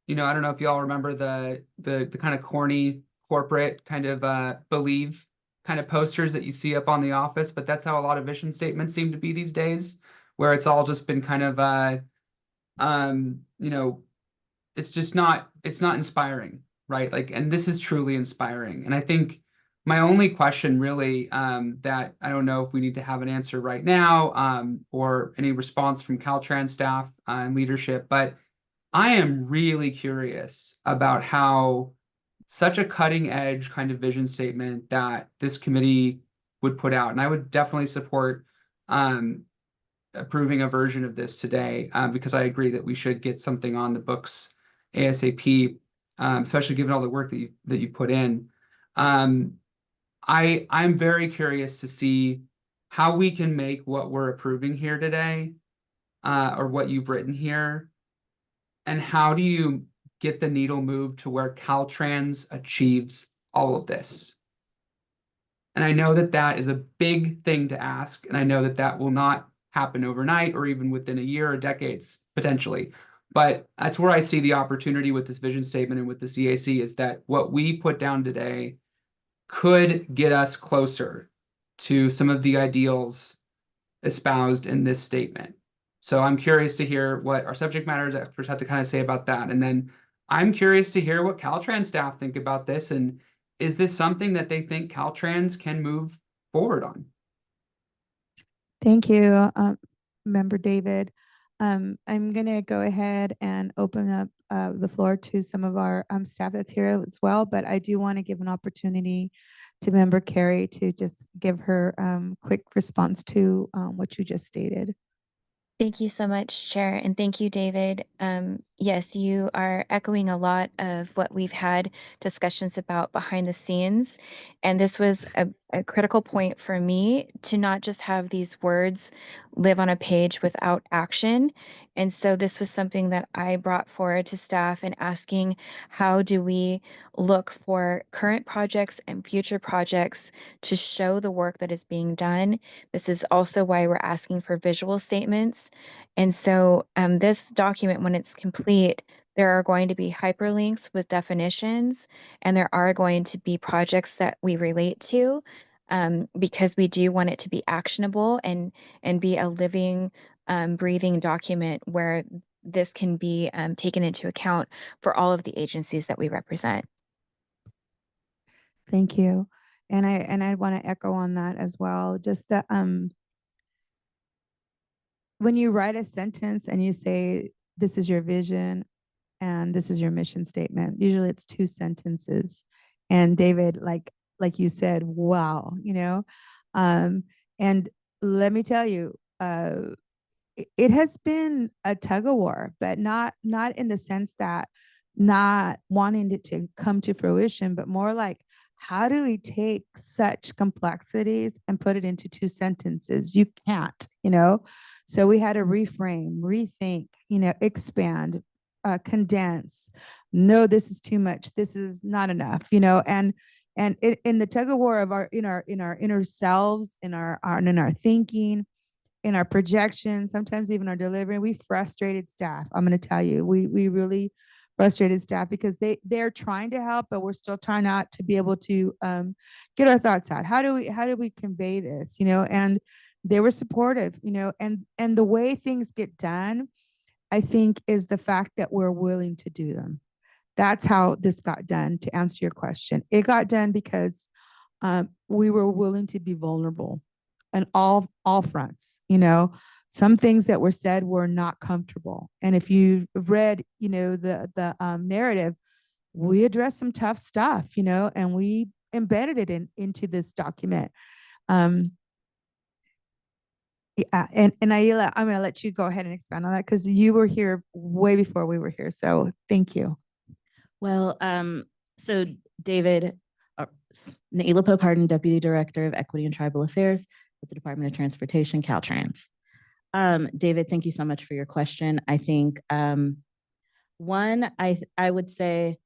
know, I don't know if you all remember the kind of corny corporate kind of believe kind of posters that you see up on the office, but that's how a lot of vision statements seem to be these days, where it's all just been kind of you know, it's not inspiring, right? Like, and this is truly inspiring. And I think my only question really that I don't know if we need to have an answer right now or any response from Caltrans staff and leadership, but I am really curious about how such a cutting edge kind of vision statement that this committee would put out. And I would definitely support approving a version of this today because I agree that we should get something on the books ASAP, especially given all the work that you put in. I'm very curious to see how we can make what we're approving here today or what you've written here, and how do you get the needle moved to where Caltrans achieves all of this? And I know that that is a big thing to ask, and I know that that will not happen overnight or even within a year or decades, potentially. But that's where I see the opportunity with this vision statement and with this EAC is that what we put down today could get us closer to some of the ideals espoused in this statement. So I'm curious to hear what our subject matters experts have to kind of say about that. And then I'm curious to hear what Caltrans staff think about this. And is this something that they think Caltrans can move forward on? Thank you, Member David. I'm going to go ahead and open up the floor to some of our staff that's here as well, but I do want to give an opportunity to Member Carey to just give her quick response to what you just stated. Thank you so much, Chair, and thank you, David. Yes, you are echoing a lot of what we've had discussions about behind the scenes, and this was a critical point for me to not just have these words live on a page without action. And so this was something that I brought forward to staff and asking, how do we look for current projects and future projects to show the work that is being done? This is also why we're asking for visual statements. And so this document, when it's complete, there are going to be hyperlinks with definitions, and there are going to be projects that we relate to because we do want it to be actionable and be a living, breathing document where this can be taken into account for all of the agencies that we represent. Thank you. And I want to echo on that as well. Just that when you write a sentence and you say, this is your vision and this is your mission statement, usually it's 2 sentences. And David, like you said, wow, you know, and let me tell you, it has been a tug of war, but not in the sense that not wanting it to come to fruition, but more like, how do we take such complexities and put it into 2 sentences? You can't, you know? So we had to reframe, rethink, you know, expand, condense. No, this is too much. This is not enough, you know? And in the tug of war of our inner selves, in our thinking, in our projections, sometimes even our delivery, we frustrated staff. I'm going to tell you, we really frustrated staff because they're trying to help, but we're still trying not to be able to get our thoughts out. How do we convey this, you know? And they were supportive, you know, and the way things get done, I think, is the fact that we're willing to do them. That's how this got done, to answer your question. It got done because we were willing to be vulnerable on all fronts, you know. Some things that were said were not comfortable. And if you read, you know, the narrative, we addressed some tough stuff, you know, and we embedded it into this document. Yeah, and Ayla, I'm going to let you go ahead and expand on that because you were here way before we were here. So thank you. Well, so David, Naila Pope Hardin, Deputy Director of Equity and Tribal Affairs with the Department of Transportation, Caltrans. David, thank you so much for your question. I think one, I would say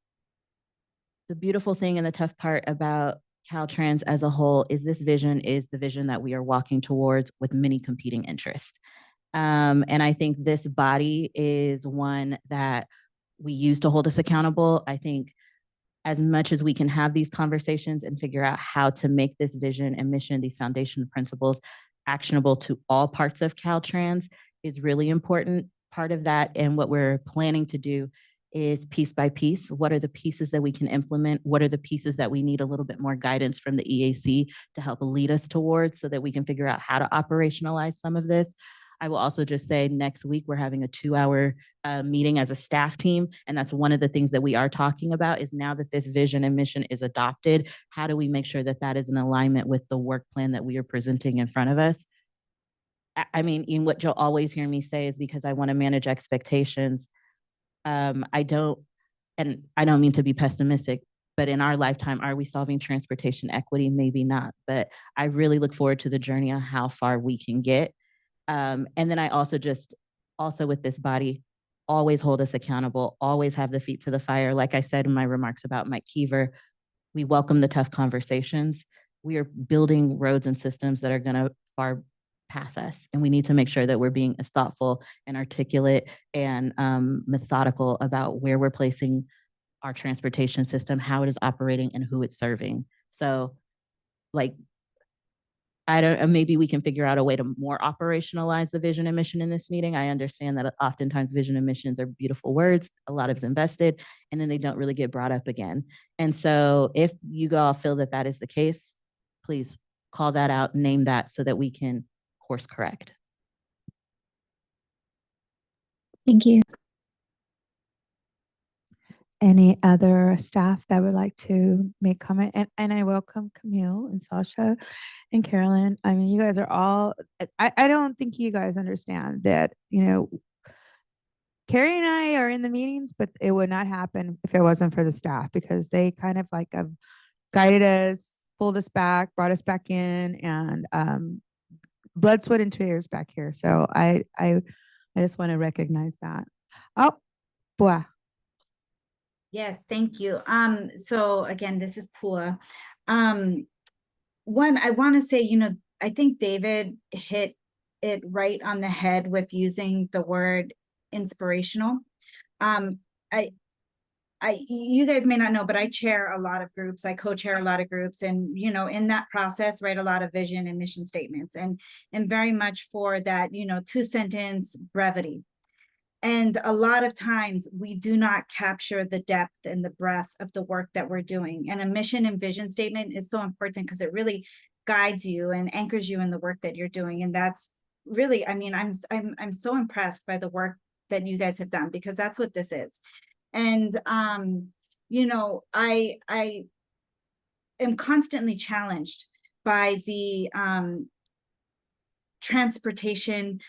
the beautiful thing and the tough part about Caltrans as a whole is this vision is the vision that we are walking towards with many competing interests. And I think this body is one that we use to hold us accountable. I think as much as we can have these conversations and figure out how to make this vision and mission, these foundation principles, actionable to all parts of Caltrans is really important. Part of that and what we're planning to do is piece by piece. What are the pieces that we can implement? What are the pieces that we need a little bit more guidance from the EAC to help lead us towards so that we can figure out how to operationalize some of this? I will also just say next week, we're having a 2-hour meeting as a staff team. And that's one of the things that we are talking about is now that this vision and mission is adopted, how do we make sure that that is in alignment with the work plan that we are presenting in front of us? I mean, Ian, what you'll always hear me say is because I want to manage expectations. I don't mean to be pessimistic, but in our lifetime, are we solving transportation equity? Maybe not, but I really look forward to the journey on how far we can get. And then I also with this body, always hold us accountable, always have the feet to the fire. Like I said in my remarks about Mike Keever, we welcome the tough conversations. We are building roads and systems that are going to far pass us. And we need to make sure that we're being as thoughtful and articulate and methodical about where we're placing our transportation system, how it is operating, and who it's serving. So like, maybe we can figure out a way to more operationalize the vision and mission in this meeting. I understand that oftentimes vision and missions are beautiful words, a lot is invested, and then they don't really get brought up again. And so if you all feel that that is the case, please call that out, name that so that we can course correct. Thank you. Any other staff that would like to make comment? And I welcome Camille and Sasha and Carolyn. I mean, you guys are all, I don't think you guys understand that, you know, Carrie and I are in the meetings, but it would not happen if it wasn't for the staff because they kind of like have guided us, pulled us back, brought us back in, and blood, sweat, and tears back here. So I just want to recognize that. Oh, boy. Yes, thank you. So again, this is Pua. One, I want to say, you know, I think David hit it right on the head with using the word inspirational. You guys may not know, but I chair a lot of groups. I co-chair a lot of groups, and you know, in that process, write a lot of vision and mission statements, and very much for that, you know, 2-sentence brevity. And a lot of times we do not capture the depth and the breadth of the work that we're doing. And a mission and vision statement is so important because it really guides you and anchors you in the work that you're doing. And that's really, I mean, I'm so impressed by the work that you guys have done because that's what this is. And you know, I am constantly challenged by the transportation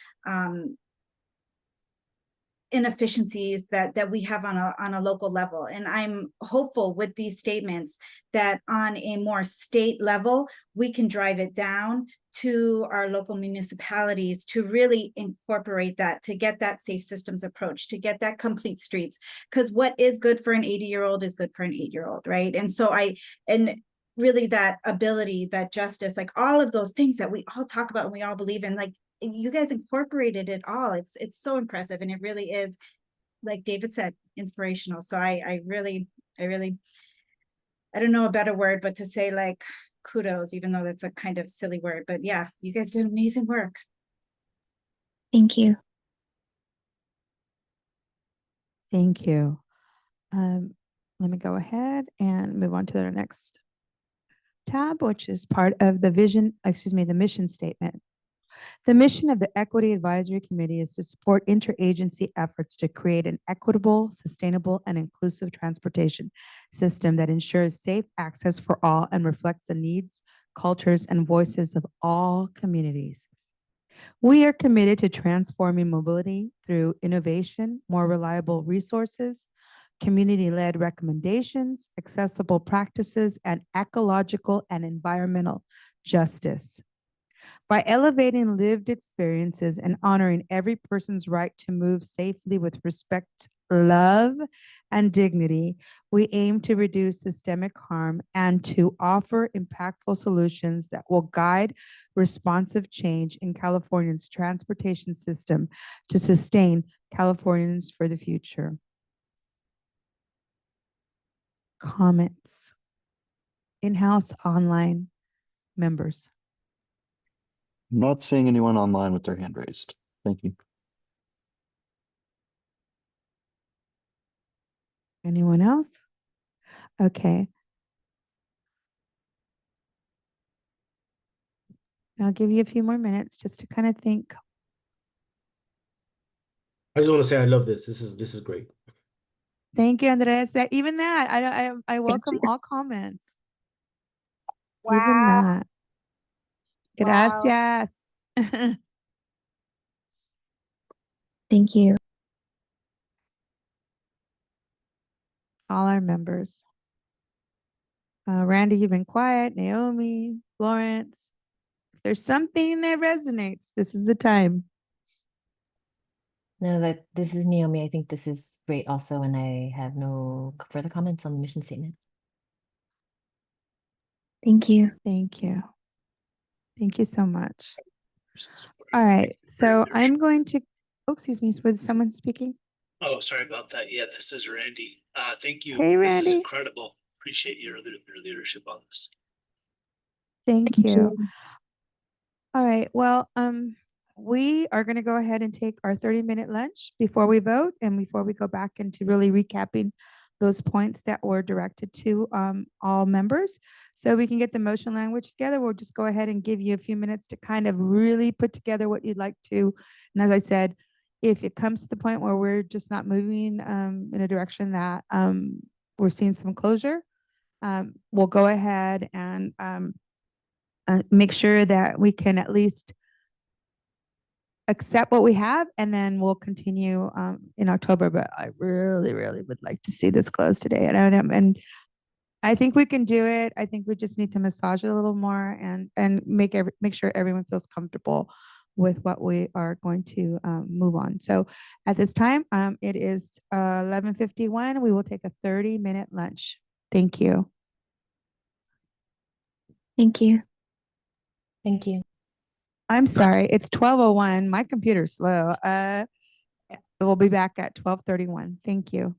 inefficiencies that we have on a local level. And I'm hopeful with these statements that on a more state level, we can drive it down to our local municipalities to really incorporate that, to get that safe systems approach, to get that complete streets. Because what is good for an 80-year-old is good for an 8-year-old, right? And so really that ability, that justice, like all of those things that we all talk about and we all believe in, like you guys incorporated it all. It's so impressive. And it really is, like David said, inspirational. So I really, I don't know a better word, but to say like kudos, even though that's a kind of silly word, but yeah, you guys did amazing work. Thank you. Thank you. Let me go ahead and move on to the next tab, which is part of the the mission statement. The mission of the Equity Advisory Committee is to support interagency efforts to create an equitable, sustainable, and inclusive transportation system that ensures safe access for all and reflects the needs, cultures, and voices of all communities. We are committed to transforming mobility through innovation, more reliable resources, community-led recommendations, accessible practices, and ecological and environmental justice. By elevating lived experiences and honoring every person's right to move safely with respect, love, and dignity, we aim to reduce systemic harm and to offer impactful solutions that will guide responsive change in California's transportation system to sustain Californians for the future. Comments? In-house online members. I'm not seeing anyone online with their hand raised. Thank you. Anyone else? Okay. I'll give you a few more minutes just to kind of think. I just want to say I love this. This is great. Thank you, Andres. Even that, I welcome all comments. Even that. Gracias. Thank you. All our members. Randy, you've been quiet. Naomi, Florence. If there's something that resonates, this is the time. No, that this is Naomi. I think this is great also, and I have no further comments on the mission statement. Thank you. Thank you. Thank you so much. All right. So I'm going to, oh, excuse me, was someone speaking? Oh, sorry about that. Yeah, this is Randy. Thank you. Hey, This is Randy. incredible. Appreciate your leadership on this. Thank you. All right. Well, we are going to go ahead and take our 30-minute lunch before we vote and before we go back into really recapping those points that were directed to all members. So we can get the motion language together. We'll just go ahead and give you a few minutes to kind of really put together what you'd like to. And as I said, if it comes to the point where we're just not moving in a direction that we're seeing some closure, we'll go ahead and make sure that we can at least accept what we have, and then we'll continue in October. But I really, really would like to see this closed today. And I think we can do it. I think we just need to massage it a little more and make sure everyone feels comfortable with what we are going to move on. So at this time, it is 11:51. We will take a 30-minute lunch. Thank you. Thank you. Thank you. I'm sorry, it's 12:01. My computer's slow. We'll be back at 12:31. Thank you.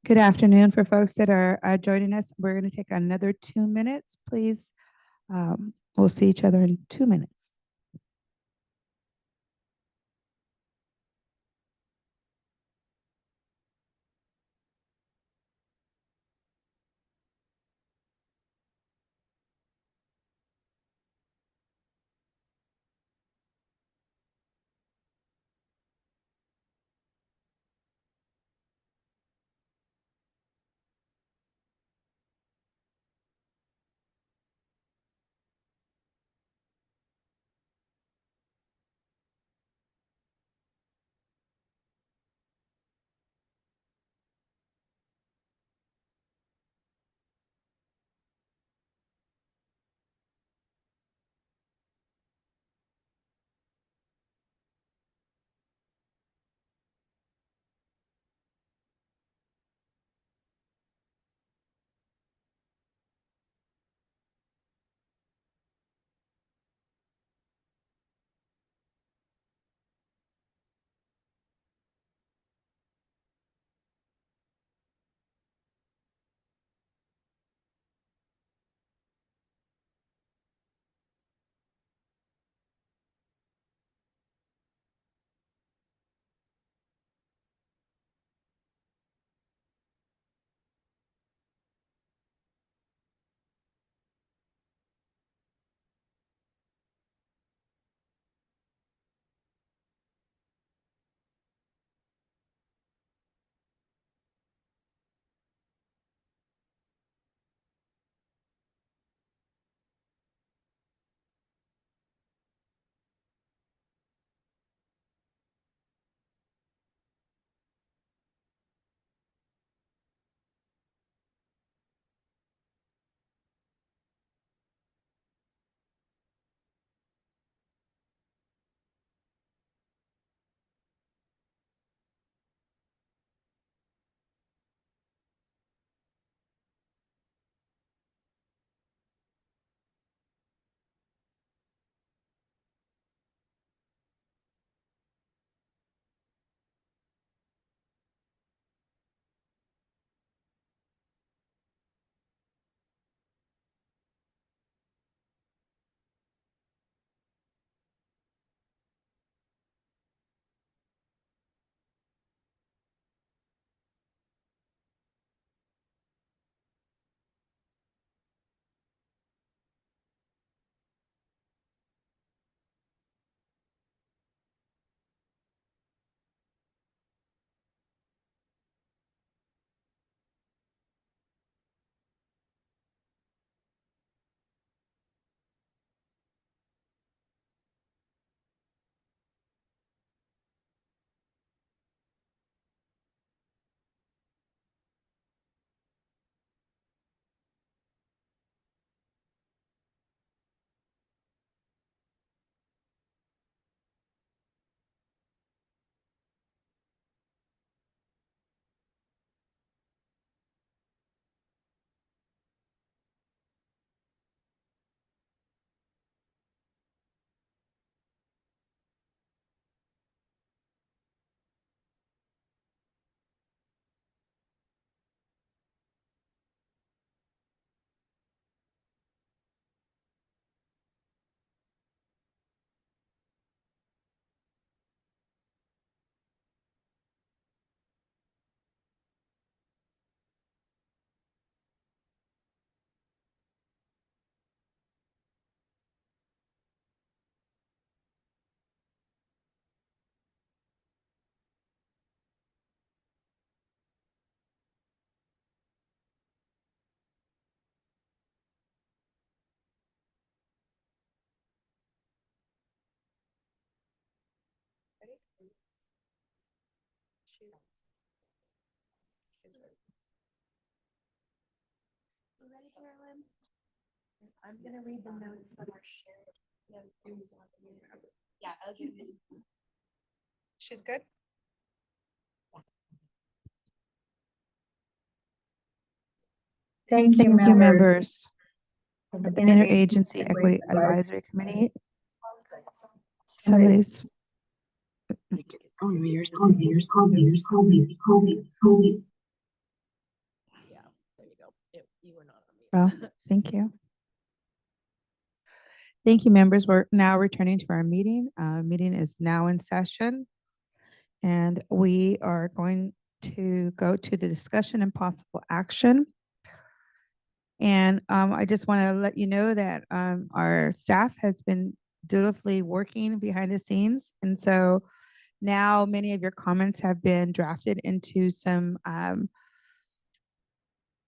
Good afternoon for folks that are joining us. We're going to take another 2 minutes, please. We'll see each other in 2 minutes. Ready, Carolyn? I'm gonna read the notes that are shared. Yeah, I'll give you. She's good? Thank you, Thank you, members. members of the Interagency Equity Advisory Committee. Somebody's. Well, thank you. Thank you, members. We're now returning to our meeting. Meeting is now in session. And we are going to go to the discussion and possible action. And I just want to let you know that our staff has been dutifully working behind the scenes. And so now many of your comments have been drafted into some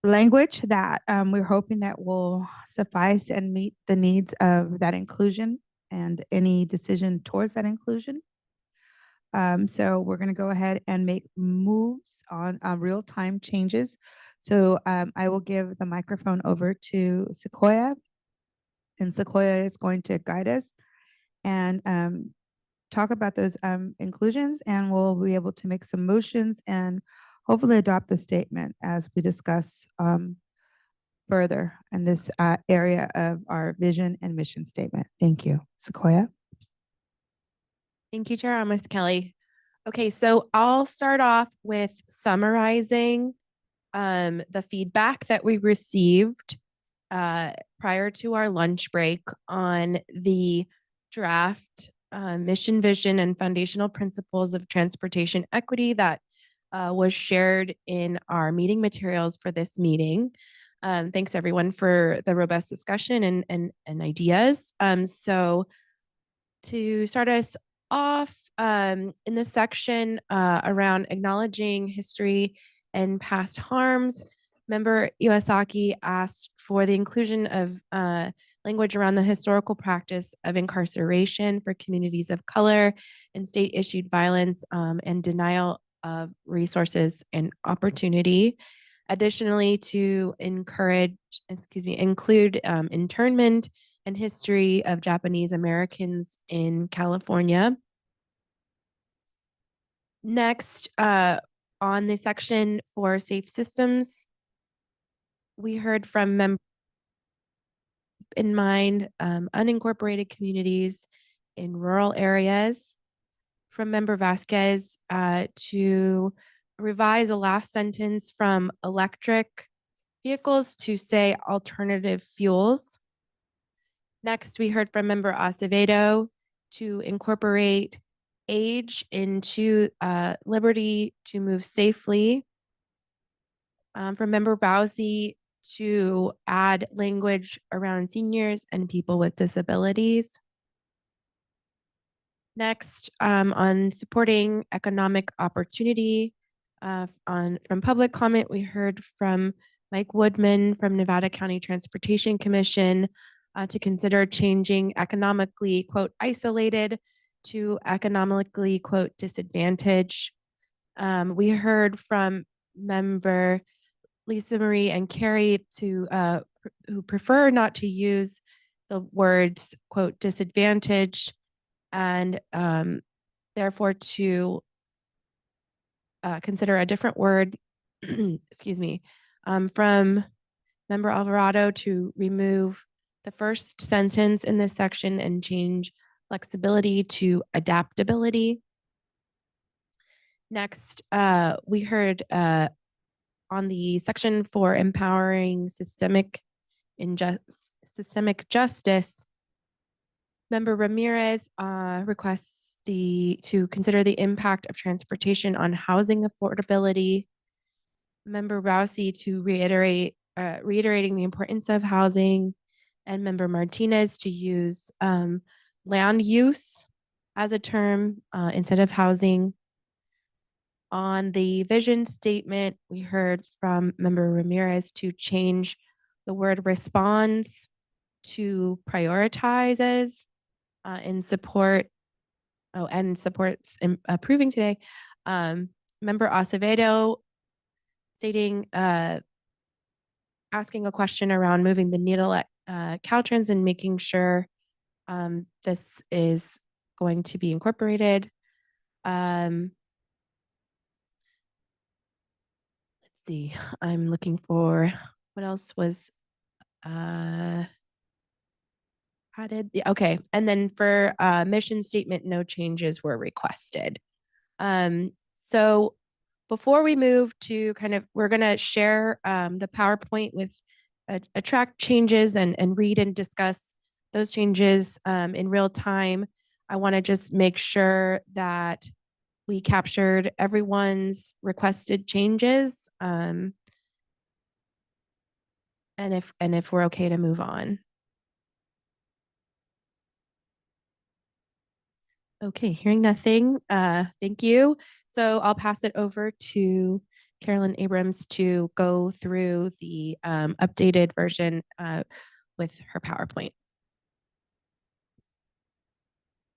language that we're hoping that will suffice and meet the needs of that inclusion and any decision towards that inclusion. So we're going to go ahead and make moves on real-time changes. So I will give the microphone over to Sequoia, and Sequoia is going to guide us and talk about those inclusions, and we'll be able to make some motions and hopefully adopt the statement as we discuss further in this area of our vision and mission statement. Thank you. Sequoia. Thank you, Chair Amos Kelly. Okay, so I'll start off with summarizing the feedback that we received prior to our lunch break on the draft mission, vision, and foundational principles of transportation equity that was shared in our meeting materials for this meeting. Thanks everyone for the robust discussion and ideas. So to start us off in this section around acknowledging history and past harms, Member Iwasaki asked for the inclusion of language around the historical practice of incarceration for communities of color and state-issued violence and denial of resources and opportunity. Additionally, to include internment and history of Japanese Americans in California. Next, on the section for safe systems, we heard from members in mind unincorporated communities in rural areas. From Member Vasquez to revise the last sentence from electric vehicles to say alternative fuels. Next, we heard from Member Acevedo to incorporate age into liberty to move safely. From Member Bowsey to add language around seniors and people with disabilities. Next, on supporting economic opportunity, from public comment, we heard from Mike Woodman from Nevada County Transportation Commission to consider changing economically, quote, isolated to economically, quote, disadvantaged. We heard from Member Lisa Marie and Carrie who prefer not to use the words, quote, disadvantaged, and therefore to consider a different word, excuse me, from Member Alvarado to remove the first sentence in this section and change flexibility to adaptability. Next, we heard on the section for empowering systemic justice, Member Ramirez requests to consider the impact of transportation on housing affordability. Member Rousey to reiterating the importance of housing, and Member Martinez to use land use as a term instead of housing. On the vision statement, we heard from Member Ramirez to change the word responds to prioritizes in support, and supports approving today. Member Acevedo stating, asking a question around moving the needle at Caltrans and making sure this is going to be incorporated. Let's see, I'm looking for what else was added. Yeah, okay, and then for mission statement, no changes were requested. So before we move to we're gonna share the PowerPoint with track changes and read and discuss those changes in real time. I want to just make sure that we captured everyone's requested changes. And if we're okay to move on. Okay, hearing nothing. Thank you. So I'll pass it over to Carolyn Abrams to go through the updated version with her PowerPoint.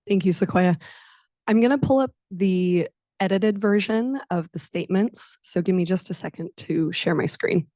Thank you, Sequoia. I'm going to pull up the edited version of the statements. So give me just a second to share my screen.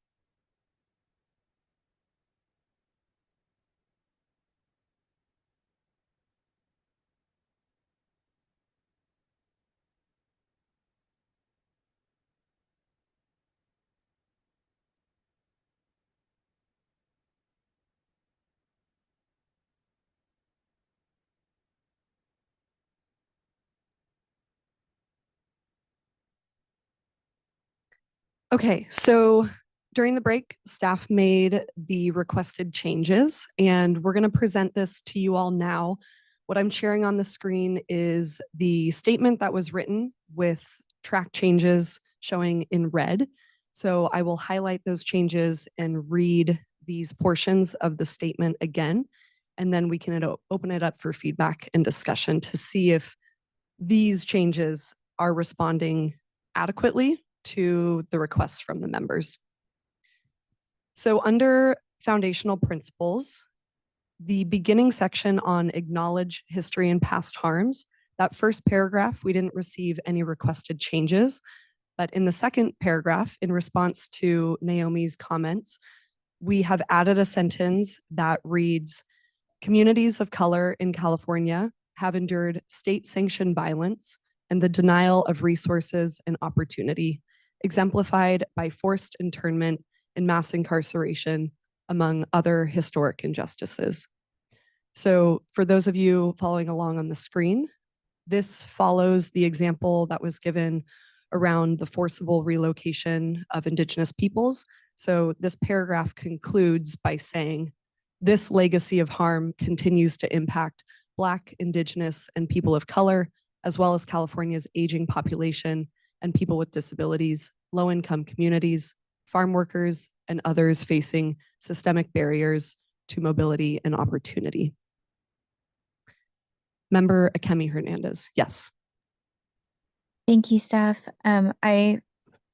Okay, so during the break, staff made the requested changes, and we're going to present this to you all now. What I'm sharing on the screen is the statement that was written with track changes showing in red. So I will highlight those changes and read these portions of the statement again, and then we can open it up for feedback and discussion to see if these changes are responding adequately to the requests from the members. So under foundational principles, the beginning section on acknowledge history and past harms, that first paragraph, we didn't receive any requested changes. But in the second paragraph, in response to Naomi's comments, we have added a sentence that reads, communities of color in California have endured state-sanctioned violence and the denial of resources and opportunity, exemplified by forced internment and mass incarceration, among other historic injustices. So for those of you following along on the screen, this follows the example that was given around the forcible relocation of Indigenous peoples. So this paragraph concludes by saying, this legacy of harm continues to impact Black, Indigenous, and people of color, as well as California's aging population and people with disabilities, low-income communities, farm workers, and others facing systemic barriers to mobility and opportunity. Member Akemi Hernandez, yes. Thank you, staff. I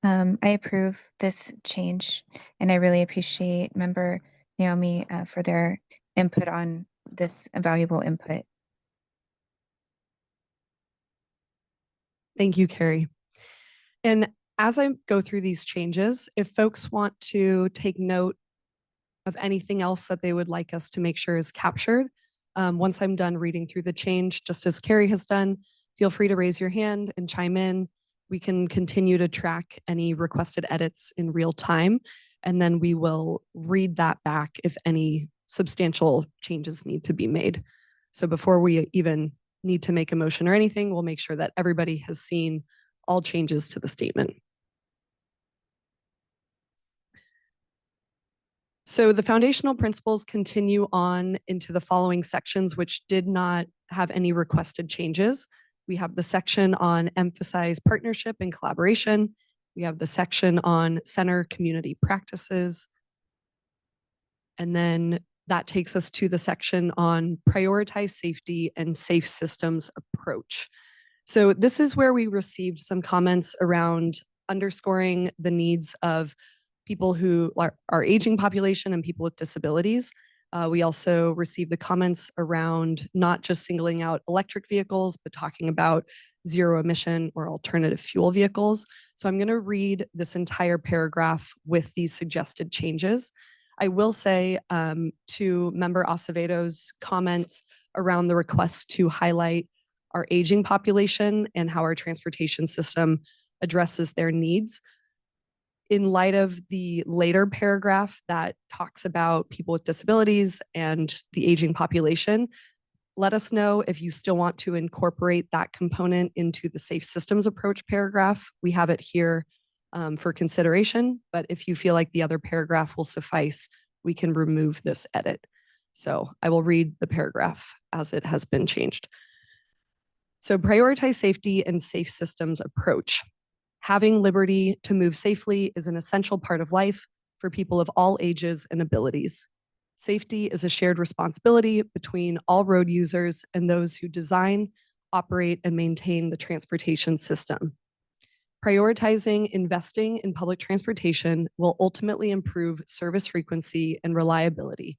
approve this change, and I really appreciate Member Naomi for their input on this valuable input. Thank you, Carrie. And as I go through these changes, if folks want to take note of anything else that they would like us to make sure is captured, once I'm done reading through the change, just as Carrie has done, feel free to raise your hand and chime in. We can continue to track any requested edits in real time, and then we will read that back if any substantial changes need to be made. So before we even need to make a motion or anything, we'll make sure that everybody has seen all changes to the statement. So the foundational principles continue on into the following sections, which did not have any requested changes. We have the section on emphasize partnership and collaboration. We have the section on center community practices. And then that takes us to the section on prioritize safety and safe systems approach. So this is where we received some comments around underscoring the needs of people who are aging population and people with disabilities. We also received the comments around not just singling out electric vehicles, but talking about zero emission or alternative fuel vehicles. So I'm going to read this entire paragraph with these suggested changes. I will say to Member Acevedo's comments around the request to highlight our aging population and how our transportation system addresses their needs. In light of the later paragraph that talks about people with disabilities and the aging population, let us know if you still want to incorporate that component into the safe systems approach paragraph. We have it here for consideration, but if you feel like the other paragraph will suffice, we can remove this edit. So I will read the paragraph as it has been changed. So prioritize safety and safe systems approach. Having liberty to move safely is an essential part of life for people of all ages and abilities. Safety is a shared responsibility between all road users and those who design, operate, and maintain the transportation system. Prioritizing investing in public transportation will ultimately improve service frequency and reliability.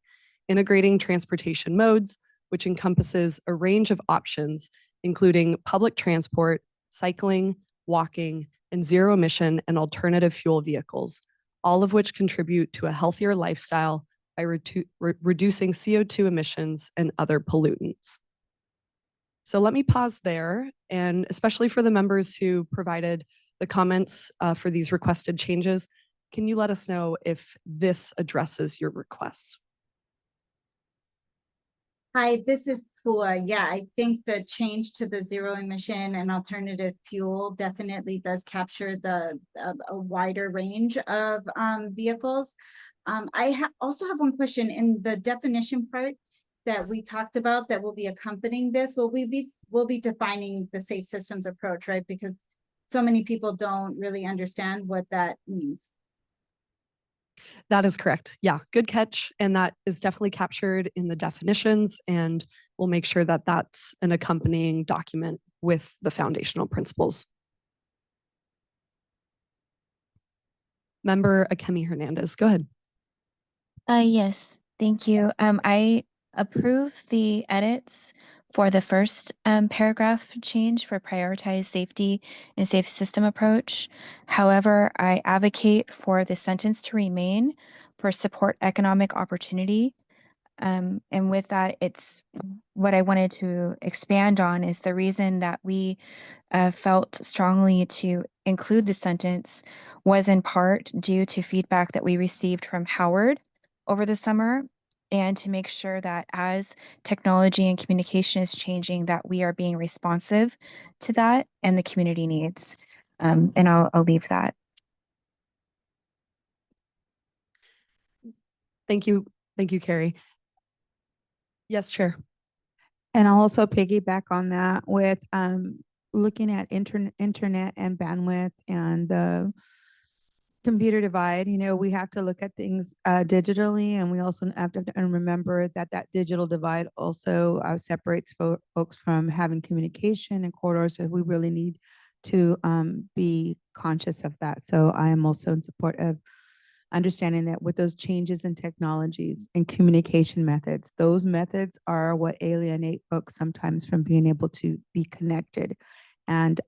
Integrating transportation modes, which encompasses a range of options, including public transport, cycling, walking, and zero emission and alternative fuel vehicles, all of which contribute to a healthier lifestyle by reducing CO2 emissions and other pollutants. So let me pause there, and especially for the members who provided the comments for these requested changes, can you let us know if this addresses your requests? Hi, this is Pua. Yeah, I think the change to the zero emission and alternative fuel definitely does capture the a wider range of vehicles. I also have one question in the definition part that we talked about that will be accompanying this. We'll be defining the safe systems approach, right? Because so many people don't really understand what that means. That is correct. Yeah, good catch. And that is definitely captured in the definitions, and we'll make sure that that's an accompanying document with the foundational principles. Member Akemi Hernandez, go ahead. Yes, thank you. I approve the edits for the first paragraph change for prioritize safety and safe system approach. However, I advocate for the sentence to remain for support economic opportunity. And with that, it's what I wanted to expand on is the reason that we felt strongly to include the sentence was in part due to feedback that we received from Howard over the summer, and to make sure that as technology and communication is changing, that we are being responsive to that and the community needs. And I'll leave that. Thank you. Thank you, Carrie. Yes, Chair. And I'll also piggyback on that with looking at internet and bandwidth and the computer divide. You know, we have to look at things digitally, and we also have to remember that that digital divide also separates folks from having communication and corridors. So we really need to be conscious of that. So I am also in support of understanding that with those changes in technologies and communication methods, those methods are what alienate folks sometimes from being able to be connected. And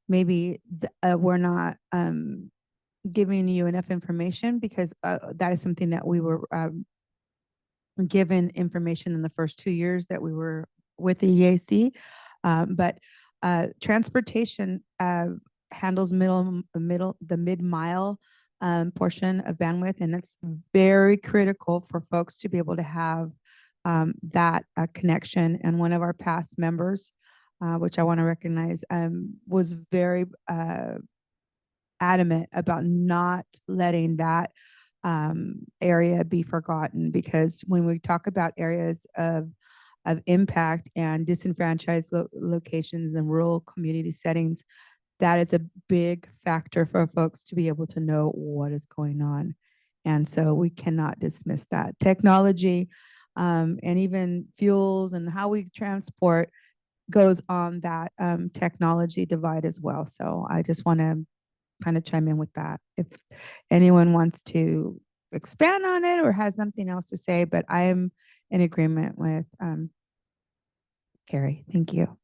maybe we're not giving you enough information, because that is something that we were given information in the first 2 years that we were with the EAC. But transportation handles the mid-mile portion of bandwidth, and it's very critical for folks to be able to have that connection. And one of our past members, which I want to recognize, was very adamant about not letting that area be forgotten, because when we talk about areas of impact and disenfranchised locations and rural community settings, that is a big factor for folks to be able to know what is going on. And so we cannot dismiss that. Technology and even fuels and how we transport goes on that technology divide as well. So I just want to kind of chime in with that. If anyone wants to expand on it or has something else to say, but I am in agreement with Carrie. Thank you.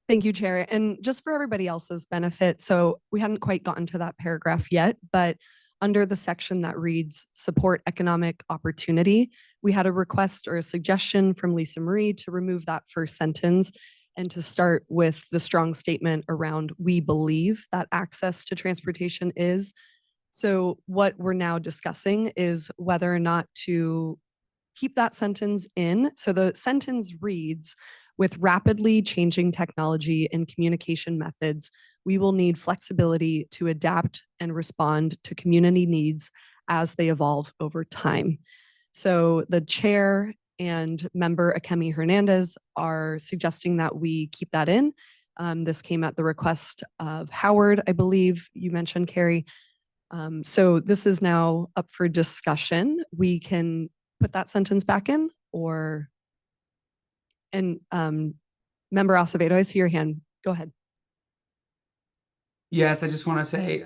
Thank you, Chair. And just for everybody else's benefit, so we hadn't quite gotten to that paragraph yet, but under the section that reads support economic opportunity, we had a request or a suggestion from Lisa Marie to remove that first sentence and to start with the strong statement around we believe that access to transportation is. So what we're now discussing is whether or not to keep that sentence in. So the sentence reads, with rapidly changing technology and communication methods, we will need flexibility to adapt and respond to community needs as they evolve over time. So the chair and member Akemi Hernandez are suggesting that we keep that in. This came at the request of Howard, I believe you mentioned, Carrie. So this is now up for discussion. We can put that sentence back in, or, and Member Acevedo, I see your hand. Go ahead. Yes, I just want to say,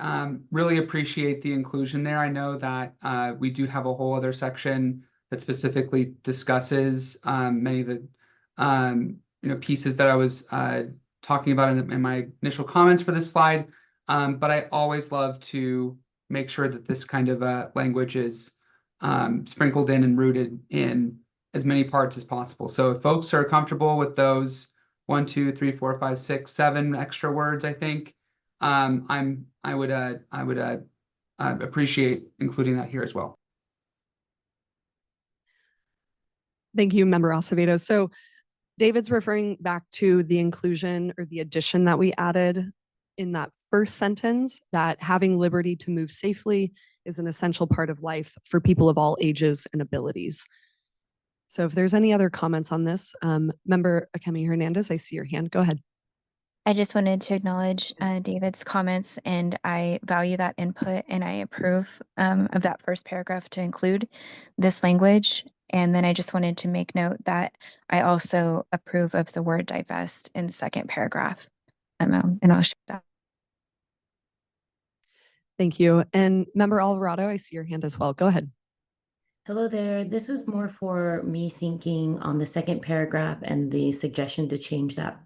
really appreciate the inclusion there. I know that we do have a whole other section that specifically discusses many of the pieces that I was talking about in my initial comments for this slide. But I always love to make sure that this kind of language is sprinkled in and rooted in as many parts as possible. So if folks are comfortable with those 1, 2, 3, 4, 5, 6, 7 extra words, I think I would appreciate including that here as well. Thank you, Member Acevedo. So David's referring back to the inclusion or the addition that we added in that first sentence, that having liberty to move safely is an essential part of life for people of all ages and abilities. So if there's any other comments on this, Member Akemi Hernandez, I see your hand. Go ahead. I just wanted to acknowledge David's comments, and I value that input, and I approve of that first paragraph to include this language. And then I just wanted to make note that I also approve of the word divest in the second paragraph. And I'll share that. Thank you. And Member Alvarado, I see your hand as well. Go ahead. Hello there. This was more for me thinking on the second paragraph and the suggestion to change that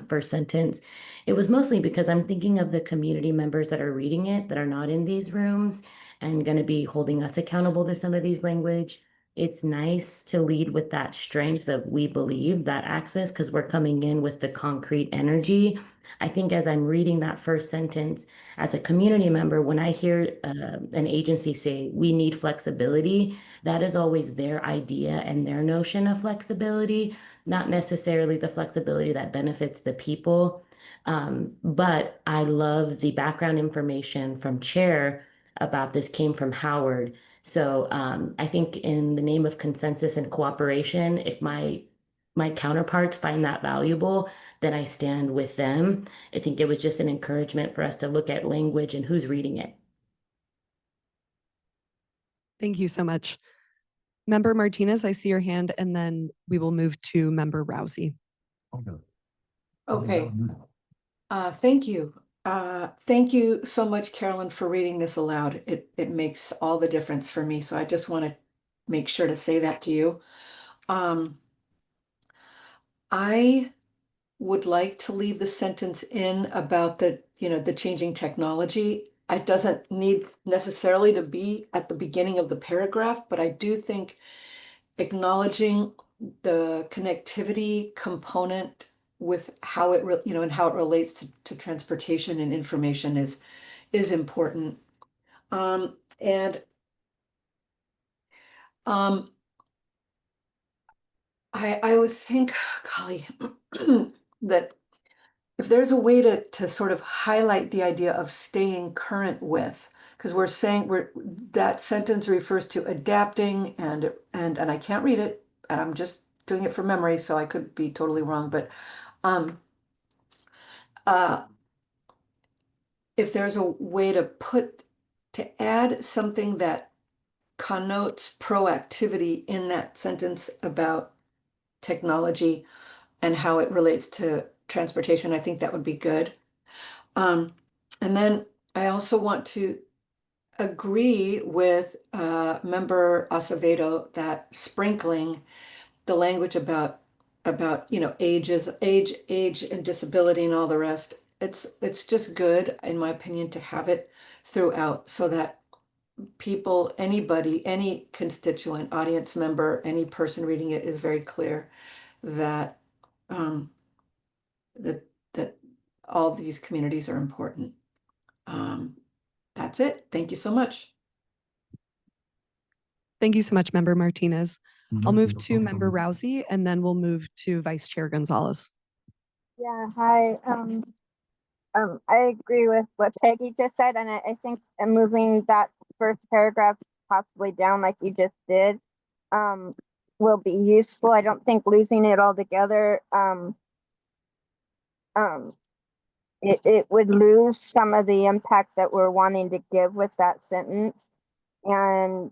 first sentence. It was mostly because I'm thinking of the community members that are reading it that are not in these rooms and going to be holding us accountable to some of these language. It's nice to lead with that strength of we believe that access because we're coming in with the concrete energy. I think as I'm reading that first sentence as a community member, when I hear an agency say we need flexibility, that is always their idea and their notion of flexibility, not necessarily the flexibility that benefits the people. But I love the background information from Chair about this came from Howard. So I think in the name of consensus and cooperation, if my counterparts find that valuable, then I stand with them. I think it was just an encouragement for us to look at language and who's reading it. Thank you so much. Member Martinez, I see your hand, and then we will move to Member Rousey. Okay. Thank you. Thank you so much, Carolyn, for reading this aloud. It makes all the difference for me. So I just want to make sure to say that to you. I would like to leave the sentence in about the changing technology. It doesn't need necessarily to be at the beginning of the paragraph, but I do think acknowledging the connectivity component with how it and how it relates to transportation and information is important. I would think, golly, that if there's a way to sort of highlight the idea of staying current with, because we're saying that sentence refers to adapting and I can't read it, and I'm just doing it from memory, so I could be totally wrong, but if there's a way to add something that connotes proactivity in that sentence about technology and how it relates to transportation, I think that would be good. And then I also want to agree with Member Acevedo that sprinkling the language about age and disability and all the rest, it's just good, in my opinion, to have it throughout so that people, anybody, any constituent, audience member, any person reading it is very clear that that all these communities are important. That's it. Thank you so much. Thank you so much, Member Martinez. I'll move to Member Rousey, and then we'll move to Vice Chair Gonzalez. Yeah, hi. I agree with what Peggy just said, and I think moving that first paragraph possibly down like you just did, will be useful. I don't think losing it altogether, it would lose some of the impact that we're wanting to give with that sentence. And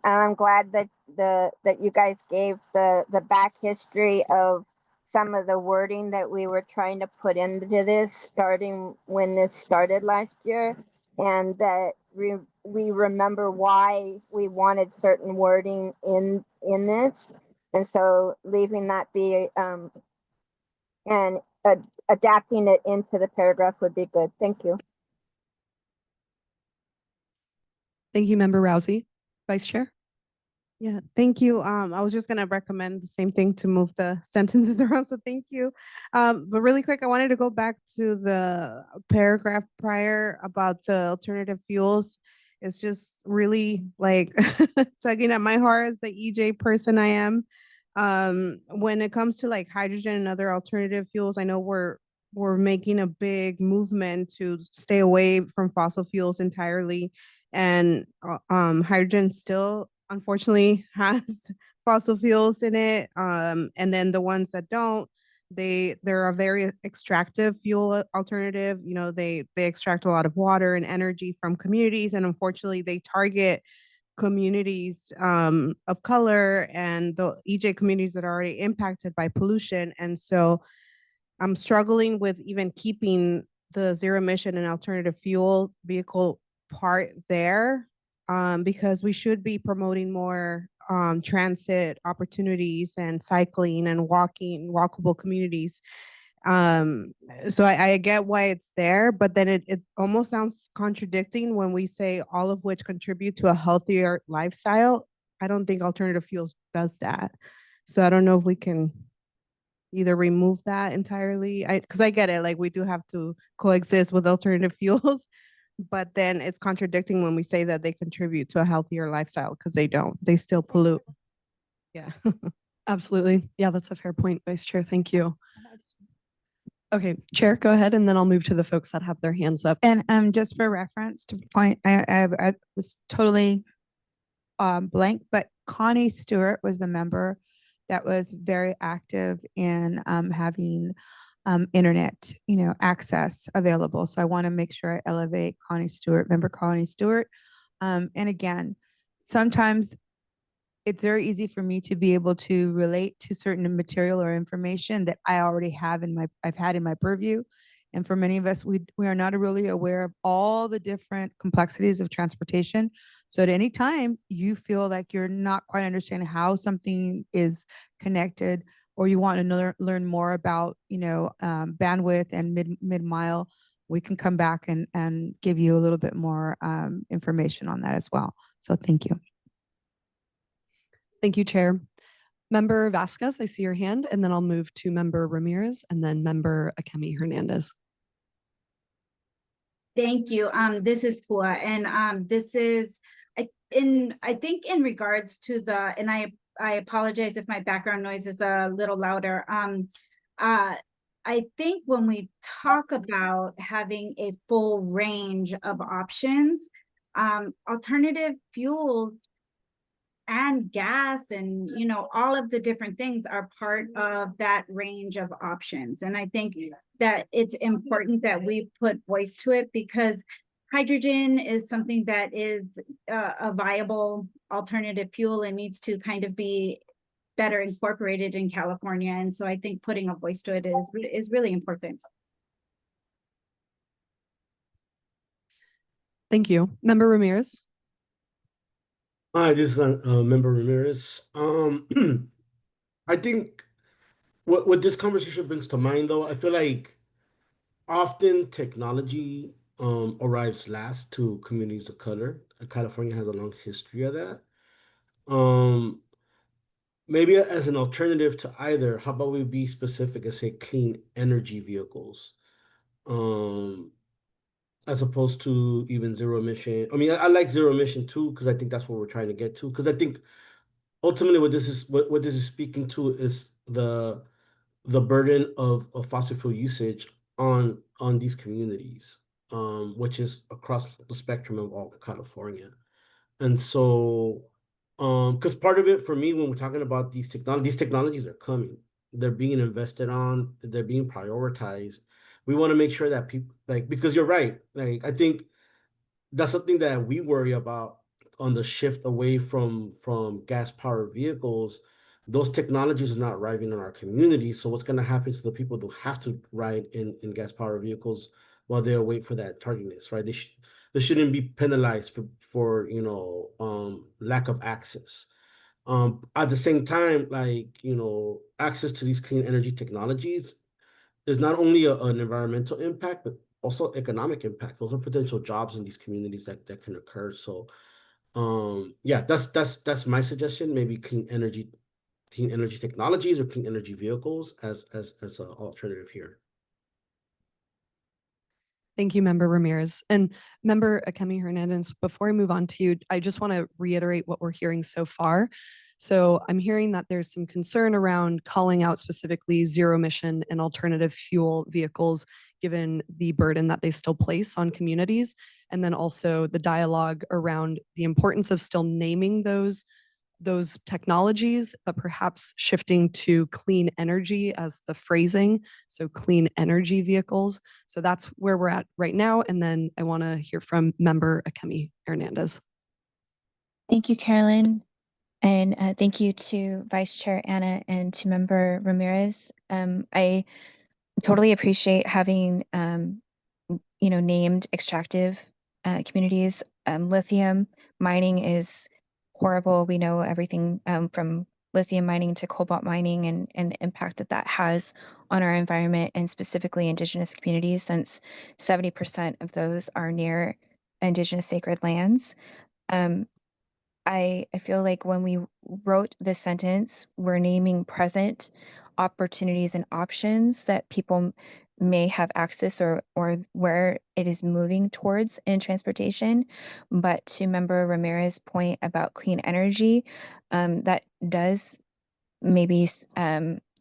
I'm glad that that you guys gave the back history of some of the wording that we were trying to put into this starting when this started last year, and that we remember why we wanted certain wording in this, and so leaving that be and adapting it into the paragraph would be good. Thank you. Thank you, Member Rousey. Vice Chair? Yeah, thank you. I was just gonna recommend the same thing to move the sentences around, so thank you. But really quick, I wanted to go back to the paragraph prior about the alternative fuels. It's just really like tugging at my heart as the EJ person I am. When it comes to like hydrogen and other alternative fuels, I know we're making a big movement to stay away from fossil fuels entirely, and hydrogen still unfortunately has fossil fuels in it, and then the ones that don't, they're a very extractive fuel alternative. You know, they extract a lot of water and energy from communities, and unfortunately they target communities of color and the EJ communities that are already impacted by pollution. And so I'm struggling with even keeping the zero emission and alternative fuel vehicle part there, because we should be promoting more transit opportunities and cycling and walkable communities. So I get why it's there, but then it almost sounds contradicting when we say all of which contribute to a healthier lifestyle. I don't think alternative fuels does that. So I don't know if we can either remove that entirely. Because I get it, like we do have to coexist with alternative fuels, but then it's contradicting when we say that they contribute to a healthier lifestyle, because they don't. They still pollute. Yeah. Absolutely. Yeah, that's a fair point, Vice Chair. Thank you. Okay, Chair, go ahead, and then I'll move to the folks that have their hands up. And just for reference to point, I was totally blank, but Connie Stewart was the member that was very active in having internet, access available. So I want to make sure I elevate Connie Stewart, member Connie Stewart. And again, sometimes it's very easy for me to be able to relate to certain material or information that I already have I've had in my purview. And for many of us, we are not really aware of all the different complexities of transportation. So at any time you feel like you're not quite understanding how something is connected, or you want to learn more about, bandwidth and mid mile, we can come back and give you a little bit more information on that as well. So thank you. Thank you, Chair. Member Vasquez, I see your hand, and then I'll move to Member Ramirez and then Member Akemi Hernandez. Thank you. This is Pua, and this is I think in regards to the, and I apologize if my background noise is a little louder. I think when we talk about having a full range of options, alternative fuels and gas and all of the different things are part of that range of options. And I think that it's important that we put voice to it, because hydrogen is something that is a viable alternative fuel and needs to kind of be better incorporated in California. And so I think putting a voice to it is really important. Thank you. Member Ramirez. Hi, this is Member Ramirez. I think what this conversation brings to mind, though, I feel like often technology arrives last to communities of color. California has a long history of that. Maybe as an alternative to either, how about we be specific and say clean energy vehicles? As opposed to even zero emission. I mean, I like zero emission too, because I think that's what we're trying to get to. Because I think ultimately what this is speaking to is the burden of fossil fuel usage on these communities, which is across the spectrum of all California. And so, because part of it for me, when we're talking about these technologies are coming, they're being invested on, they're being prioritized. We want to make sure that people like, because you're right. Like, I think that's something that we worry about on the shift away from gas powered vehicles. Those technologies are not arriving in our community. So what's going to happen to the people who have to ride in gas powered vehicles while they wait for that tardiness, right? They shouldn't be penalized for lack of access. At the same time, like, access to these clean energy technologies is not only an environmental impact, but also economic impact. Those are potential jobs in these communities that can occur. So, yeah, that's my suggestion. Maybe clean energy technologies or clean energy vehicles as an alternative here. Thank you, Member Ramirez. And Member Akemi Hernandez, before I move on to you, I just want to reiterate what we're hearing so far. So I'm hearing that there's some concern around calling out specifically zero emission and alternative fuel vehicles, given the burden that they still place on communities. And then also the dialogue around the importance of still naming those technologies, but perhaps shifting to clean energy as the phrasing. So clean energy vehicles. So that's where we're at right now. And then I want to hear from Member Akemi Hernandez. Thank you, Carolyn. And thank you to Vice Chair Anna and to Member Ramirez. I totally appreciate having, named extractive communities. Lithium mining is horrible. We know everything from lithium mining to cobalt mining and the impact that that has on our environment and specifically Indigenous communities, since 70% of those are near Indigenous sacred lands. I feel like when we wrote this sentence, we're naming present opportunities and options that people may have access or where it is moving towards in transportation. But to Member Ramirez's point about clean energy, that does maybe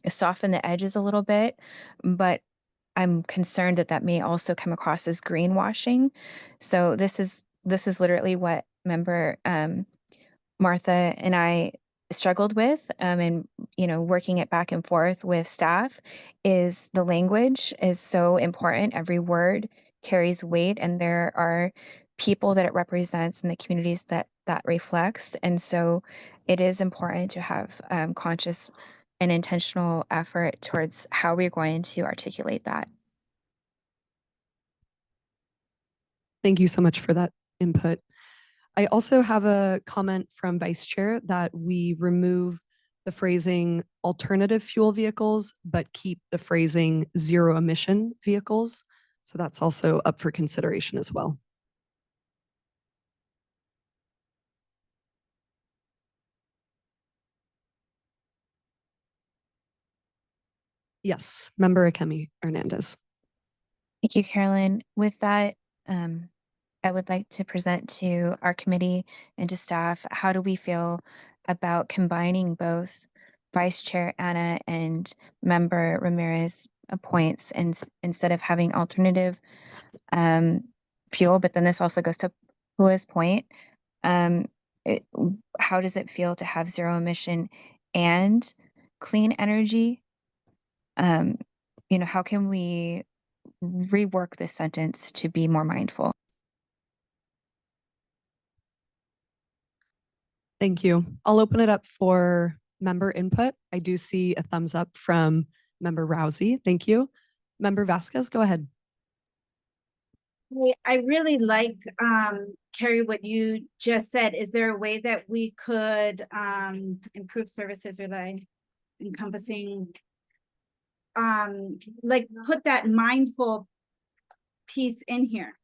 soften the edges a little bit, but I'm concerned that that may also come across as greenwashing. So this is literally what Member Martha and I struggled with, and working it back and forth with staff, is the language is so important. Every word carries weight, and there are people that it represents in the communities that reflects. And so it is important to have conscious and intentional effort towards how we're going to articulate that. Thank you so much for that input. I also have a comment from Vice Chair that we remove the phrasing alternative fuel vehicles, but keep the phrasing zero emission vehicles. So that's also up for consideration as well. Yes, Member Akemi Hernandez. Thank you, Carolyn. With that, I would like to present to our committee and to staff, how do we feel about combining both Vice Chair Anna and Member Ramirez points, and instead of having alternative fuel, but then this also goes to Pua's point. How does it feel to have zero emission and clean energy? How can we rework this sentence to be more mindful? Thank you. I'll open it up for member input. I do see a thumbs up from Member Rousey. Thank you. Member Vasquez, go ahead. I really like, Carrie, what you just said. Is there a way that we could improve services or like encompassing, like put that mindful piece in here?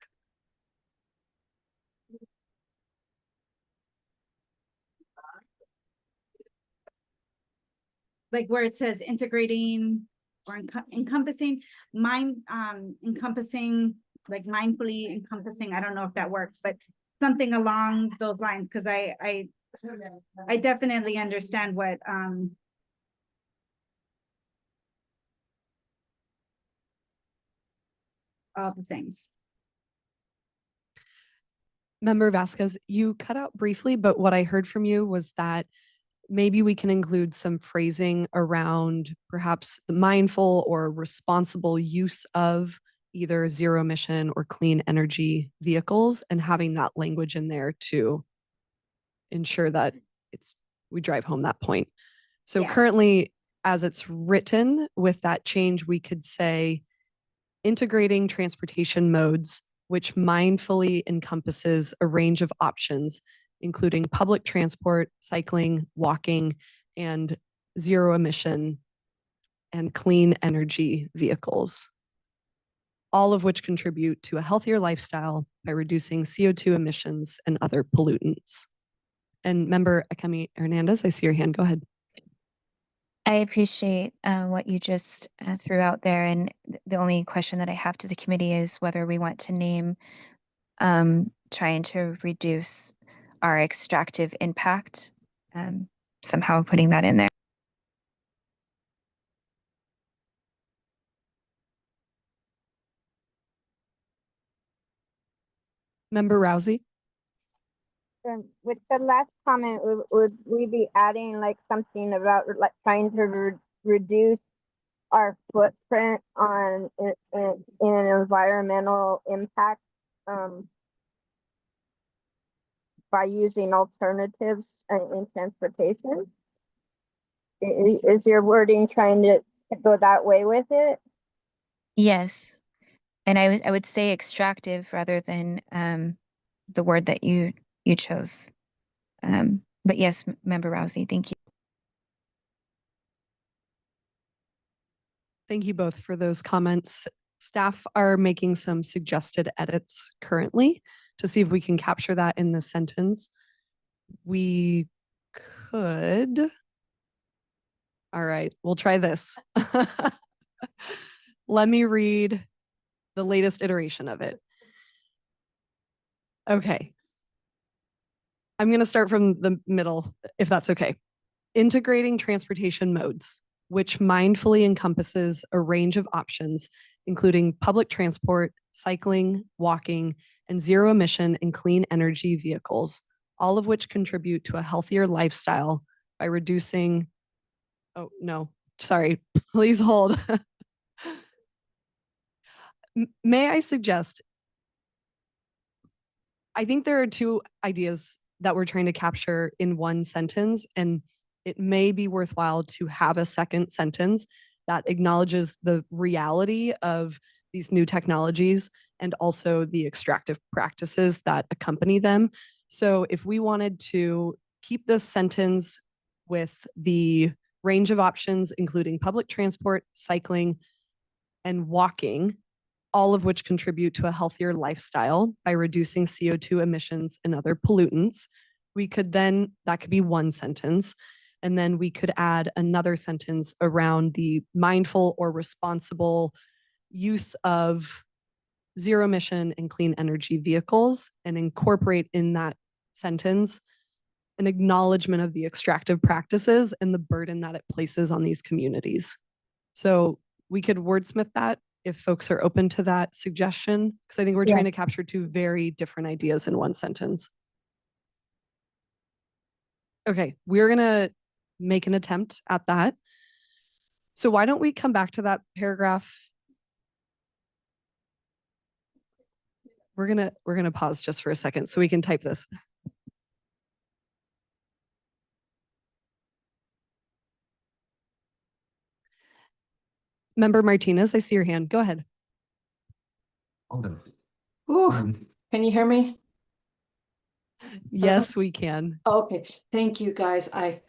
Like where it says integrating or encompassing, encompassing, like mindfully encompassing. I don't know if that works, but something along those lines, because I definitely understand what all the things. Member Vasquez, you cut out briefly, but what I heard from you was that maybe we can include some phrasing around perhaps the mindful or responsible use of either zero emission or clean energy vehicles and having that language in there to ensure that we drive home that point. So Yeah. currently, as it's written with that change, we could say integrating transportation modes, which mindfully encompasses a range of options, including public transport, cycling, walking, and zero emission and clean energy vehicles, all of which contribute to a healthier lifestyle by reducing CO2 emissions and other pollutants. And Member Akemi Hernandez, I see your hand. Go ahead. I appreciate what you just threw out there. And the only question that I have to the committee is whether we want to name trying to reduce our extractive impact, somehow putting that in there. Member Rousey. With the last comment, would we be adding like something about like trying to reduce our footprint on in environmental impact by using alternatives in transportation? Is your wording trying to go that way with it? Yes. And I would say extractive rather than the word that you chose. But yes, Member Rousey, thank you. Thank you both for those comments. Staff are making some suggested edits currently to see if we can capture that in the sentence. We could. All right, we'll try this. Let me read the latest iteration of it. Okay. I'm going to start from the middle, if that's okay. Integrating transportation modes, which mindfully encompasses a range of options, including public transport, cycling, walking, and zero emission and clean energy vehicles, all of which contribute to a healthier lifestyle by reducing, oh no, sorry, please hold. May I suggest, I think there are two ideas that we're trying to capture in one sentence, and it may be worthwhile to have a second sentence that acknowledges the reality of these new technologies and also the extractive practices that accompany them. So if we wanted to keep this sentence with the range of options, including public transport, cycling, and walking, all of which contribute to a healthier lifestyle by reducing CO2 emissions and other pollutants, we could then, that could be one sentence. And then we could add another sentence around the mindful or responsible use of zero emission and clean energy vehicles, and incorporate in that sentence an acknowledgement of the extractive practices and the burden that it places on these communities. So we could wordsmith that if folks are open to that suggestion, because I think we're trying to Yes. capture two very different ideas in one sentence. Okay, we're gonna make an attempt at that. So why don't we come back to that paragraph? We're gonna pause just for a second so we can type this. Member Martinez, I see your hand. Go ahead. Ooh, can you hear me? Yes, we can. Okay, thank you, guys. My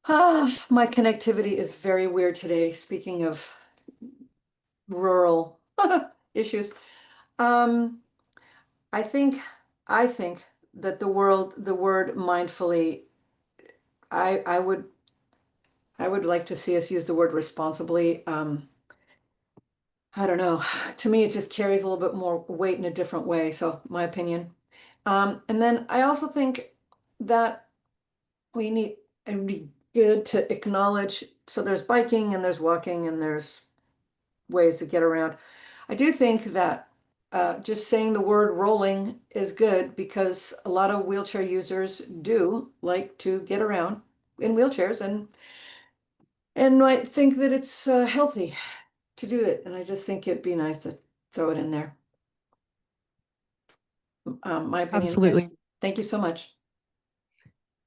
connectivity is very weird today, speaking of rural issues. I think that the word mindfully, I would like to see us use the word responsibly. I don't know. To me, it just carries a little bit more weight in a different way. So my opinion. And then I also think that it'd be good to acknowledge, so there's biking and there's walking and there's ways to get around. I do think that just saying the word rolling is good because a lot of wheelchair users do like to get around in wheelchairs and might think that it's healthy to do it. And I just think it'd be nice to throw it in there. My opinion. Absolutely. Again. Thank you so much.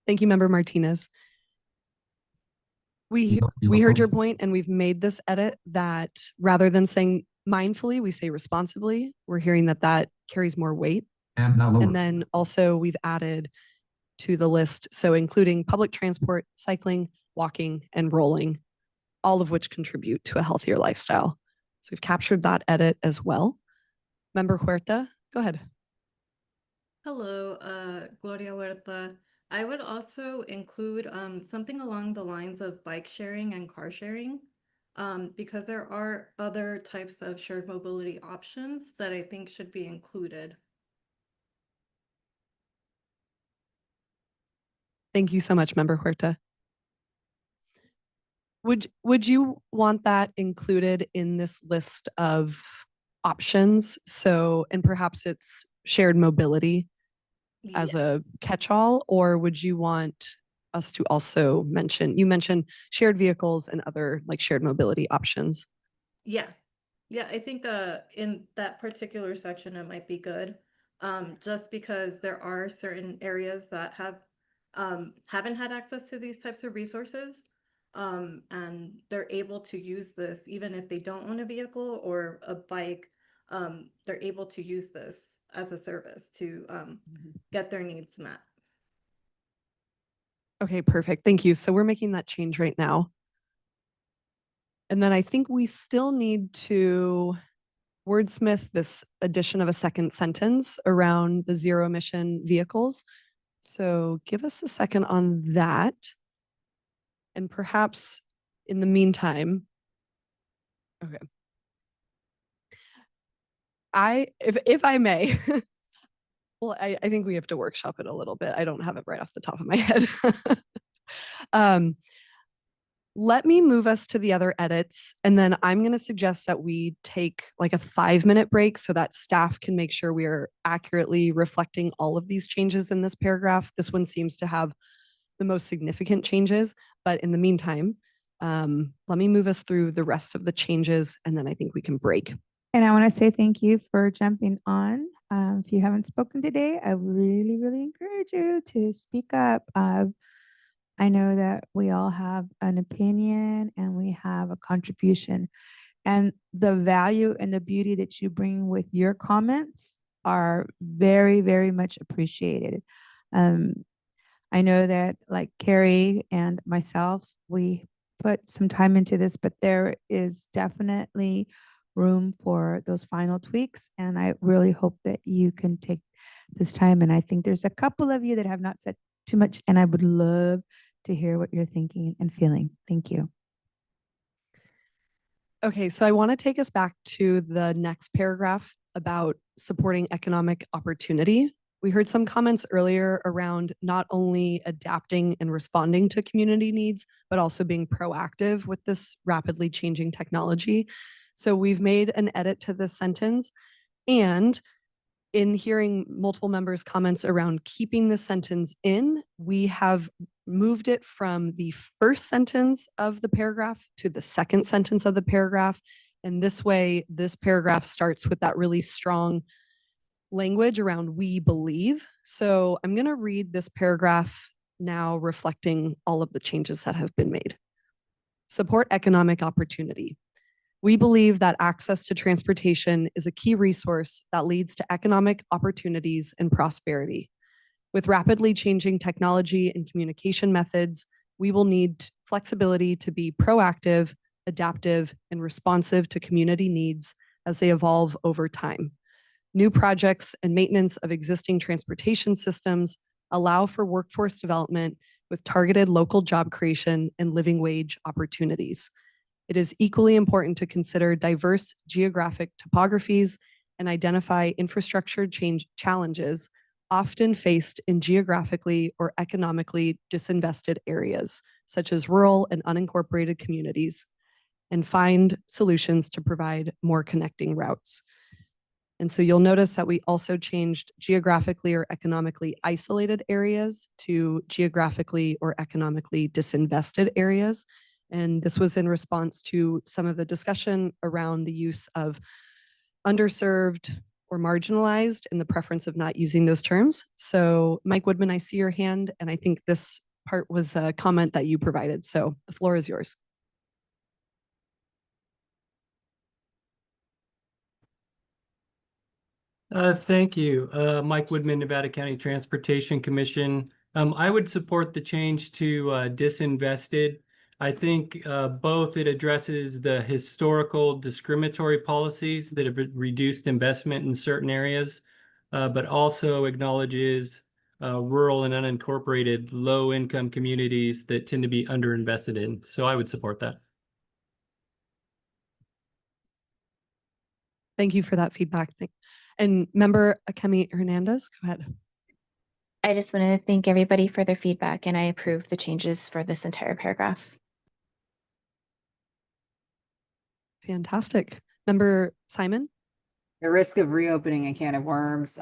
Thank you, Member Martinez. We heard your point and we've made this edit that rather than saying mindfully, we say responsibly. We're hearing that that carries more weight. And then also we've added to the list, so including public transport, cycling, walking, and rolling, all of which contribute to a healthier lifestyle. So we've captured that edit as well. Member Huerta, go ahead. Hello, Gloria Huerta. I would also include something along the lines of bike sharing and car sharing, because there are other types of shared mobility options that I think should be included. Thank you so much, Member Huerta. Would you want that included in this list of options? So, and perhaps it's shared mobility as a catch-all, or would you want us to also mention, you mentioned shared vehicles and other like shared mobility options? Yeah. Yeah, I think in that particular section, it might be good. Just because there are certain areas that haven't had access to these types of resources. And they're able to use this even if they don't own a vehicle or a bike. They're able to use this as a service to get their needs met. Okay, perfect. Thank you. So we're making that change right now. And then I think we still need to wordsmith this addition of a second sentence around the zero emission vehicles. So give us a second on that. And perhaps in the meantime, okay. If I may, well, I think we have to workshop it a little bit. I don't have it right off the top of my head. Let me move us to the other edits, and then I'm going to suggest that we take like a 5-minute break so that staff can make sure we are accurately reflecting all of these changes in this paragraph. This one seems to have the most significant changes, but in the meantime, let me move us through the rest of the changes, and then I think we can break. And I want to say thank you for jumping on. If you haven't spoken today, I really, really encourage you to speak up. I know that we all have an opinion and we have a contribution, and the value and the beauty that you bring with your comments are very, very much appreciated. I know that like Carrie and myself, we put some time into this, but there is definitely room for those final tweaks. And I really hope that you can take this time. And I think there's a couple of you that have not said too much, and I would love to hear what you're thinking and feeling. Thank you. Okay, so I want to take us back to the next paragraph about supporting economic opportunity. We heard some comments earlier around not only adapting and responding to community needs, but also being proactive with this rapidly changing technology. So we've made an edit to this sentence, and in hearing multiple members' comments around keeping the sentence in, we have moved it from the first sentence of the paragraph to the second sentence of the paragraph. And this way, this paragraph starts with that really strong language around we believe. So I'm going to read this paragraph now reflecting all of the changes that have been made. Support economic opportunity. We believe that access to transportation is a key resource that leads to economic opportunities and prosperity. With rapidly changing technology and communication methods, we will need flexibility to be proactive, adaptive, and responsive to community needs as they evolve over time. New projects and maintenance of existing transportation systems allow for workforce development with targeted local job creation and living wage opportunities. It is equally important to consider diverse geographic topographies and identify infrastructure challenges often faced in geographically or economically disinvested areas, such as rural and unincorporated communities, and find solutions to provide more connecting routes. And so you'll notice that we also changed geographically or economically isolated areas to geographically or economically disinvested areas. And this was in response to some of the discussion around the use of underserved or marginalized and the preference of not using those terms. So Mike Woodman, I see your hand, and I think this part was a comment that you provided. So the floor is yours. Thank you. Mike Woodman, Nevada County Transportation Commission. I would support the change to disinvested. I think both it addresses the historical discriminatory policies that have reduced investment in certain areas, but also acknowledges rural and unincorporated low-income communities that tend to be underinvested in. So I would support that. Thank you for that feedback. And Member Akemi Hernandez, go ahead. I just want to thank everybody for their feedback, and I approve the changes for this entire paragraph. Fantastic. Member Simon? The risk of reopening a can of worms,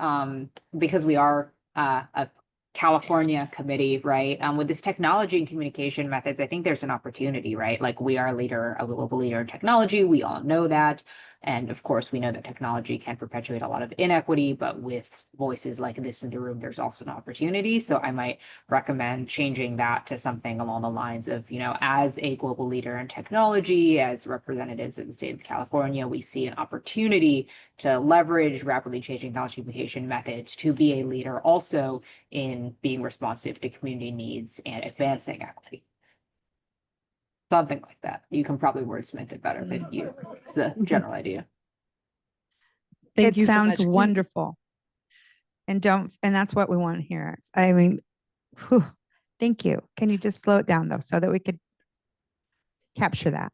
because we are a California committee, right? With this technology and communication methods, I think there's an opportunity, right? Like, we are a global leader in technology. We all know that. And of course, we know that technology can perpetuate a lot of inequity, but with voices like this in the room, there's also an opportunity. So I might recommend changing that to something along the lines of, as a global leader in technology, as representatives of the state of California, we see an opportunity to leverage rapidly changing technology communication methods to be a leader also in being responsive to community needs and advancing equity. Something like that. You can probably wordsmith it better, but it's the general idea. Thank you so sounds much. wonderful. And that's what we want to hear. I mean, whew, thank you. Can you just slow it down though, so that we could capture that?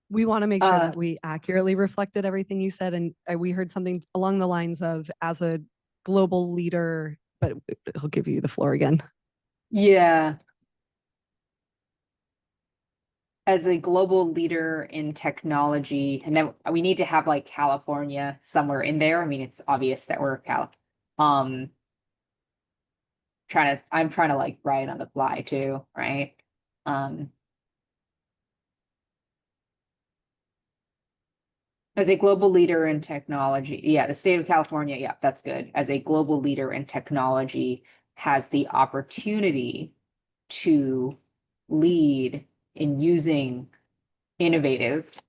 We want to make sure that we accurately reflected everything you said. And we heard something along the lines of, as a global leader, but he'll give you the floor again. Yeah. As a global leader in technology, and then we need to have like California somewhere in there. I mean, it's obvious that we're I'm trying to like write on the fly too, right? As a global leader in technology, yeah, the state of California, yeah, that's good. As a global leader in technology has the opportunity to lead in using innovative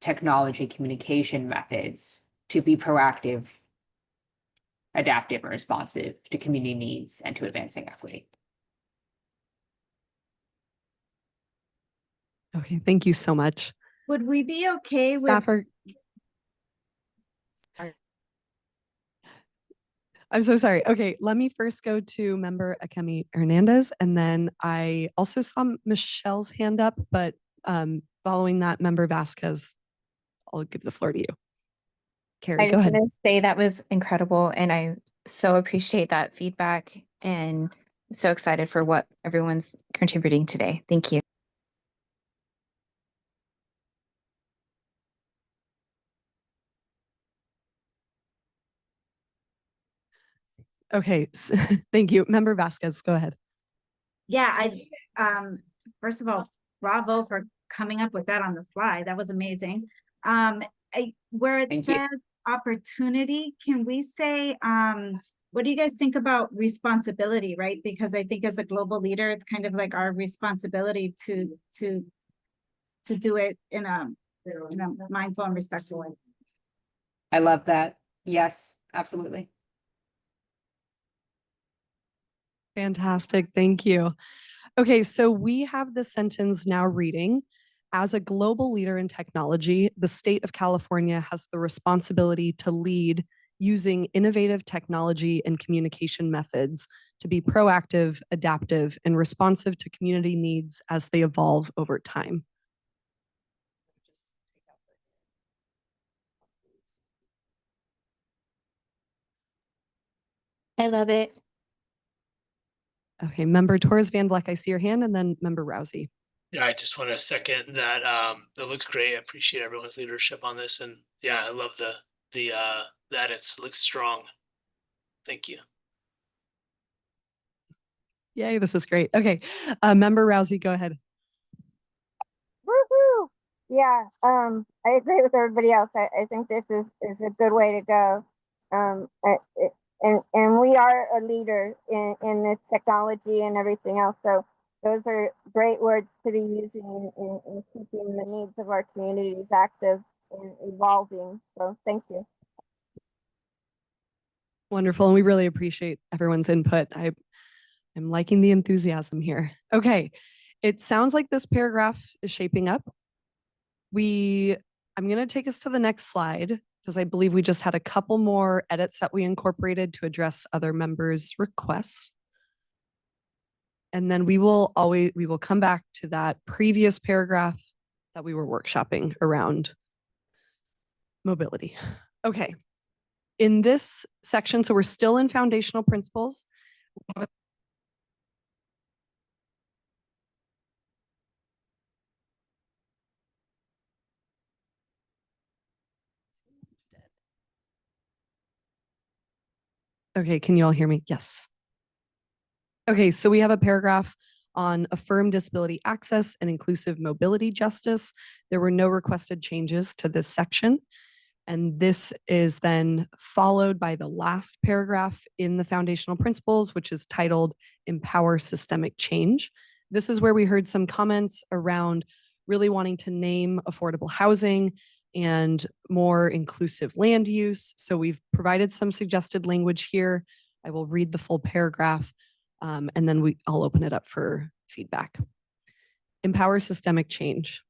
technology communication methods to be proactive, adaptive, and responsive to community needs and to advancing equity. Okay, thank you so much. Would we be okay with? Staffer. I'm so sorry. Okay, let me first go to Member Akemi Hernandez, and then I also saw Michelle's hand up, but following that, Member Vasquez, I'll give the floor to you. Carrie, I go just ahead. want to say that was incredible, and I so appreciate that feedback, and so excited for what everyone's contributing today. Thank you. Okay, thank you. Member Vasquez, go ahead. Yeah, first of all, bravo for coming up with that on the fly. That was amazing. Where it says opportunity, can we say, what do you guys think about responsibility, right? Because I think as a global leader, it's kind of like our responsibility to do it in a mindful and respectful way. I love that. Yes, absolutely. Fantastic. Thank you. Okay, so we have the sentence now reading, as a global leader in technology, the state of California has the responsibility to lead using innovative technology and communication methods to be proactive, adaptive, and responsive to community needs as they evolve over time. I love it. Okay, Member Torres Van Vleck, I see your hand, and then Member Rousey. Yeah, I just want to second that. That looks great. I appreciate everyone's leadership on this, and yeah, I love the the edits. Looks strong. Thank you. Yay, this is great. Okay, Member Rousey, go ahead. Woohoo! Yeah, I agree with everybody else. I think this is a good way to go. And we are a leader in this technology and everything else. So those are great words to be using in keeping the needs of our communities active and evolving. So thank you. Wonderful, and we really appreciate everyone's input. I'm liking the enthusiasm here. Okay, it sounds like this paragraph is shaping up. I'm going to take us to the next slide because I believe we just had a couple more edits that we incorporated to address other members' requests. And then we will come back to that previous paragraph that we were workshopping around mobility. Okay. In this section, so we're still in foundational principles. Okay, can you all hear me? Yes. Okay, so we have a paragraph on affirm disability access and inclusive mobility justice. There were no requested changes to this section. And this is then followed by the last paragraph in the foundational principles, which is titled Empower Systemic Change. This is where we heard some comments around really wanting to name affordable housing and more inclusive land use. So we've provided some suggested language here. I will read the full paragraph and then I'll open it up for feedback. Empower systemic change.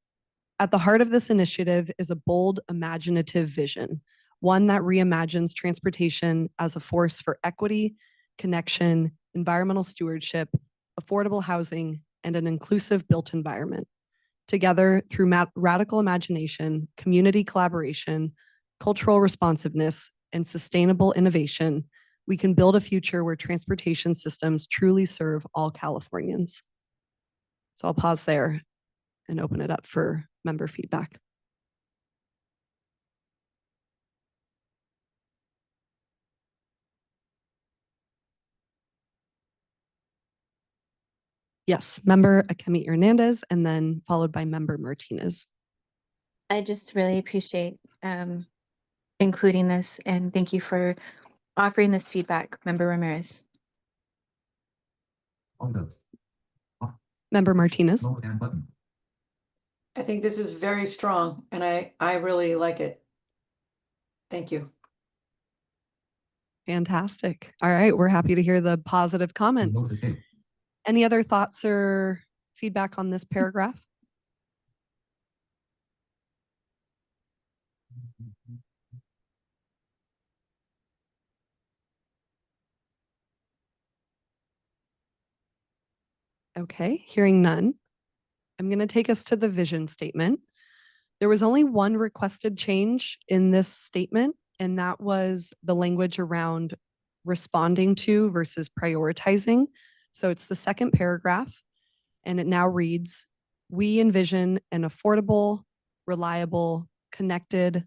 At the heart of this initiative is a bold, imaginative vision, one that reimagines transportation as a force for equity, connection, environmental stewardship, affordable housing, and an inclusive built environment. Together, through radical imagination, community collaboration, cultural responsiveness, and sustainable innovation, we can build a future where transportation systems truly serve all Californians. So I'll pause there and open it up for member feedback. Yes, member Akemi Hernandez, and then followed by member Martinez. I just really appreciate including this, and thank you for offering this feedback, Member Ramirez. Member Martinez. I think this is very strong and I really like it. Thank you. Fantastic. All right, we're happy to hear the positive comments. Any other thoughts or feedback on this paragraph? Okay, hearing none. I'm going to take us to the vision statement. There was only one requested change in this statement, and that was the language around responding to versus prioritizing. So it's the second paragraph, and it now reads, we envision an affordable, reliable, connected,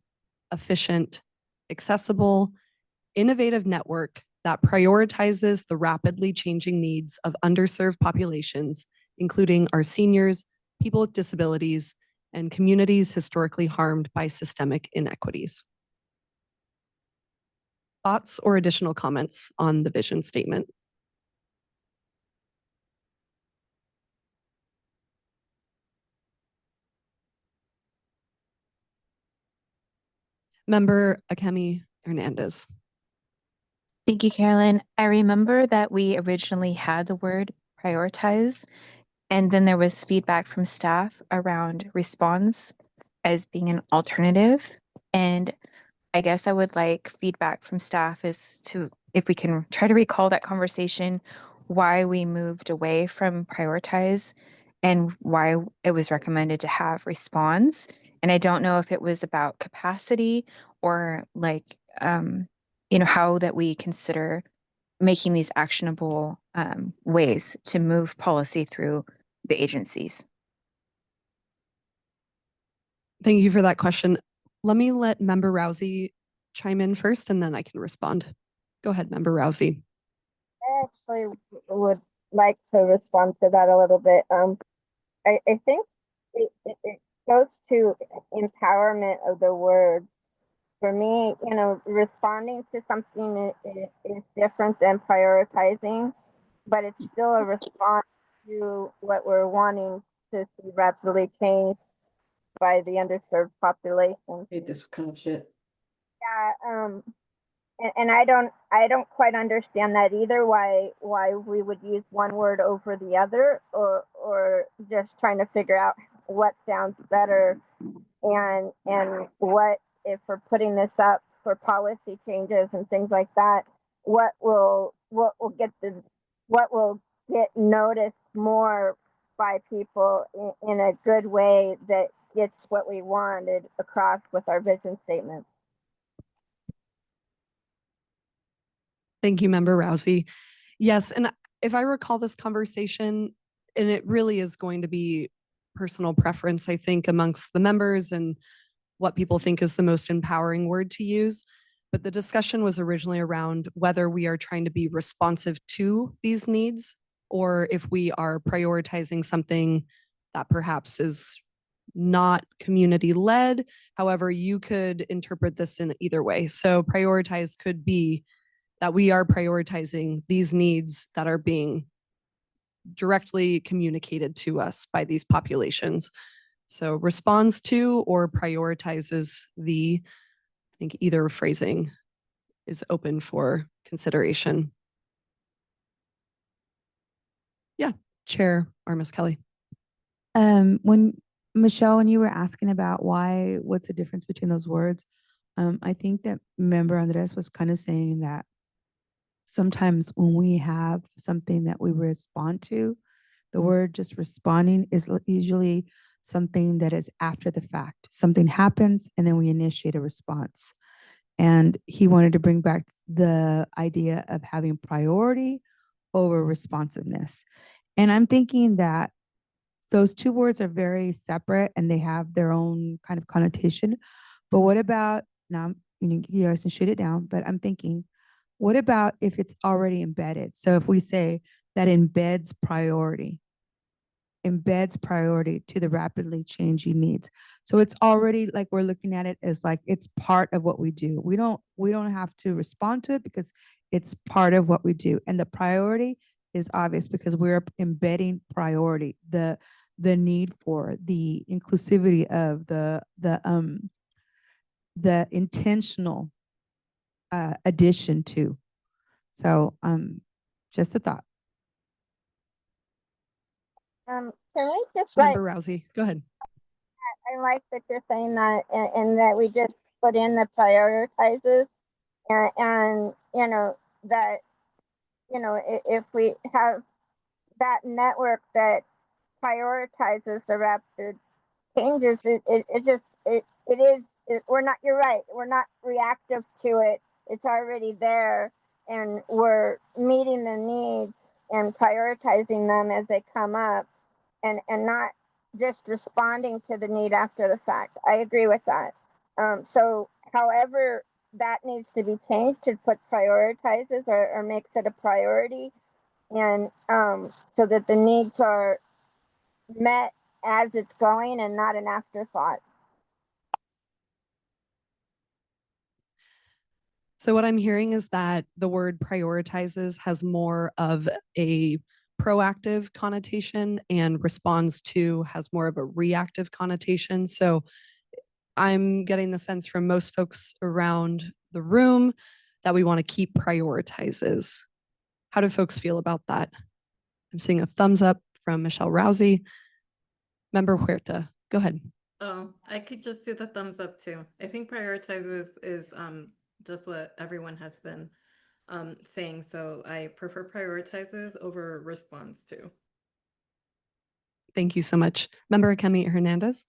efficient, accessible, innovative network that prioritizes the rapidly changing needs of underserved populations, including our seniors, people with disabilities, and communities historically harmed by systemic inequities. Thoughts or additional comments on the vision statement? Member Akemi Hernandez. Thank you, Carolyn. I remember that we originally had the word prioritize, and then there was feedback from staff around response as being an alternative. And I guess I would like feedback from staff as to if we can try to recall that conversation, why we moved away from prioritize and why it was recommended to have response. And I don't know if it was about capacity or like, how that we consider making these actionable ways to move policy through the agencies. Thank you for that question. Let me let Member Rousey chime in first and then I can respond. Go ahead, Member Rousey. I actually would like to respond to that a little bit. I think it goes to empowerment of the word. For me, responding to something is different than prioritizing, but it's still a response to what we're wanting to see rapidly changed by the underserved population. Hate this kind of shit. Yeah, and I don't quite understand that either, why we would use one word over the other, or just trying to figure out what sounds better, and what, if we're putting this up for policy changes and things like that, what will get noticed more by people in a good way that gets what we wanted across with our vision statement. Thank you, Member Rousey. Yes, and if I recall this conversation, and it really is going to be personal preference, I think, amongst the members and what people think is the most empowering word to use. But the discussion was originally around whether we are trying to be responsive to these needs, or if we are prioritizing something that perhaps is not community led. However, you could interpret this in either way. So prioritize could be that we are prioritizing these needs that are being directly communicated to us by these populations. So responds to or prioritizes I think either phrasing is open for consideration. Yeah, Chair Armis Kelly. When Michelle, when you were asking about what's the difference between those words, I think that Member Andres was kind of saying that sometimes when we have something that we respond to, the word just responding is usually something that is after the fact. Something happens and then we initiate a response. And he wanted to bring back the idea of having priority over responsiveness. And I'm thinking that those two words are very separate and they have their own kind of connotation. But what about, now, you guys can shoot it down, but I'm thinking, what about if it's already embedded? So if we say that embeds priority to the rapidly changing needs. So it's already like we're looking at it as like it's part of what we do. We don't have to respond to it because it's part of what we do. And the priority is obvious because we're embedding priority, the need for the inclusivity of the intentional addition to. So just a thought. Can we just Member Rousey, go ahead. I like that you're saying that, and that we just put in the prioritizes, and that if we have that network that prioritizes the rapid changes, we're not, you're right, we're not reactive to it. It's already there, and we're meeting the needs and prioritizing them as they come up, and not just responding to the need after the fact. I agree with that. So however that needs to be changed to put prioritizes or makes it a priority, and so that the needs are met as it's going and not an afterthought. So what I'm hearing is that the word prioritizes has more of a proactive connotation and responds to has more of a reactive connotation. So I'm getting the sense from most folks around the room that we want to keep prioritizes. How do folks feel about that? I'm seeing a thumbs up from Michelle Rousey. Member Huerta, go ahead. Oh, I could just do the thumbs up too. I think prioritizes is just what everyone has been saying. So I prefer prioritizes over response to. Thank you so much. Member Akemi Hernandez.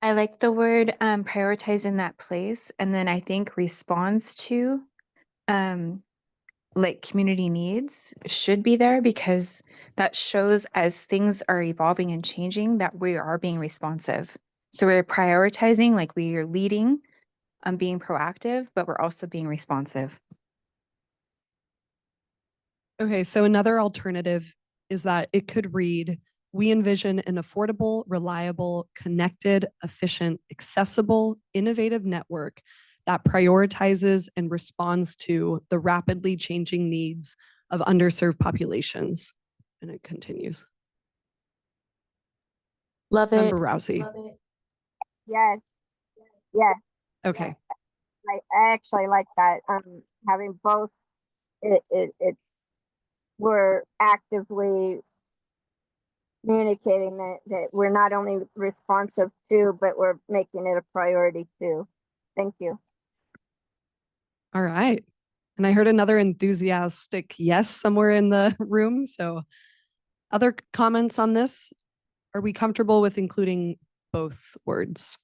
I like the word prioritize in that place. And then I think response to like community needs should be there, because that shows as things are evolving and changing that we are being responsive. So we're prioritizing, like we are leading being proactive, but we're also being responsive. Okay, so another alternative is that it could read, we envision an affordable, reliable, connected, efficient, accessible, innovative network that prioritizes and responds to the rapidly changing needs of underserved populations. And it continues. Love it. Member Rousey. Yes, yes. Okay. I actually like that. Having both, it's we're actively communicating that we're not only responsive to, but we're making it a priority too. Thank you. All right. And I heard another enthusiastic yes somewhere in the room. So other comments on this? Are we comfortable with including both words?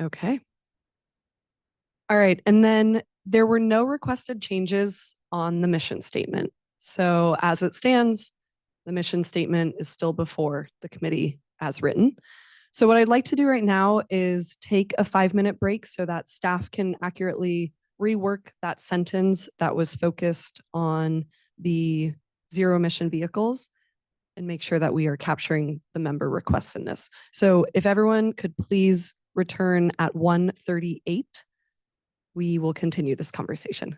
Okay. All right. And then there were no requested changes on the mission statement. So as it stands, the mission statement is still before the committee as written. So what I'd like to do right now is take a 5-minute break so that staff can accurately rework that sentence that was focused on the zero emission vehicles and make sure that we are capturing the member requests in this. So if everyone could please return at 1:38, we will continue this conversation.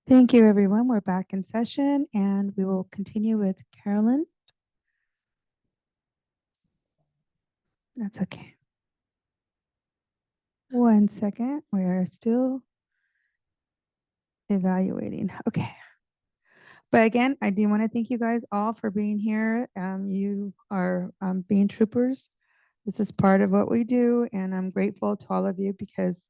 Thank you, everyone. We're back in session and we will continue with Carolyn. That's okay. 1 second. We're still evaluating. Okay. But again, I do want to thank you guys all for being here. You are being troopers. This is part of what we do, and I'm grateful to all of you because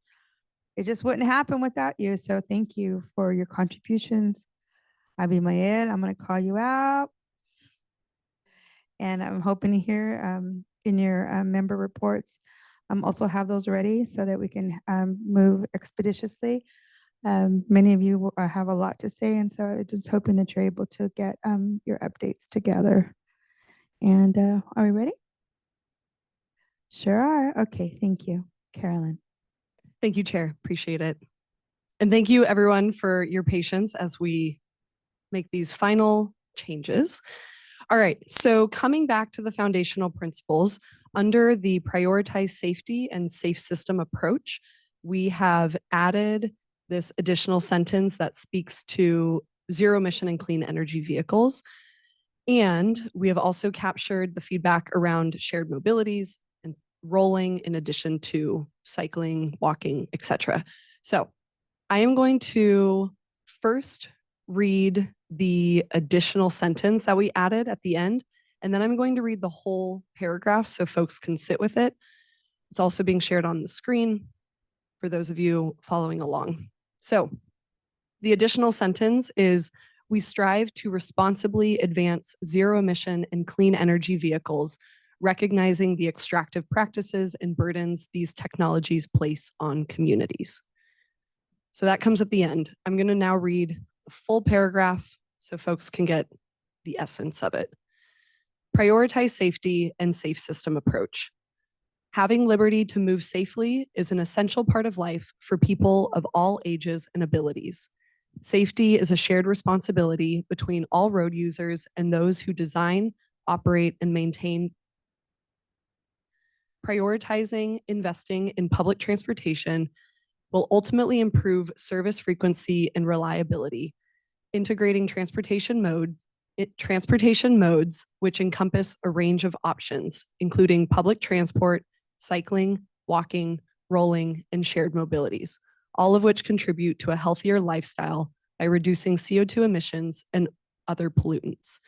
it just wouldn't happen without you. So thank you for your contributions. Abi Mayed, I'm going to call you out. And I'm hoping to hear in your member reports, also have those ready so that we can move expeditiously. Many of you have a lot to say, and so I'm just hoping that you're able to get your updates together. And are we ready? Sure are. Okay, thank you. Carolyn. Thank you, Chair. Appreciate it. And thank you, everyone, for your patience as we make these final changes. All right, so coming back to the foundational principles, under the prioritize safety and safe system approach, we have added this additional sentence that speaks to zero emission and clean energy vehicles. And we have also captured the feedback around shared mobilities and rolling in addition to cycling, walking, etc. So I am going to first read the additional sentence that we added at the end, and then I'm going to read the whole paragraph so folks can sit with it. It's also being shared on the screen for those of you following along. So the additional sentence is, we strive to responsibly advance zero emission and clean energy vehicles, recognizing the extractive practices and burdens these technologies place on communities. So that comes at the end. I'm going to now read the full paragraph so folks can get the essence of it. Prioritize safety and safe system approach. Having liberty to move safely is an essential part of life for people of all ages and abilities. Safety is a shared responsibility between all road users and those who design, operate, and maintain. Prioritizing investing in public transportation will ultimately improve service frequency and reliability, integrating transportation modes, which encompass a range of options, including public transport, cycling, walking, rolling, and shared mobilities, all of which contribute to a healthier lifestyle by reducing CO2 emissions and other pollutants.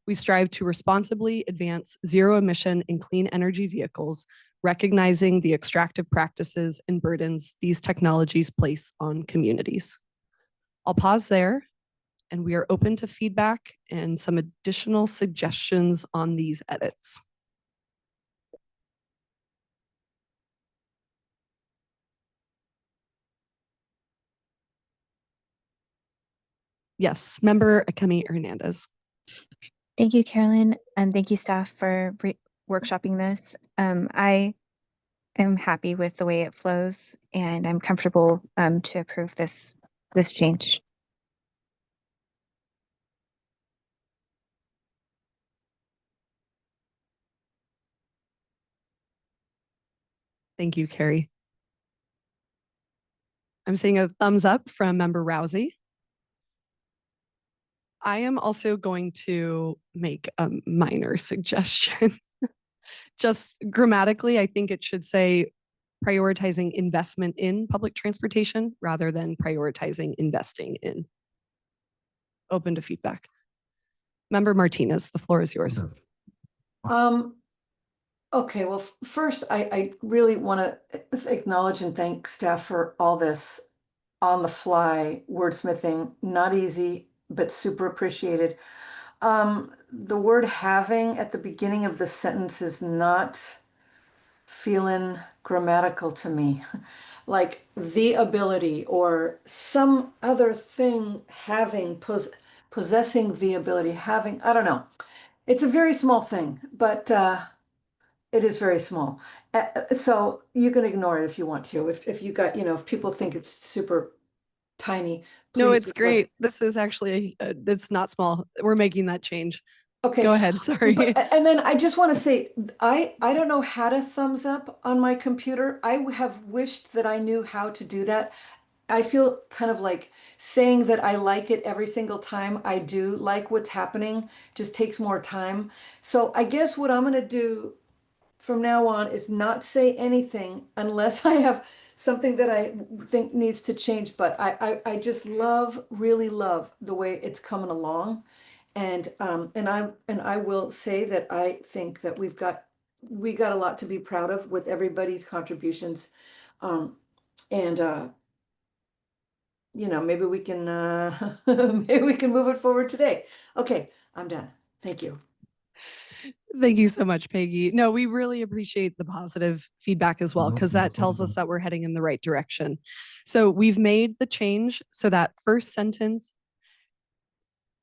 We strive to responsibly advance zero emission and clean energy vehicles, recognizing the extractive practices and burdens these technologies place on communities. I'll pause there, and we are open to feedback and some additional suggestions on these edits. Yes, Member Akemi Hernandez. Thank you, Carolyn, and thank you, staff, for workshopping this. I am happy with the way it flows, and I'm comfortable to approve this change. Thank you, Carrie. I'm seeing a thumbs up from Member Rousey. I am also going to make a minor suggestion. Just grammatically, I think it should say prioritizing investment in public transportation rather than prioritizing investing in. Open to feedback. Member Martinez, the floor is yours. Okay, well, first, I really want to acknowledge and thank staff for all this on the fly wordsmithing. Not easy, but super appreciated. The word having at the beginning of the sentence is not feeling grammatical to me. Like the ability or some other thing having, possessing the ability, having, I don't know. It's a very small thing, but it is very small. So you can ignore it if you want to. If you got, if people think it's super tiny, No, please it's great. This is actually, it's not small. We're making that change. Okay. Go ahead, sorry. And then I just want to say, I don't know how to thumbs up on my computer. I have wished that I knew how to do that. I feel kind of like saying that I like it every single time I do like what's happening, just takes more time. So I guess what I'm gonna do from now on is not say anything unless I have something that I think needs to change. But I just really love the way it's coming along. And I will say that I think that we got a lot to be proud of with everybody's contributions. Um, and maybe we can maybe we can move it forward today. Okay, I'm done. Thank you. Thank you so much, Peggy. No, we really appreciate the positive feedback as well, because that tells us that we're heading in the right direction. So we've made the change so that first sentence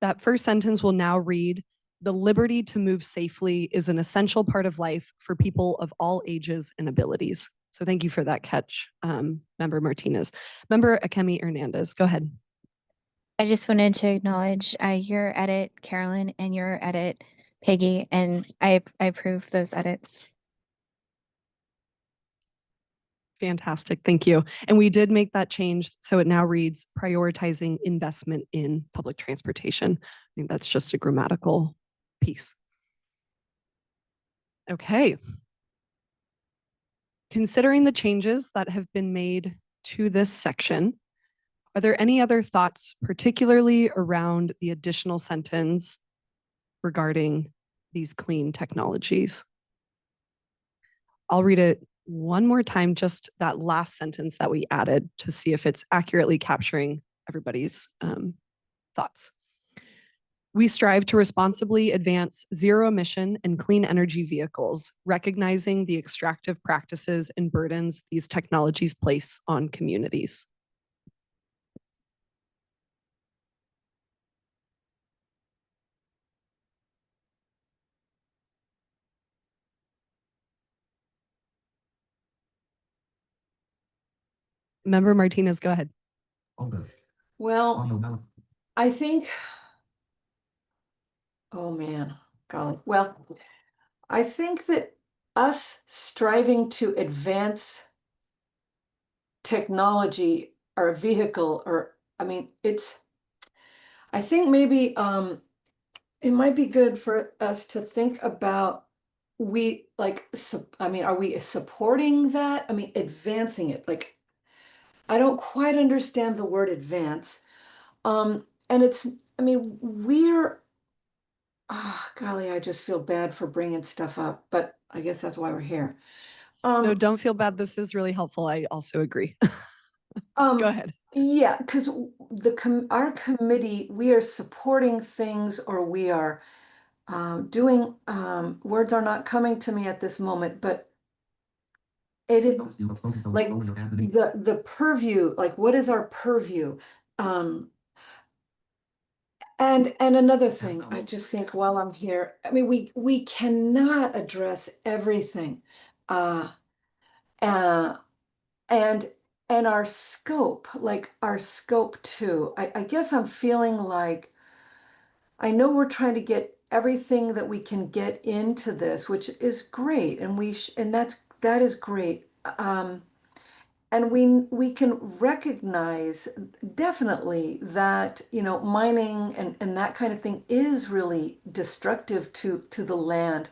will now read, "The liberty to move safely is an essential part of life for people of all ages and abilities." So thank you for that catch, Member Martinez. Member Akemi Hernandez, go ahead. I just wanted to acknowledge your edit, Carolyn, and your edit, Peggy, and I approve those edits. Fantastic, thank you. And we did make that change, so it now reads prioritizing investment in public transportation. I think that's just a grammatical piece. Okay. Considering the changes that have been made to this section, are there any other thoughts, particularly around the additional sentence regarding these clean technologies? I'll read it one more time, just that last sentence that we added, to see if it's accurately capturing everybody's thoughts. We strive to responsibly advance zero emission and clean energy vehicles, recognizing the extractive practices and burdens these technologies place on communities. Member Martinez, go ahead. Well, I think, oh man, golly. Well, I think that us striving to advance technology or vehicle, or I mean, I think maybe it might be good for us to think about are we supporting that? I mean, advancing it. Like, I don't quite understand the word advance. And golly, I just feel bad for bringing stuff up, but I guess that's why we're here. No, don't feel bad. This is really helpful. I also agree. Go ahead. Yeah, because our committee, we are supporting things, or we are doing, words are not coming to me at this moment, but it is like the purview, like what is our purview? And another thing, I just think while I'm here, I mean, we cannot address everything. Uh, uh, and our scope, like our scope two, I guess I'm feeling like, I know we're trying to get everything that we can get into this, which is great, and that is great. And we can recognize definitely that, mining and that kind of thing is really destructive to the land.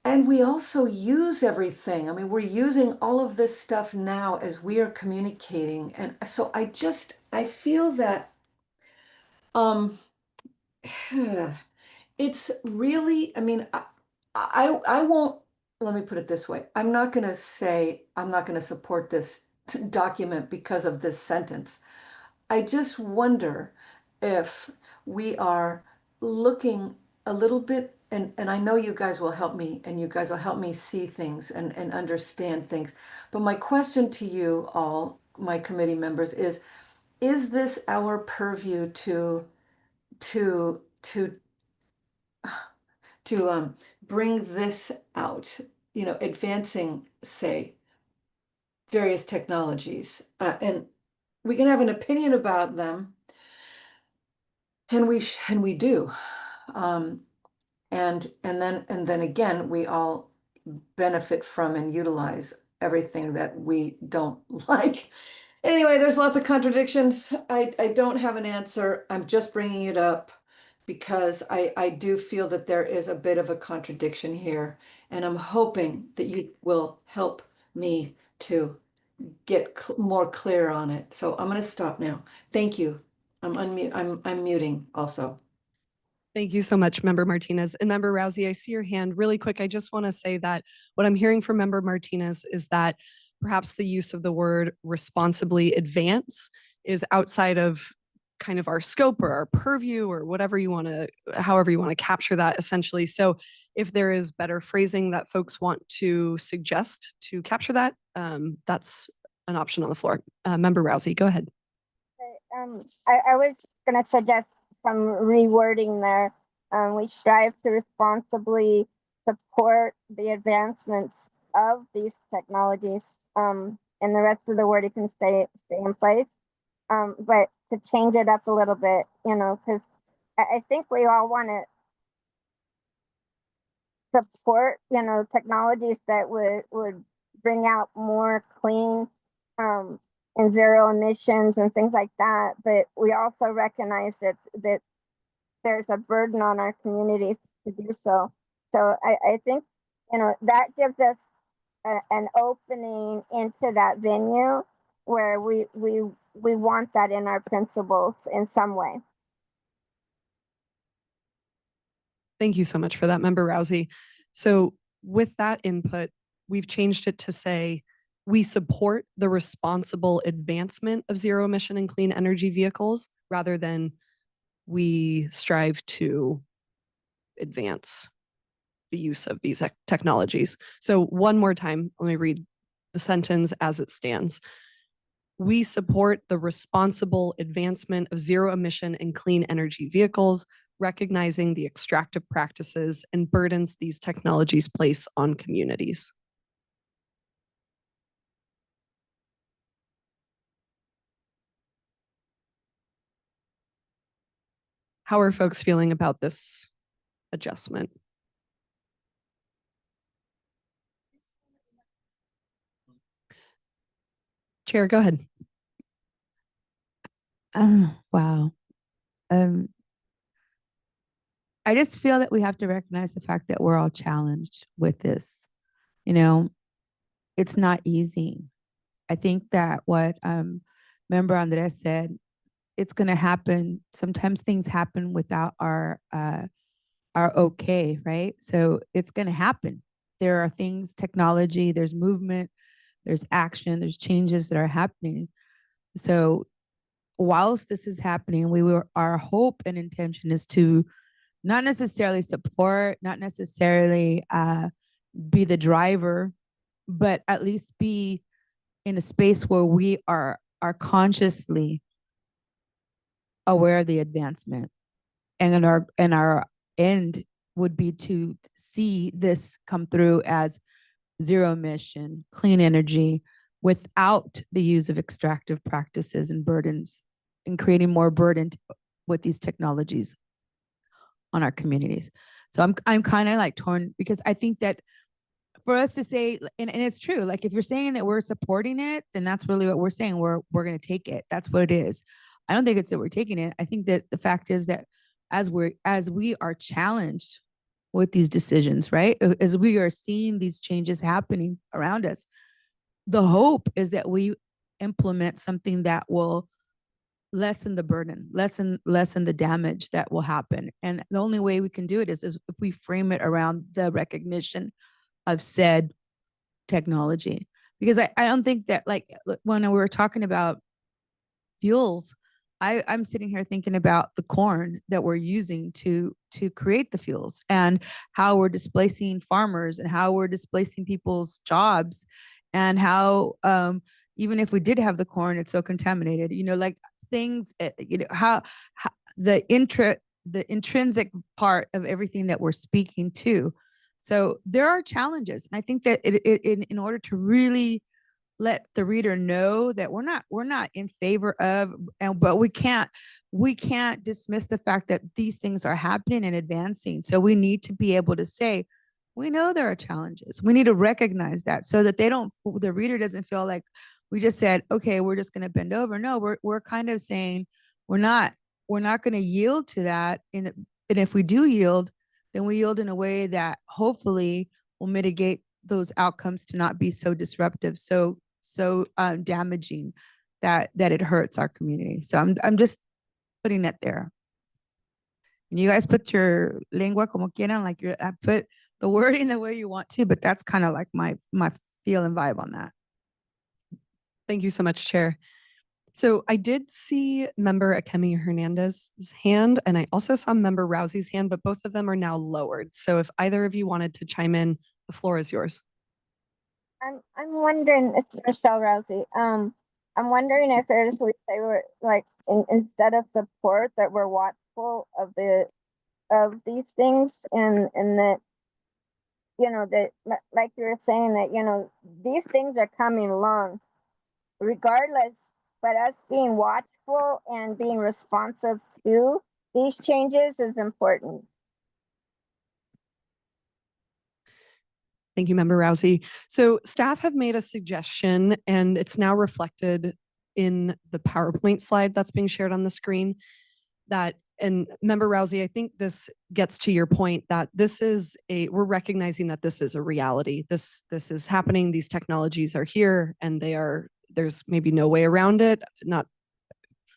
And we also use everything. I mean, we're using all of this stuff now as we are communicating. And so I feel that it's really, I mean, I won't, let me put it this way. I'm not going to support this document because of this sentence. I just wonder if we are looking a little bit, and I know you guys will help me, and you guys will help me see things and understand things. But my question to you all, my committee members, is this our purview to bring this out, advancing, say, various technologies, and we can have an opinion about them, and we do, and then again, we all benefit from and utilize everything that we don't like. Anyway, there's lots of contradictions. I don't have an answer. I'm just bringing it up because I do feel that there is a bit of a contradiction here. And I'm hoping that you will help me to get more clear on it. So I'm going to stop now. Thank you. I'm muting also. Thank you so much, Member Martinez. And Member Rousey, I see your hand really quick. I just want to say that what I'm hearing from Member Martinez is that perhaps the use of the word responsibly advance is outside of kind of our scope or our purview or whatever you want to, however you want to capture that essentially. So if there is better phrasing that folks want to suggest to capture that, that's an option on the floor. Member Rousey, go ahead. I was going to suggest some rewording there. We strive to responsibly support the advancements of these technologies, and the rest of the word can stay in place. But to change it up a little bit, because I think we all want to support, technologies that would bring out more clean and zero emissions and things like that. But we also recognize that there's a burden on our communities to do so. So I think, that gives us an opening into that venue where we want that in our principles in some way. Thank you so much for that, Member Rousey. So with that input, we've changed it to say, we support the responsible advancement of zero emission and clean energy vehicles rather than we strive to advance the use of these technologies. So one more time, let me read the sentence as it stands. We support the responsible advancement of zero emission and clean energy vehicles, recognizing the extractive practices and burdens these technologies place on communities. How are folks feeling about this adjustment? Chair, go ahead. Wow. I just feel that we have to recognize the fact that we're all challenged with this. It's not easy. I think that what Member Andres said, it's going to happen. Sometimes things happen without our okay, right? So it's going to happen. There are things, technology, there's movement, there's action, there's changes that are happening. So whilst this is happening, our hope and intention is to not necessarily support, not necessarily be the driver, but at least be in a space where we are consciously aware of the advancement, and our end would be to see this come through as zero emission, clean energy, without the use of extractive practices and burdens, and creating more burden with these technologies on our communities. So I'm kind of like torn, because I think that for us to say, and it's true, like if you're saying that we're supporting it, then that's really what we're saying. We're going to take it. That's what it is. I don't think it's that we're taking it. I think that the fact is that as we are challenged with these decisions, right? As we are seeing these changes happening around us, the hope is that we implement something that will lessen the burden, lessen the damage that will happen. And the only way we can do it is if we frame it around the recognition of said technology. Because I don't think that, like, when we were talking about fuels, I'm sitting here thinking about the corn that we're using to create the fuels, and how we're displacing farmers, and how we're displacing people's jobs, and how even if we did have the corn, it's so contaminated. Like things, how the intrinsic part of everything that we're speaking to. So there are challenges, and I think that in order to really let the reader know that we're not in favor of, but we can't dismiss the fact that these things are happening and advancing. So we need to be able to say, we know there are challenges. We need to recognize that, so that the reader doesn't feel like we just said, okay, we're just going to bend over. No, we're kind of saying we're not going to yield to that. And if we do yield, then we yield in a way that hopefully will mitigate those outcomes to not be so disruptive, so damaging that it hurts our community. So I'm just putting that there. And you guys put your lengua como quieran, like I put the wording the way you want to, but that's kind of like my feel and vibe on that. Thank you so much, Chair. So I did see Member Akemi Hernandez's hand, and I also saw Member Rousey's hand, but both of them are now lowered. So if either of you wanted to chime in, the floor is yours. I'm wondering, it's Michelle Rousey. I'm wondering if there's, we say we're like, instead of support, that we're watchful of these things, and that, you know, that like you were saying, that, you know, these things are coming along regardless, but us being watchful and being responsive to these changes is important. Thank you, Member Rousey. So staff have made a suggestion, and it's now reflected in the PowerPoint slide that's being shared on the screen. And Member Rousey, I think this gets to your point that we're recognizing that this is a reality. This is happening. These technologies are here, and there's maybe no way around it.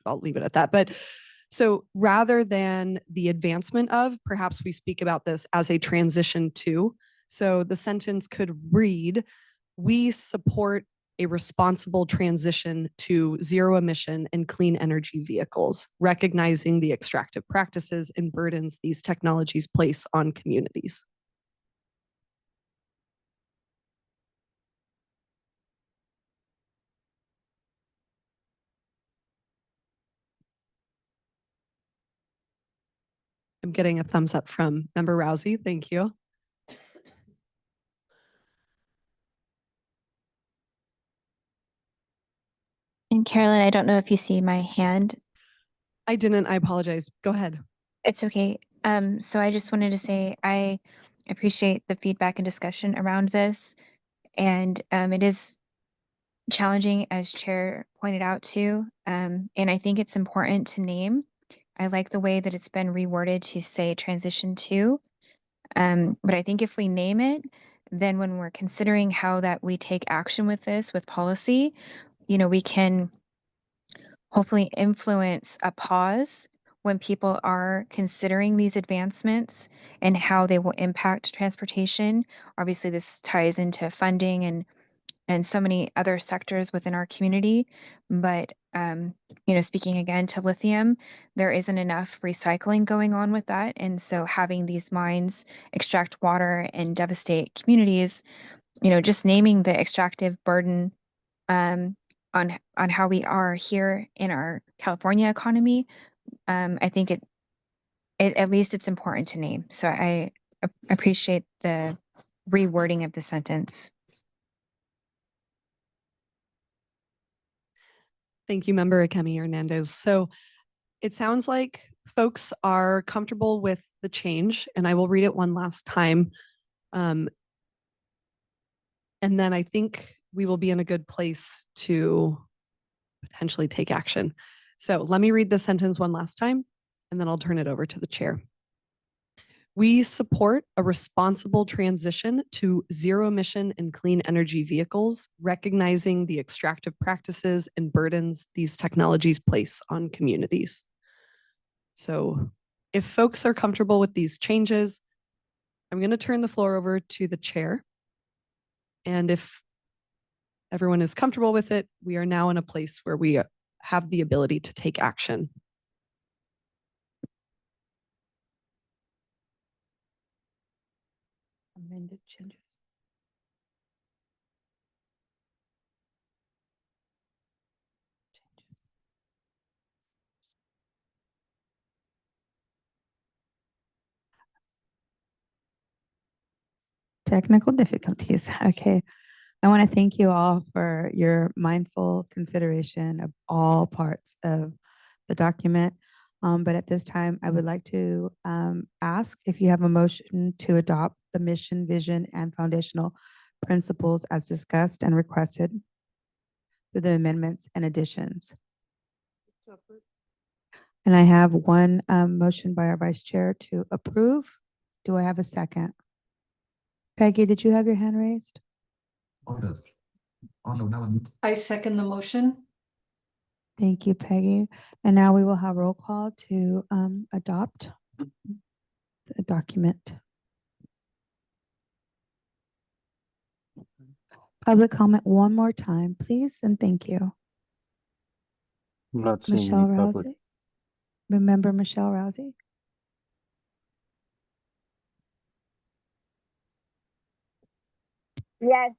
I'll leave it at that. But so rather than the advancement of, perhaps we speak about this as a transition to. So the sentence could read, we support a responsible transition to zero emission and clean energy vehicles, recognizing the extractive practices and burdens these technologies place on communities. I'm getting a thumbs up from Member Rousey. Thank you. And Carolyn, I don't know if you see my hand. I didn't. I apologize. Go ahead. It's okay. So I just wanted to say I appreciate the feedback and discussion around this. And it is challenging, as Chair pointed out too. And I think it's important to name. I like the way that it's been reworded to say transition to. But I think if we name it, then when we're considering how that we take action with this, with policy, you know, we can hopefully influence a pause when people are considering these advancements and how they will impact transportation. Obviously, this ties into funding and so many other sectors within our community. But, you know, speaking again to lithium, there isn't enough recycling going on with that. And so having these mines extract water and devastate communities, you know, just naming the extractive burden on how we are here in our California economy, I think it at least it's important to name. So I appreciate the rewording of the sentence. Thank you, Member Akemi Hernandez. So it sounds like folks are comfortable with the change, and I will read it one last time. And then I think we will be in a good place to potentially take action. So let me read the sentence one last time, and then I'll turn it over to the chair. We support a responsible transition to zero emission and clean energy vehicles, recognizing the extractive practices and burdens these technologies place on communities. So if folks are comfortable with these changes, I'm going to turn the floor over to the chair. And if everyone is comfortable with it, we are now in a place where we have the ability to take action. Amended changes. Technical difficulties. Okay. I want to thank you all for your mindful consideration of all parts of the document. But at this time, I would like to ask if you have a motion to adopt the mission, vision, and foundational principles as discussed and requested. for the amendments and additions. And I have one motion by our vice chair to approve. Do I have a second? Peggy, did you have your hand raised? I second the motion. Thank you, Peggy. And now we will have roll call to adopt the document. Public comment one more time, please, and thank you. I'm not seeing Michelle any public. Rousey. Remember Michelle Rousey? Yes.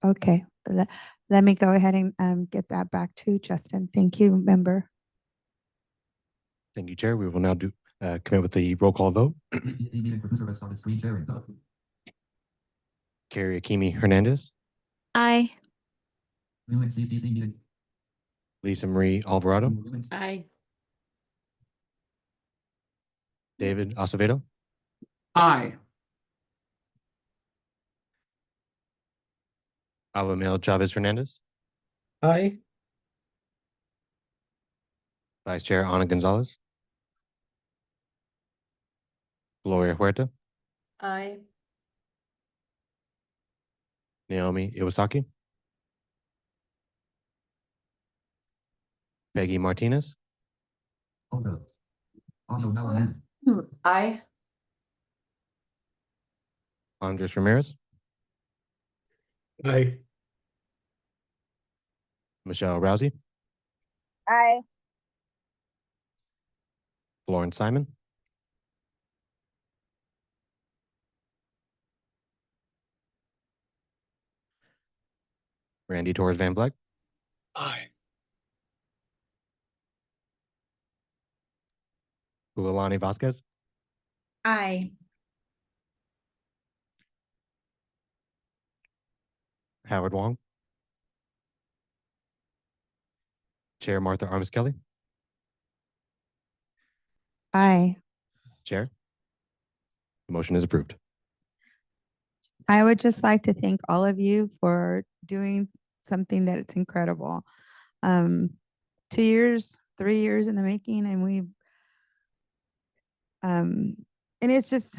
Okay, let me go ahead and get that back to Justin. Thank you, member. Thank you, Chair. We will now commit with the roll call vote. Carrie Akimi Hernandez, Aye. Lisa Marie Alvarado, Aye. David Acevedo, Aye. Abamel Chavez Hernandez, Aye. Vice Chair Ana Gonzalez, Gloria Huerta, Aye. Naomi Iwasaki, Peggy Martinez, Aye. Andres Ramirez, Aye. Michelle Rousey, Aye. Florence Simon, Randy Torres Van Vleck, Aye. Ualani Vasquez, Aye. Howard Wong, Chair Martha Arms Kelly, Aye. Chair. The motion is approved. I would just like to thank all of you for doing something that it's incredible. 2 years, 3 years in the making, and and it's just,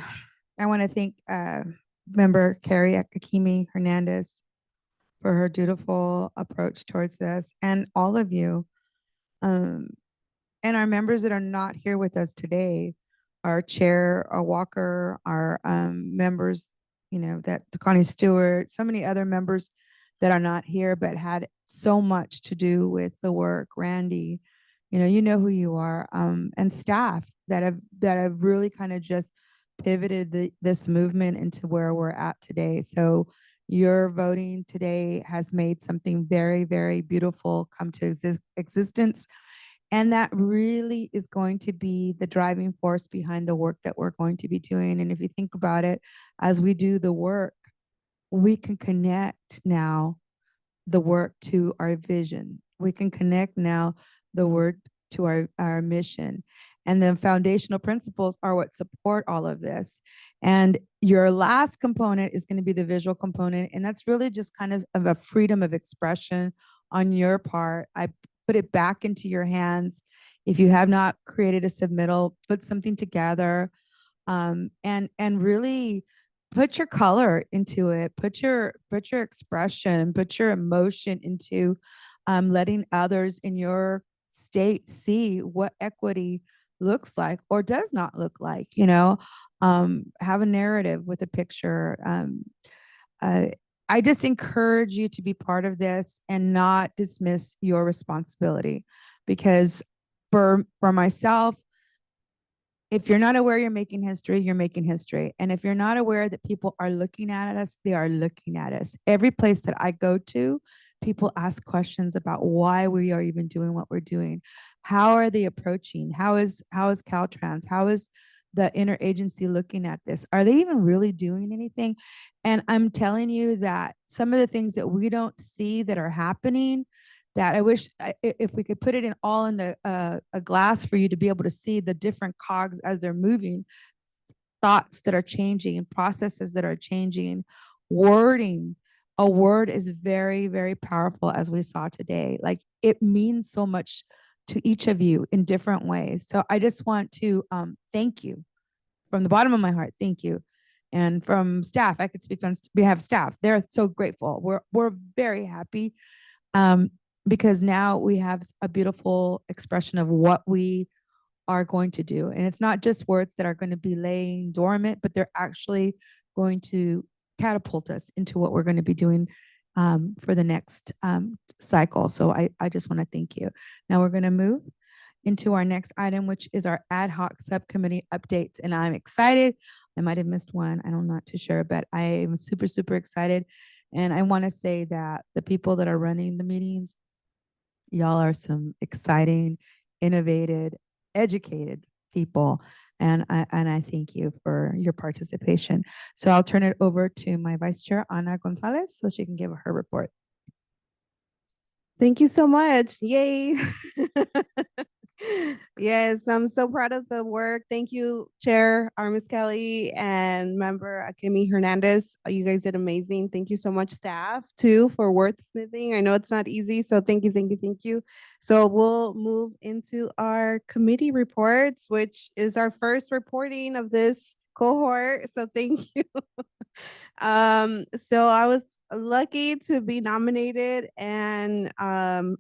I want to thank member Carrie Akimi Hernandez for her dutiful approach towards this, and all of you, and our members that are not here with us today, our chair, our Walker, our members, that Connie Stewart, so many other members that are not here, but had so much to do with the work. Randy, you know who you are, and staff that have really kind of just pivoted this movement into where we're at today. So your voting today has made something very, very beautiful come to existence. And that really is going to be the driving force behind the work that we're going to be doing. And if you think about it, as we do the work, we can connect now the work to our vision. We can connect now the work to our mission. And the foundational principles are what support all of this. And your last component is going to be the visual component. And that's really just kind of a freedom of expression on your part. I put it back into your hands. If you have not created a submittal, put something together, and really put your color into it, put your expression, put your emotion into letting others in your state see what equity looks like or does not look like. Have a narrative with a picture. I just encourage you to be part of this and not dismiss your responsibility, because for myself, if you're not aware you're making history, you're making history. And if you're not aware that people are looking at us, they are looking at us. Every place that I go to, people ask questions about why we are even doing what we're doing. How are they approaching? How is Caltrans? How is the interagency looking at this? Are they even really doing anything? And I'm telling you that some of the things that we don't see that are happening, that I wish if we could put it all in a glass for you to be able to see the different cogs as they're moving, thoughts that are changing and processes that are changing, wording. A word is very, very powerful, as we saw today. Like, it means so much to each of you in different ways. So I just want to thank you from the bottom of my heart. Thank you. And from staff, I could speak on behalf of staff. They're so grateful. We're very happy because now we have a beautiful expression of what we are going to do. And it's not just words that are going to be laying dormant, but they're actually going to catapult us into what we're going to be doing for the next cycle. So I just want to thank you. Now we're going to move into our next item, which is our ad hoc subcommittee updates. And I'm excited. I might have missed one. I'm not too sure, but I am super, super excited. And I want to say that the people that are running the meetings, y'all are some exciting, innovative, educated people. And I thank you for your participation. So I'll turn it over to my Vice Chair, Ana Gonzalez, so she can give her report. Thank you so much. Yay. Yes, I'm so proud of the work. Thank you, Chair Armis Kelly and Member Akemi Hernandez. You guys did amazing. Thank you so much, staff, too, for wordsmithing. I know it's not easy, so thank you, thank you, thank you. So we'll move into our committee reports, which is our first reporting of this cohort. So thank you. So I was lucky to be nominated and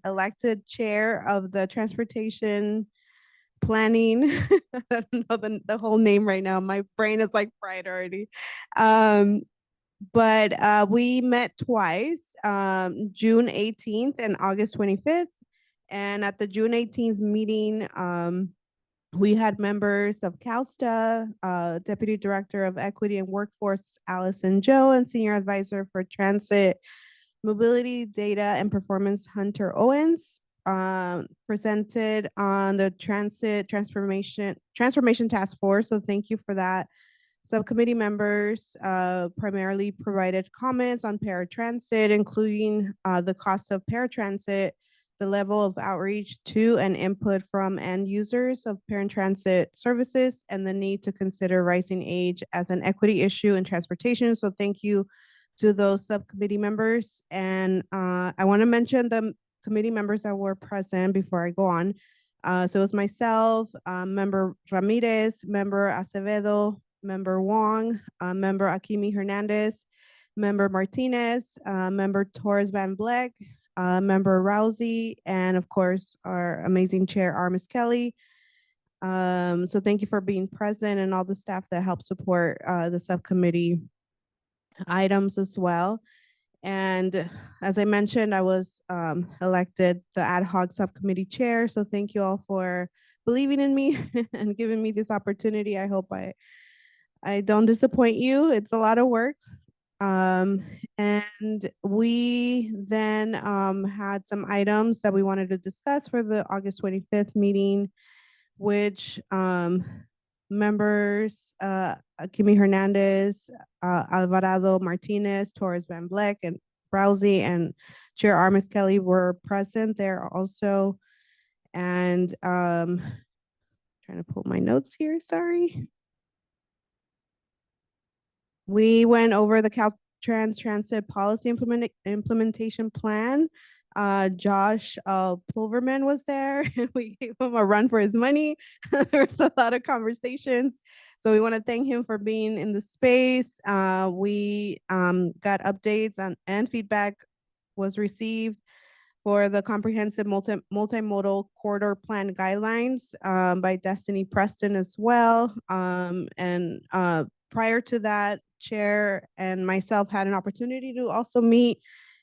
elected chair of the transportation planning. I don't know the whole name right now. My brain is like fried already. But we met twice, June 18th and August 25th. And at the June 18th meeting, we had members of CalSTA, Deputy Director of Equity and Workforce, Allison Joe, and Senior Advisor for Transit, Mobility, Data, and Performance, Hunter Owens, presented on the Transformation Task Force. So thank you for that. Subcommittee members primarily provided comments on paratransit, including the cost of paratransit, the level of outreach to and input from end users of paratransit services, and the need to consider rising age as an equity issue in transportation. So thank you to those subcommittee members. And I want to mention the committee members that were present before I go on. So it was myself, Member Ramirez, Member Acevedo, Member Wong, Member Akimi Hernandez, Member Martinez, Member Torres Van Vleck, Member Rousey, and of course, our amazing chair, Armis Kelly. So thank you for being present and all the staff that help support the subcommittee items as well. And as I mentioned, I was elected the ad hoc subcommittee chair. So thank you all for believing in me and giving me this opportunity. I hope I don't disappoint you. It's a lot of work. And we then had some items that we wanted to discuss for the August 25th meeting, which members Kimi Hernandez, Alvarado Martinez, Torres Van Vleck, and Rousey, and Chair Armis Kelly were present there also. And trying to pull my notes here, sorry. We went over the Caltrans Transit Policy Implementation Plan. Josh Pulverman was there. We gave him a run for his money. There was a lot of conversations. So we want to thank him for being in the space. We got updates and feedback was received for the comprehensive multimodal corridor plan guidelines by Destiny Preston as well. And prior to that, Chair and myself had an opportunity to also meet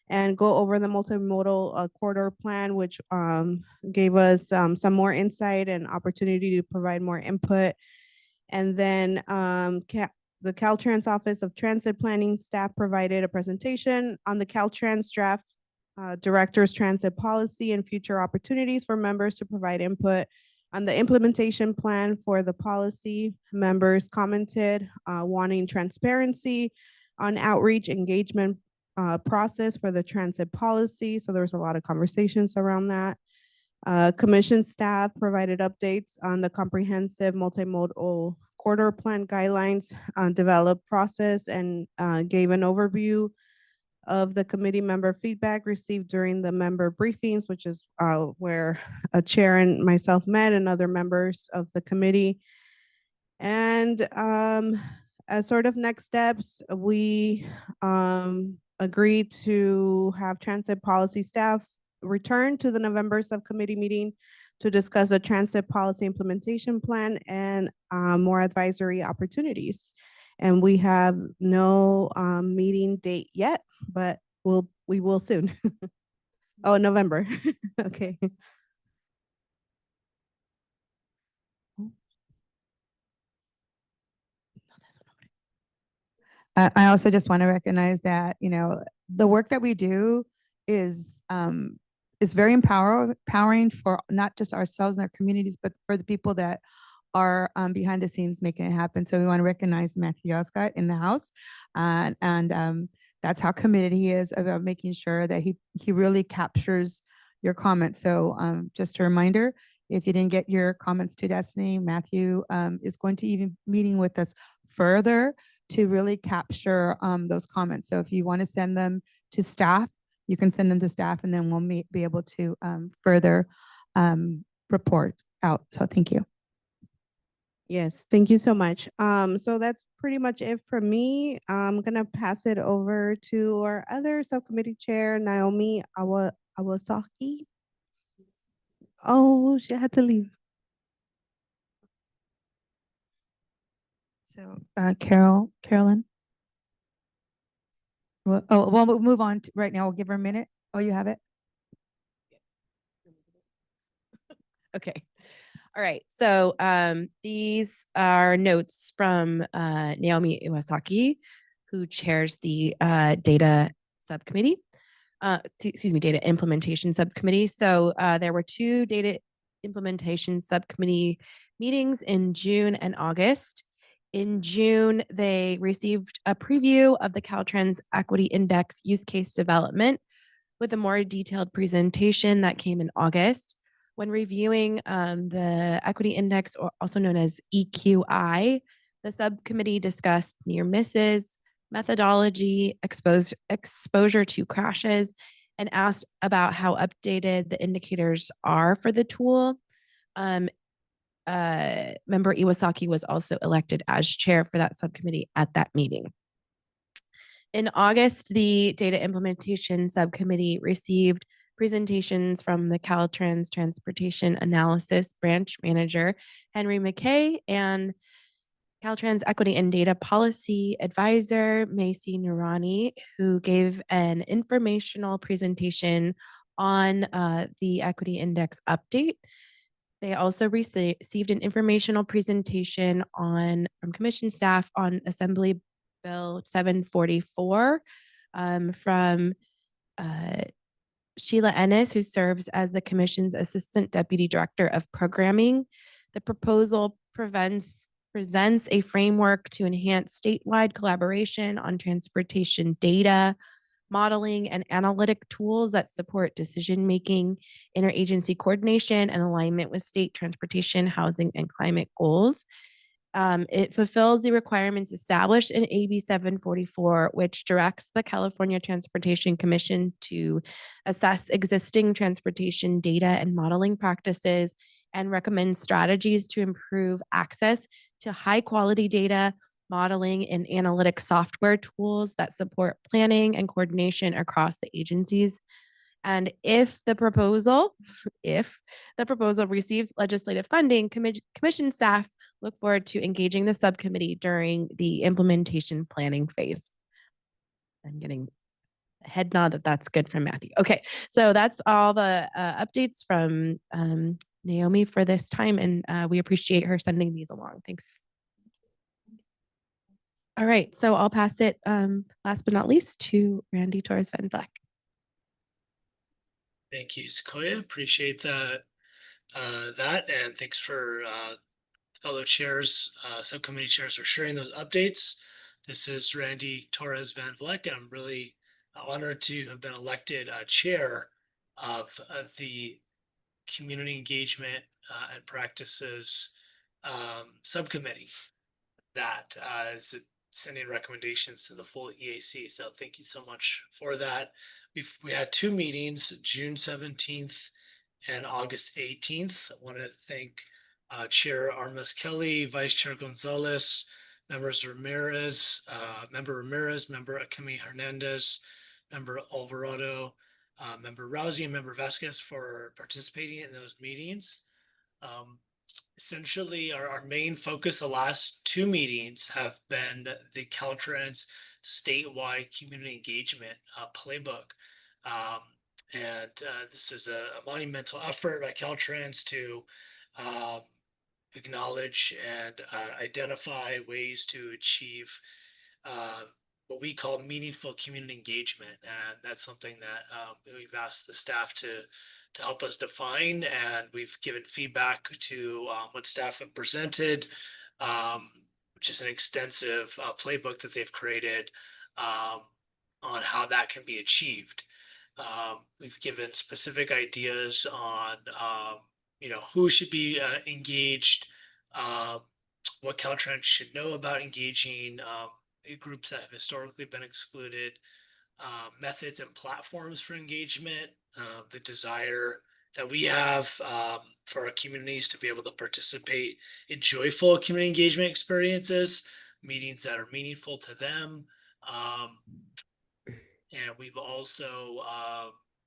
and go over the multimodal corridor plan, which gave us some more insight and opportunity to provide more input. And then the Caltrans Office of Transit Planning staff provided a presentation on the Caltrans draft Director's Transit Policy and future opportunities for members to provide input on the implementation plan for the policy. Members commented wanting transparency on outreach engagement process for the transit policy. So there was a lot of conversations around that. Commission staff provided updates on the comprehensive multimodal quarter plan guidelines, developed process, and gave an overview of the committee member feedback received during the member briefings, which is where a chair and myself met and other members of the committee. And as sort of next steps, we agreed to have transit policy staff return to the November subcommittee meeting to discuss a transit policy implementation plan and more advisory opportunities. And we have no meeting date yet, but we will soon. Oh, November. Okay. I also just want to recognize that, you know, the work that we do is very empowering for not just ourselves and our communities, but for the people that are behind the scenes making it happen. So we want to recognize Matthew Oscott in the house, and that's how committed he is about making sure that he really captures your comments. So just a reminder, if you didn't get your comments to Destiny, Matthew is going to even meeting with us further to really capture those comments. So if you want to send them to staff, you can send them to staff, and then we'll be able to further report out. So thank you. Yes, thank you so much. So that's pretty much it for me. I'm gonna pass it over to our other subcommittee chair, Naomi Awasaki. Oh, she had to leave. So Carolyn. Oh, well, we'll move on to, right now. We'll give her a minute. Oh, you have it? Okay. All right. So these are notes from Naomi Iwasaki, who chairs the data subcommittee. Excuse me, data implementation subcommittee. So there were 2 data implementation subcommittee meetings in June and August. In June, they received a preview of the Caltrans Equity Index use case development with a more detailed presentation that came in August. When reviewing the equity index, or also known as EQI, the subcommittee discussed near misses, methodology, exposure to crashes, and asked about how updated the indicators are for the tool. Member Iwasaki was also elected as chair for that subcommittee at that meeting. In August, the data implementation subcommittee received presentations from the Caltrans Transportation Analysis Branch Manager, Henry McKay, and Caltrans Equity and Data Policy Advisor, Macy Nurani, who gave an informational presentation on the Equity Index update. They also received an informational presentation from commission staff on Assembly Bill 744 from Sheila Ennis, who serves as the Commission's Assistant Deputy Director of Programming. The proposal presents a framework to enhance statewide collaboration on transportation data, modeling, and analytic tools that support decision-making, interagency coordination, and alignment with state transportation, housing, and climate goals. It fulfills the requirements established in AB 744, which directs the California Transportation Commission to assess existing transportation data and modeling practices and recommend strategies to improve access to high quality data, modeling, and analytic software tools that support planning and coordination across the agencies. And if the proposal receives legislative funding, commission staff look forward to engaging the subcommittee during the implementation planning phase. I'm getting a head nod that that's good from Matthew. Okay, so that's all the updates from Naomi for this time, and we appreciate her sending these along. Thanks. All right, so I'll pass it last but not least to Randy Torres Van Vleck. Thank you, Sequoia. Appreciate that, and thanks for fellow chairs, subcommittee chairs for sharing those updates. This is Randy Torres Van Vleck, and I'm really honored to have been elected chair of the Community Engagement and Practices subcommittee. that is sending recommendations to the full EAC. So thank you so much for that. We had 2 meetings, June 17th and August 18th. I want to thank Chair Armas Kelly, Vice Chair Gonzalez, members Ramirez, Member Akemi Hernandez, Member Alvarado, Member Rousey, and Member Vasquez for participating in those meetings. Essentially, our main focus the last 2 meetings have been the Caltrans statewide community engagement playbook. This is a monumental effort by Caltrans to acknowledge and identify ways to achieve what we call meaningful community engagement. And that's something that we've asked the staff to help us define, and we've given feedback to what staff have presented, which is an extensive playbook that they've created on how that can be achieved. We've given specific ideas on who should be engaged, what Caltrans should know about engaging groups that have historically been excluded, methods and platforms for engagement, the desire that we have for our communities to be able to participate in joyful community engagement experiences, meetings that are meaningful to them. And we've also,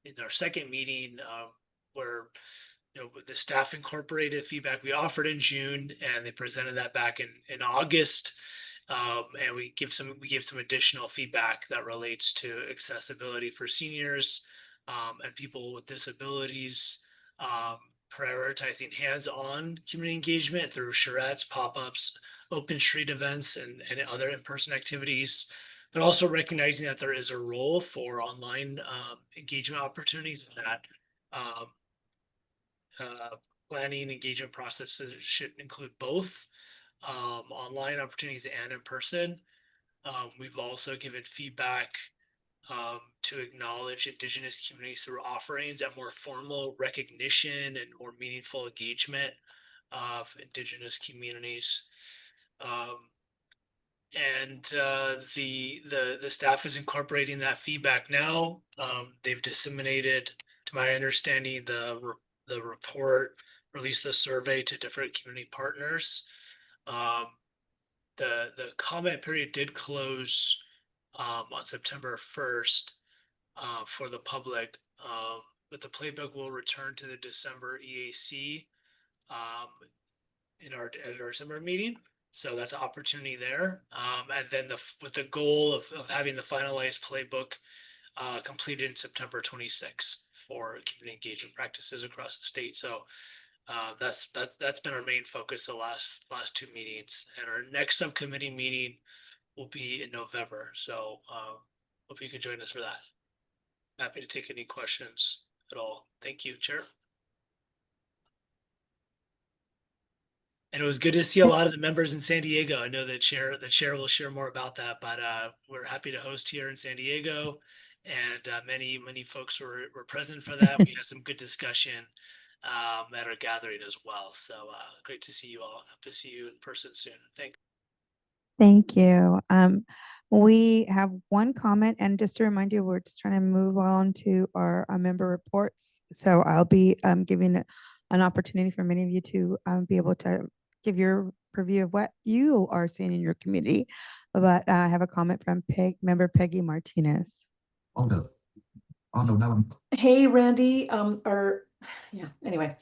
in our second meeting, where the staff incorporated feedback we offered in June, and they presented that back in August. And we give some additional feedback that relates to accessibility for seniors and people with disabilities, prioritizing hands-on community engagement through charrettes, pop-ups, open street events, and other in-person activities, but also recognizing that there is a role for online engagement opportunities, and that planning engagement processes should include both online opportunities and in person. We've also given feedback to acknowledge Indigenous communities through offerings and more formal recognition and more meaningful engagement of Indigenous communities. The staff is incorporating that feedback now. They've disseminated, to my understanding, the report, released the survey to different community partners. The comment period did close on September 1st for the public, but the playbook will return to the December EAC at our December meeting. So that's an opportunity there. And then with the goal of having the finalized playbook completed in September 26th for community engagement practices across the state. So that's been our main focus the last 2 meetings, and our next subcommittee meeting will be in November. So hope you can join us for that. Happy to take any questions at all. Thank you, Chair. And it was good to see a lot of the members in San Diego. I know the chair will share more about that, but we're happy to host here in San Diego, and many folks were present for that. We had some good discussion at our gathering as well. So great to see you all. Hope to see you in person soon. Thanks. Thank you. We have one comment, and just to remind you, we're just trying to move on to our member reports. So I'll be giving an opportunity for many of you to be able to give your preview of what you are seeing in your community. But I have a comment from member Peggy Martinez. Hey, Randy, anyway,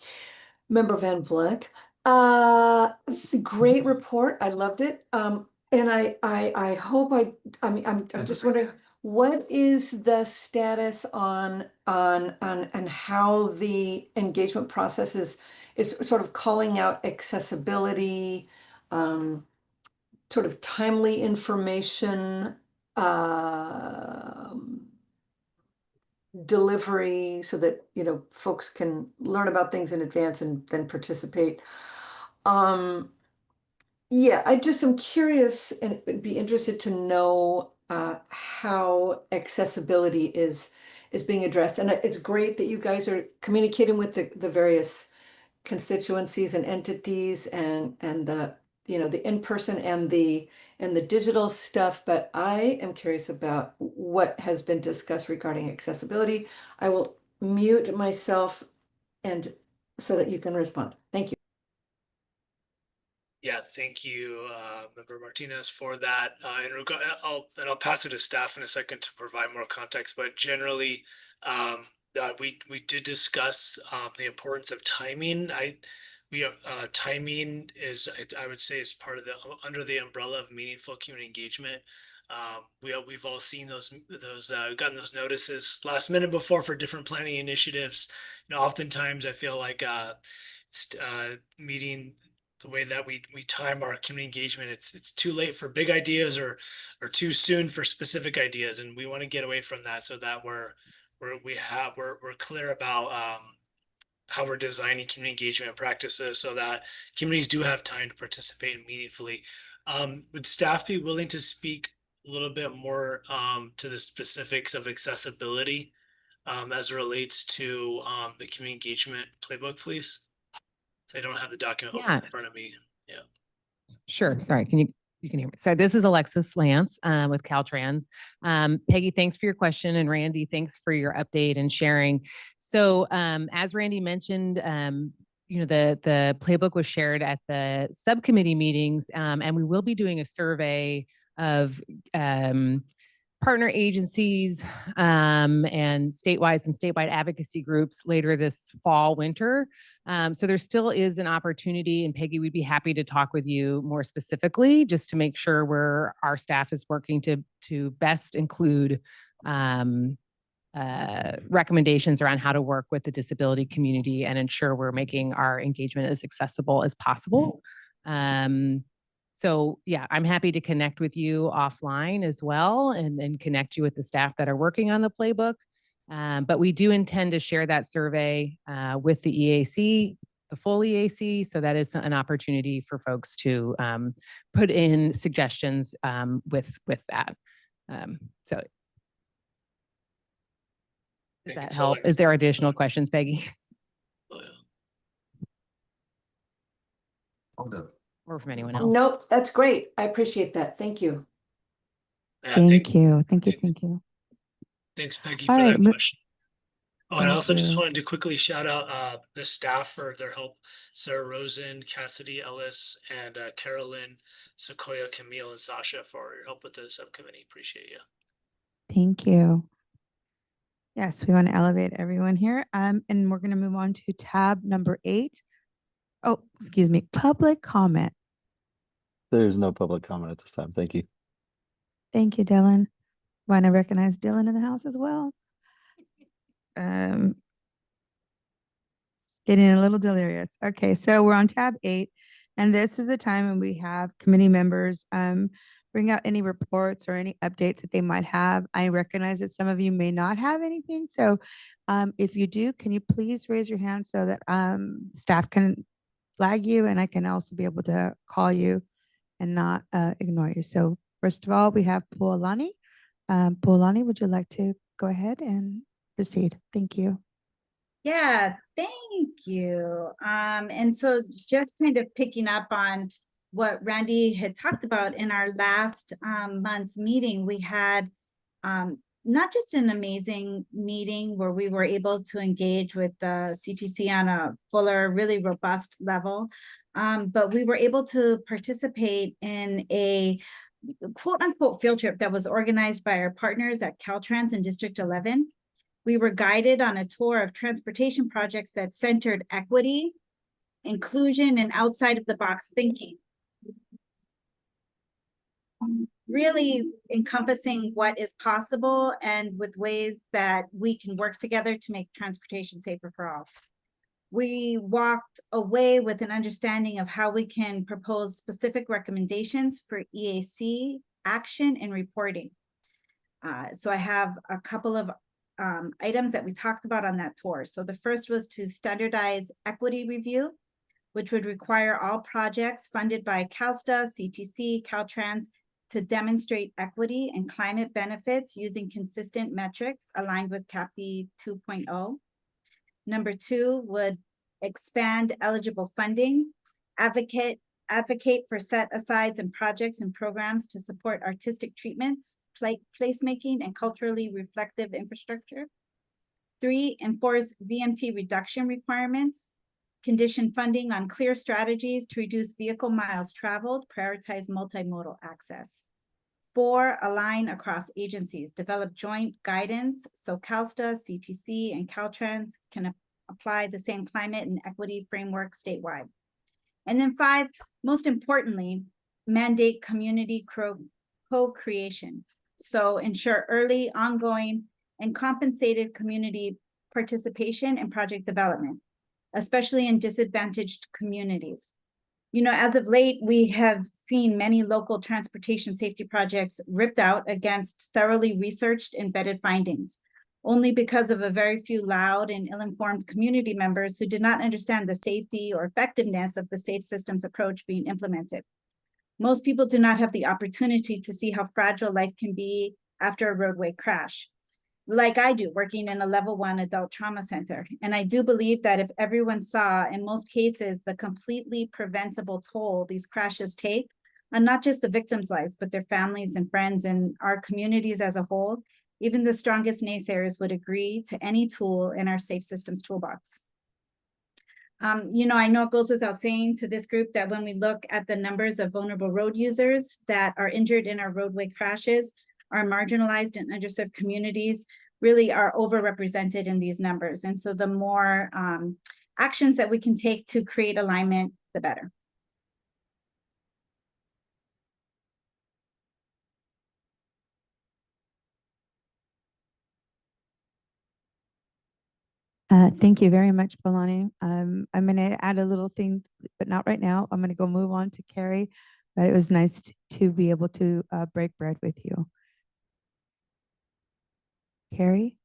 Member Van Vleck. Great report. I loved it. And I hope I'm just wondering, what is the status on how the engagement process is sort of calling out accessibility, sort of timely information, delivery, so that folks can learn about things in advance and then participate. Yeah, I just am curious and would be interested to know how accessibility is being addressed. And it's great that you guys are communicating with the various constituencies and entities and the the in-person and the digital stuff, but I am curious about what has been discussed regarding accessibility. I will mute myself and so that you can respond. Thank you. Yeah, thank you, Member Martinez, for that. I'll pass it to staff in a second to provide more context. But generally, we did discuss the importance of timing. Timing is, I would say, is part of under the umbrella of meaningful community engagement. We've all seen those gotten those notices last minute before for different planning initiatives. Oftentimes I feel like meeting the way that we time our community engagement, it's too late for big ideas or too soon for specific ideas, and we want to get away from that so that we're clear about how we're designing community engagement practices so that communities do have time to participate meaningfully. Would staff be willing to speak a little bit more to the specifics of accessibility as it relates to the community engagement playbook, please? I don't have the document open in front of me. Yeah. Sure. Sorry. You can hear me. So this is Alexis Lance with Caltrans. Peggy, thanks for your question. And Randy, thanks for your update and sharing. So as Randy mentioned, the playbook was shared at the subcommittee meetings, and we will be doing a survey of partner agencies and some statewide advocacy groups later this fall, winter. So there still is an opportunity, and Peggy, we'd be happy to talk with you more specifically just to make sure our staff is working to best include recommendations around how to work with the disability community and ensure we're making our engagement as accessible as possible. So yeah, I'm happy to connect with you offline as well and connect you with the staff that are working on the playbook. But we do intend to share that survey with the EAC, the full EAC. So that is an opportunity for folks to put in suggestions with that. So does that help? Is there additional questions, Peggy? Or from anyone else? Nope, that's great. I appreciate that. Thank you. Thank you. Thank you. Thank you. Thanks, Peggy, All for right, that question. Oh, and I thank also just you. wanted to quickly shout out the staff for their help. Sarah Rosen, Cassidy Ellis, and Carolyn, Sequoia, Camille, and Sasha for your help with the subcommittee. Appreciate you. Thank you. Yes, we want to elevate everyone here. And we're going to move on to tab number 8. Oh, excuse me, public comment. There's no public comment at this time. Thank you. Thank you, Dylan. Want to recognize Dylan in the house as well? Getting a little delirious. Okay, so we're on tab 8, and this is a time when we have committee members bring out any reports or any updates that they might have. I recognize that some of you may not have anything, so if you do, can you please raise your hand so that staff can flag you, and I can also be able to call you and not ignore you. So first of all, we have Pualani. Pualani, would you like to go ahead and proceed? Thank you. Yeah, thank you. And so just kind of picking up on what Randy had talked about in our last month's meeting, we had not just an amazing meeting where we were able to engage with the CTC on a fuller, really robust level, but we were able to participate in a quote unquote field trip that was organized by our partners at Caltrans in District 11. We were guided on a tour of transportation projects that centered equity, inclusion, and outside of the box thinking. Really encompassing what is possible and with ways that we can work together to make transportation safer for all. We walked away with an understanding of how we can propose specific recommendations for EAC action and reporting. So I have a couple of items that we talked about on that tour. So the first was to standardize equity review, which would require all projects funded by CalSTA, CTC, Caltrans to demonstrate equity and climate benefits using consistent metrics aligned with CAPD 2.0. Number 2 would expand eligible funding, advocate advocate for set asides and projects and programs to support artistic treatments, placemaking, and culturally reflective infrastructure. 3, enforce VMT reduction requirements, condition funding on clear strategies to reduce vehicle miles traveled, prioritize multimodal access. 4, align across agencies, develop joint guidance so CalSTA, CTC, and Caltrans can apply the same climate and equity framework statewide. And then 5, most importantly, mandate community co-creation. So ensure early, ongoing, and compensated community participation in project development, especially in disadvantaged communities. You know, as of late, we have seen many local transportation safety projects ripped out against thoroughly researched and vetted findings, only because of a very few loud and ill-informed community members who did not understand the safety or effectiveness of the safe systems approach being implemented. Most people do not have the opportunity to see how fragile life can be after a roadway crash, like I do, working in a level 1 adult trauma center. And I do believe that if everyone saw, in most cases, the completely preventable toll these crashes take on not just the victims' lives, but their families and friends and our communities as a whole, even the strongest naysayers would agree to any tool in our safe systems toolbox. You know, I know it goes without saying to this group that when we look at the numbers of vulnerable road users that are injured in our roadway crashes, our marginalized and underserved communities really are overrepresented in these numbers. And so the more actions that we can take to create alignment, the better. Thank you very much, Polani. I'm going to add a little things, but not right now. I'm going to go move on to Carrie, but it was nice to be able to break bread with you. Carrie?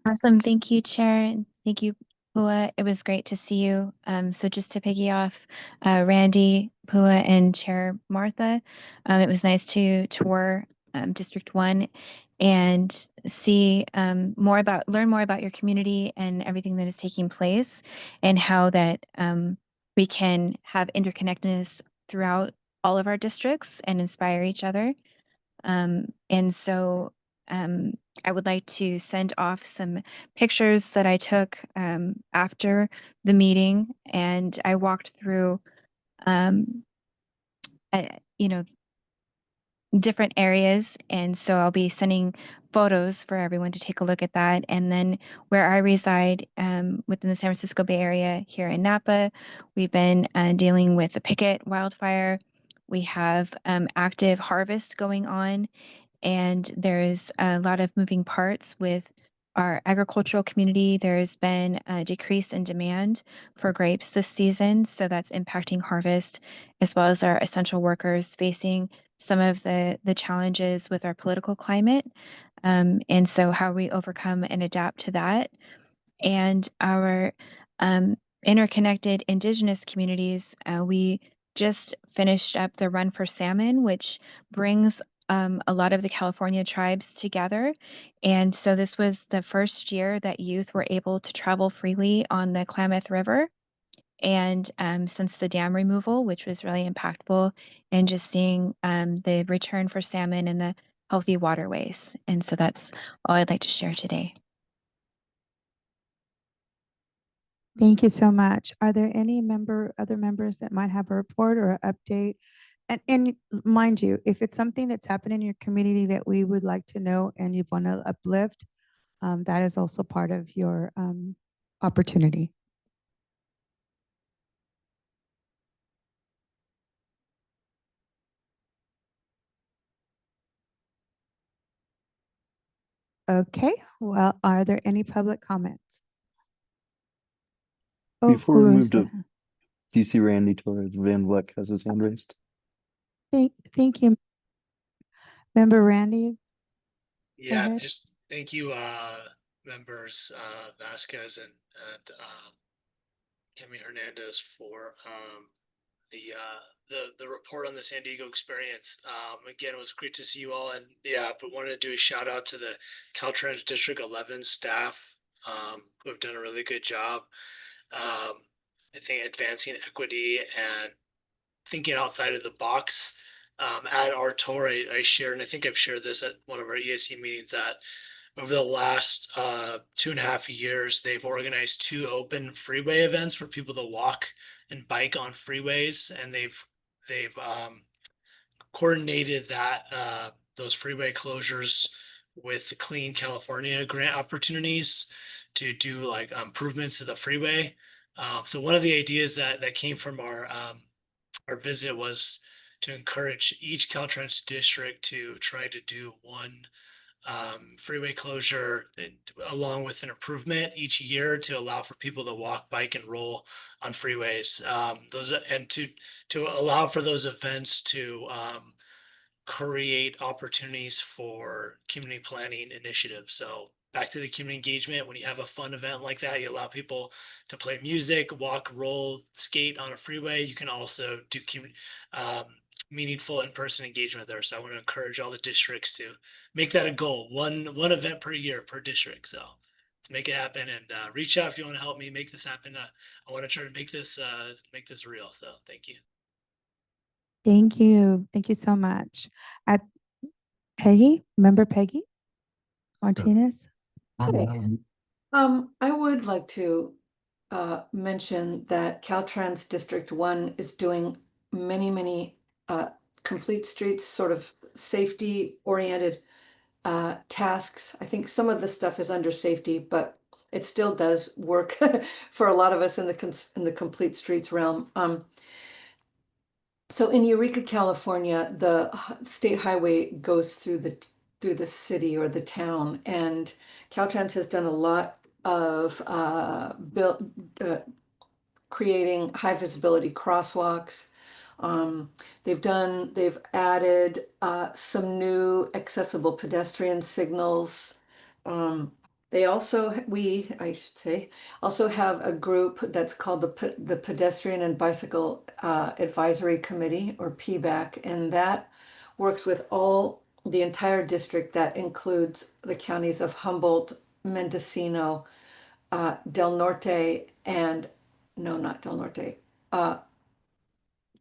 Awesome. Thank you, Chair. And thank you, Pua. It was great to see you. So just to piggy off Randy, Pua, and Chair Martha, it was nice to tour District 1 and see learn more about your community and everything that is taking place, and how that we can have interconnectedness throughout all of our districts and inspire each other. And so I would like to send off some pictures that I took after the meeting, and I walked through, you know, different areas, and so I'll be sending photos for everyone to take a look at that. And then where I reside within the San Francisco Bay Area here in Napa, we've been dealing with the Picket wildfire. We have active harvest going on, and there's a lot of moving parts with our agricultural community. There's been a decrease in demand for grapes this season, so that's impacting harvest, as well as our essential workers facing some of the challenges with our political climate. And so how we overcome and adapt to that. And our interconnected Indigenous communities, we just finished up the Run for Salmon, which brings a lot of the California tribes together. And so this was the first year that youth were able to travel freely on the Klamath River. And since the dam removal, which was really impactful, and just seeing the return for salmon and the healthy waterways. And so that's all I'd like to share today. Thank you so much. Are there any other members that might have a report or an update? And mind you, if it's something that's happened in your community that we would like to know and you want to uplift, that is also part of your opportunity. Okay, well, are there any public comments? Oh, Before we who move raised their to, hand? do you see Randy Torres Van Vleck has his hand raised? Thank you. Member Randy? Go Yeah, ahead. just thank you, members Vasquez and Cami Hernandez for the report on the San Diego experience. Again, it was great to see you all, and yeah, but wanted to do a shout out to the Caltrans District 11 staff who have done a really good job. I think advancing equity and thinking outside of the box. At our tour, I shared, and I think I've shared this at one of our EAC meetings, that over the last 2.5 years, they've organized 2 open freeway events for people to walk and bike on freeways, and they've coordinated those freeway closures with the Clean California grant opportunities to do like improvements to the freeway. So one of the ideas that came from our visit was to encourage each Caltrans district to try to do one freeway closure along with an improvement each year to allow for people to walk, bike, and roll on freeways. To allow for those events to create opportunities for community planning initiatives. So back to the community engagement, when you have a fun event like that, you allow people to play music, walk, roll, skate on a freeway. You can also do meaningful in-person engagement there. So I want to encourage all the districts to make that a goal, one event per year per district. So let's make it happen, and reach out if you want to help me make this happen. I want to try to make this real. So thank you. Thank you. Thank you so much. At Peggy, member Peggy Martinez. I would like to mention that Caltrans District 1 is doing many complete streets, sort of safety-oriented tasks. I think some of the stuff is under safety, but it still does work for a lot of us in the complete streets realm. So in Eureka, California, the state highway goes through the city or the town, and Caltrans has done a lot of creating high visibility crosswalks. They've added some new accessible pedestrian signals. They also, I should say, also have a group that's called the Pedestrian and Bicycle Advisory Committee, or PBAC, and that works with the entire district. That includes the counties of Humboldt, Mendocino, Del Norte, and no, not Del Norte,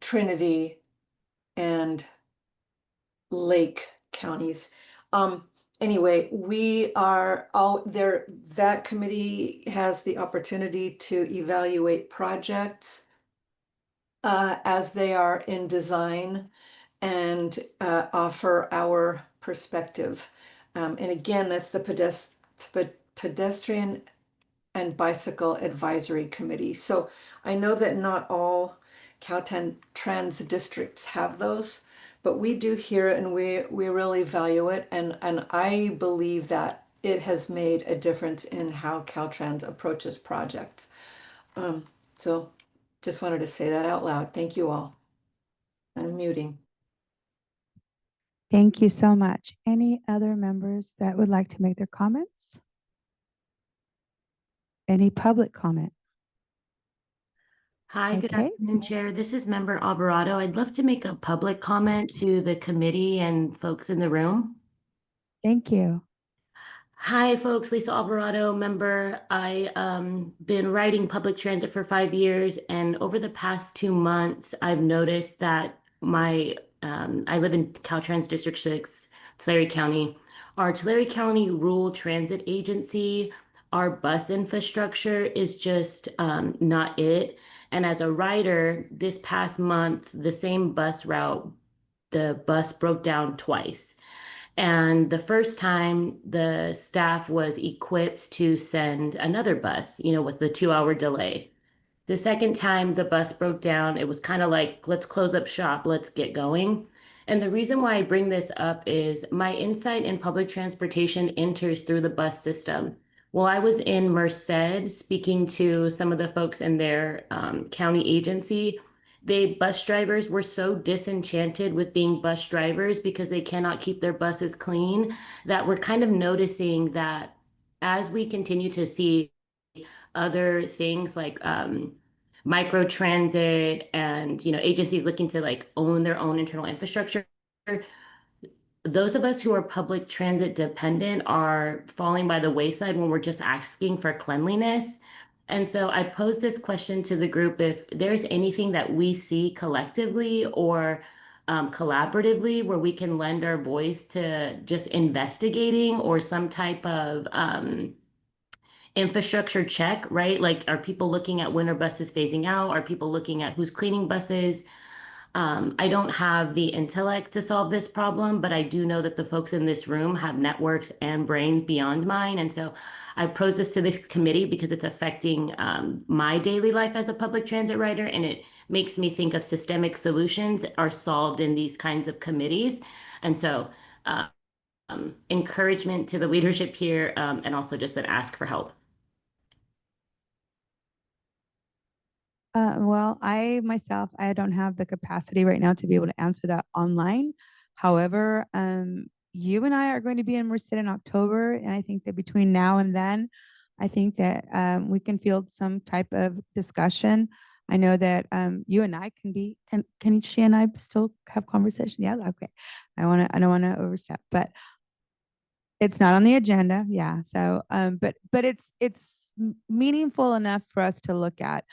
Trinity, and Lake counties. Anyway, we are all there. That committee has the opportunity to evaluate projects as they are in design and offer our perspective. And again, that's the Pedestrian and Bicycle Advisory Committee. So I know that not all Caltrans districts have those, but we do here, and we really value it. And I believe that it has made a difference in how Caltrans approaches projects. So just wanted to say that out loud. Thank you all. I'm muting. Thank you so much. Any other members that would like to make their comments? Any public comment? Hi, good Okay. afternoon, Chair. This is Member Alvarado. I'd love to make a public comment to the committee and folks in the room. Thank you. Hi, folks. Lisa Alvarado, member. I been riding public transit for 5 years, and over the past 2 months, I've noticed that I live in Caltrans District 6, Tulare County. Our Tulare County Rural Transit Agency, our bus infrastructure is just not it. And as a rider, this past month, the same bus route, the bus broke down twice. And the first time, the staff was equipped to send another bus, with the 2-hour delay. The second time the bus broke down, it was kind of like, let's close up shop, let's get going. And the reason why I bring this up is my insight in public transportation enters through the bus system. Well, I was in Merced speaking to some of the folks in their county agency. Bus drivers were so disenchanted with being bus drivers because they cannot keep their buses clean, that we're kind of noticing that as we continue to see other things like micro transit and agencies looking to like own their own internal infrastructure, those of us who are public transit dependent are falling by the wayside when we're just asking for cleanliness. And so I posed this question to the group: if there's anything that we see collectively or collaboratively where we can lend our voice to just investigating or some type of infrastructure check, right? Like, are people looking at when are buses phasing out? Are people looking at who's cleaning buses? I don't have the intellect to solve this problem, but I do know that the folks in this room have networks and brains beyond mine. And so I pose this to this committee because it's affecting my daily life as a public transit rider, and it makes me think of systemic solutions are solved in these kinds of committees. And so encouragement to the leadership here, and also just an ask for help. Well, I myself, I don't have the capacity right now to be able to answer that online. However, you and I are going to be in Merced in October, and I think that between now and then, I think that we can field some type of discussion. I know that you and I can she and I still have conversation? Yeah, okay. I don't want to overstep, but it's not on the agenda. Yeah. So, but it's meaningful enough for us to look at.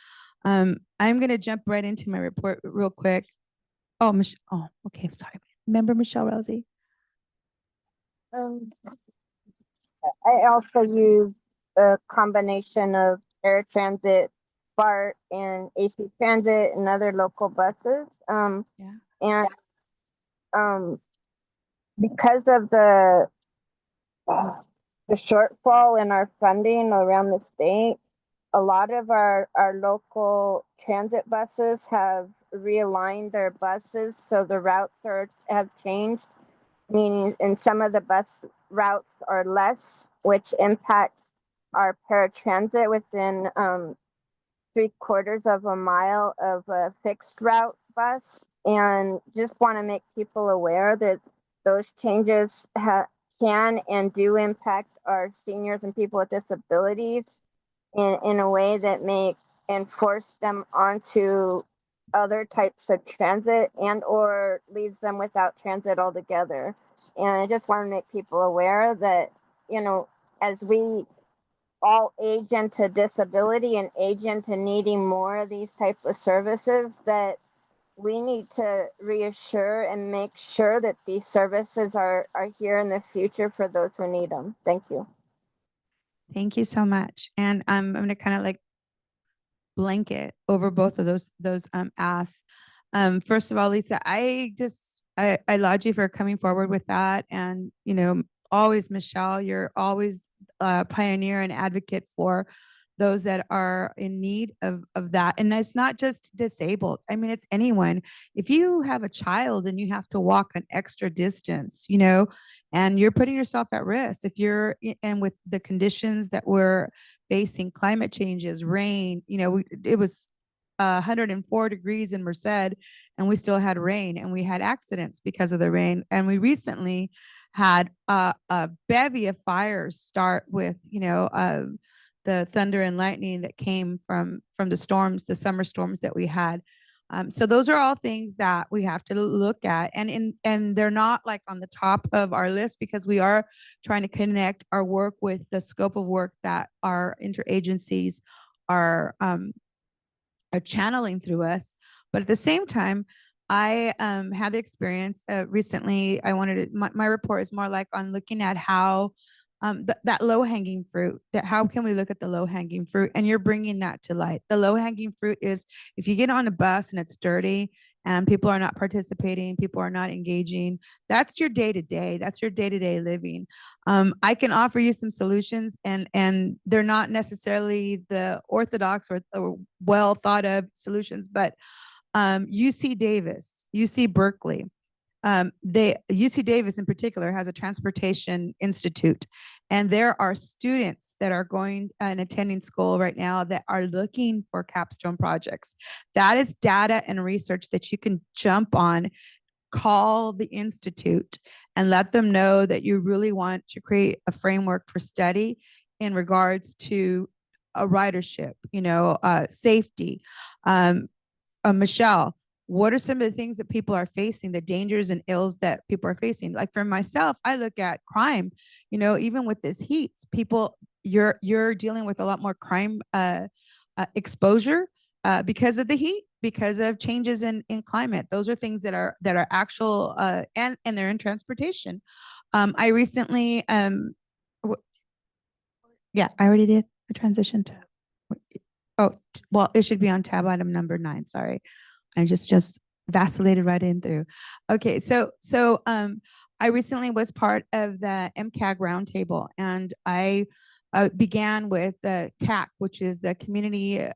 I'm going to jump right into my report real quick. Oh, oh, okay. I'm sorry. Member Michelle Rosie. I also use a combination of air transit, BART, and AC Transit and other local buses. And because of the shortfall in our funding around the state, a lot of our local transit buses have realigned their buses, so the routes have changed, meaning and some of the bus routes are less, which impacts our paratransit within 3/4 of a mile of a fixed route bus. And just want to make people aware that those changes can and do impact our seniors and people with disabilities in a way that may enforce them onto other types of transit and or leaves them without transit altogether. And I just want to make people aware that, you know, as we all age into disability and age into needing more of these types of services, that we need to reassure and make sure that these services are here in the future for those who need them. Thank you. Thank you so much. And I'm going to kind of like blanket over both of those asks. First of all, Lisa, I laud you for coming forward with that. And, you know, always, Michelle, you're always a pioneer and advocate for those that are in need of that. And it's not just disabled. I mean, it's anyone. If you have a child and you have to walk an extra distance, you know, and you're putting yourself at risk, if you're, and with the conditions that we're facing, climate changes, rain, you know, it was 104 degrees in Merced and we still had rain and we had accidents because of the rain. And we recently had a bevy of fires start with, you know, the thunder and lightning that came from the storms, the summer storms that we had. So those are all things that we have to look at, and they're not like on the top of our list because we are trying to connect our work with the scope of work that our interagencies are channeling through us. But at the same time, I had the experience recently. I wanted to, my report is more like on looking at how that low hanging fruit, that how can we look at the low hanging fruit, and you're bringing that to light. The low hanging fruit is if you get on a bus and it's dirty and people are not participating, people are not engaging, that's your day-to-day, that's your day-to-day living. I can offer you some solutions, and they're not necessarily the orthodox or well thought of solutions, but UC Davis, UC Berkeley, UC Davis in particular has a transportation institute, and there are students that are going and attending school right now that are looking for capstone projects. That is data and research that you can jump on, call the institute and let them know that you really want to create a framework for study in regards to a ridership, you know, safety. Michelle, what are some of the things that people are facing, the dangers and ills that people are facing? Like for myself, I look at crime, you know, even with this heat, people, you're dealing with a lot more crime exposure because of the heat, because of changes in climate. Those are things that are actual and they're in transportation. I recently yeah, I already did a transition to well, it should be on tab item number 9. Sorry. I just vacillated right in through. Okay, so I recently was part of the MCAG roundtable, and I began with the CAC, which is the Community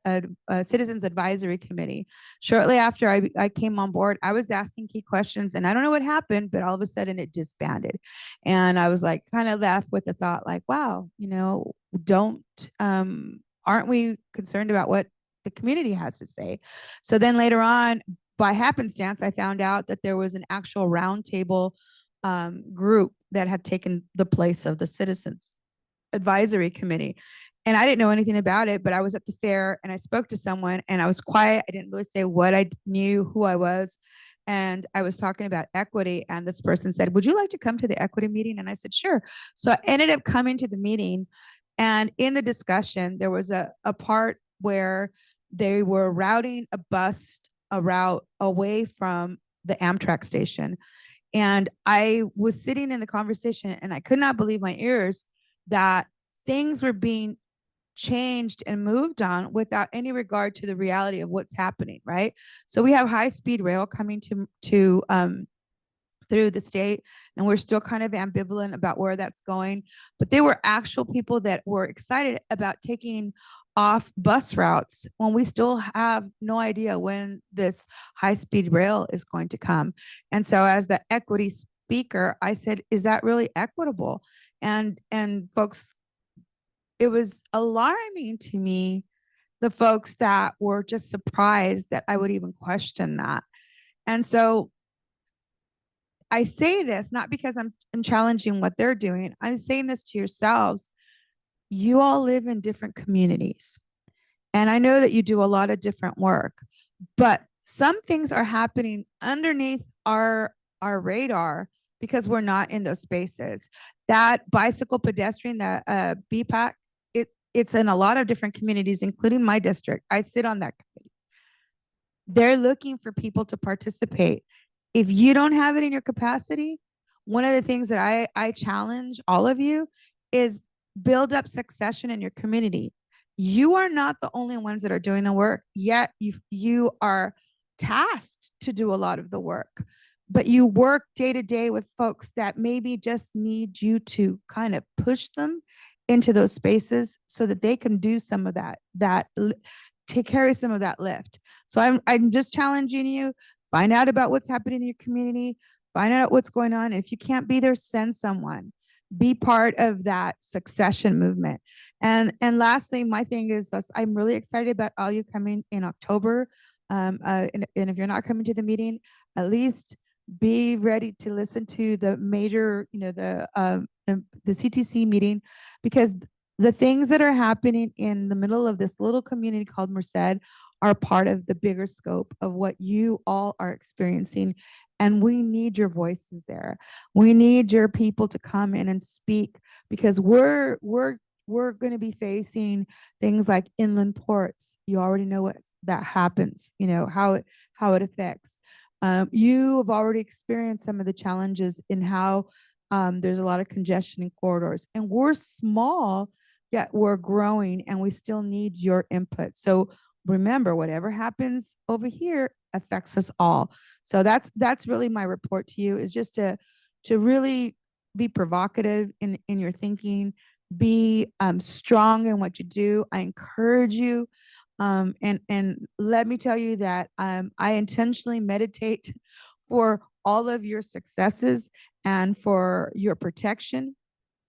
Citizens Advisory Committee. Shortly after I came on board, I was asking key questions, and I don't know what happened, but all of a sudden it disbanded. And I was like, kind of left with the thought like, wow, aren't we concerned about what the community has to say? So then later on, by happenstance, I found out that there was an actual roundtable group that had taken the place of the Citizens Advisory Committee. And I didn't know anything about it, but I was at the fair and I spoke to someone and I was quiet. I didn't really say what I knew, who I was. And I was talking about equity. And this person said, would you like to come to the equity meeting? And I said, sure. So I ended up coming to the meeting. And in the discussion, there was a part where they were routing a route away from the Amtrak station. And I was sitting in the conversation and I could not believe my ears that things were being changed and moved on without any regard to the reality of what's happening, right? So we have high-speed rail coming to through the state, and we're still kind of ambivalent about where that's going. But there were actual people that were excited about taking off bus routes when we still have no idea when this high-speed rail is going to come. And so as the equity speaker, I said, is that really equitable? And folks, it was alarming to me, the folks that were just surprised that I would even question that. And so I say this not because I'm challenging what they're doing. I'm saying this to yourselves. You all live in different communities. And I know that you do a lot of different work, but some things are happening underneath our radar because we're not in those spaces. That bicycle pedestrian, that BPAC, it's in a lot of different communities, including my district. I sit on that committee. They're looking for people to participate. If you don't have it in your capacity, one of the things that I challenge all of you is build up succession in your community. You are not the only ones that are doing the work, yet you are tasked to do a lot of the work, but you work day to day with folks that maybe just need you to kind of push them into those spaces so that they can do some of that to carry some of that lift. So I'm just challenging you. Find out about what's happening in your community. Find out what's going on. And if you can't be there, send someone. Be part of that succession movement. And lastly, my thing is I'm really excited about all you coming in October. And if you're not coming to the meeting, at least be ready to listen to the major, the CTC meeting, because the things that are happening in the middle of this little community called Merced are part of the bigger scope of what you all are experiencing. And we need your voices there. We need your people to come in and speak, because we're going to be facing things like inland ports. You already know what that happens, how it affects. You have already experienced some of the challenges in how there's a lot of congestion in corridors, and we're small, yet we're growing, and we still need your input. So remember, whatever happens over here affects us all. So that's really my report to you, is just to really be provocative in your thinking, be strong in what you do. I encourage you. And let me tell you that I intentionally meditate for all of your successes and for your protection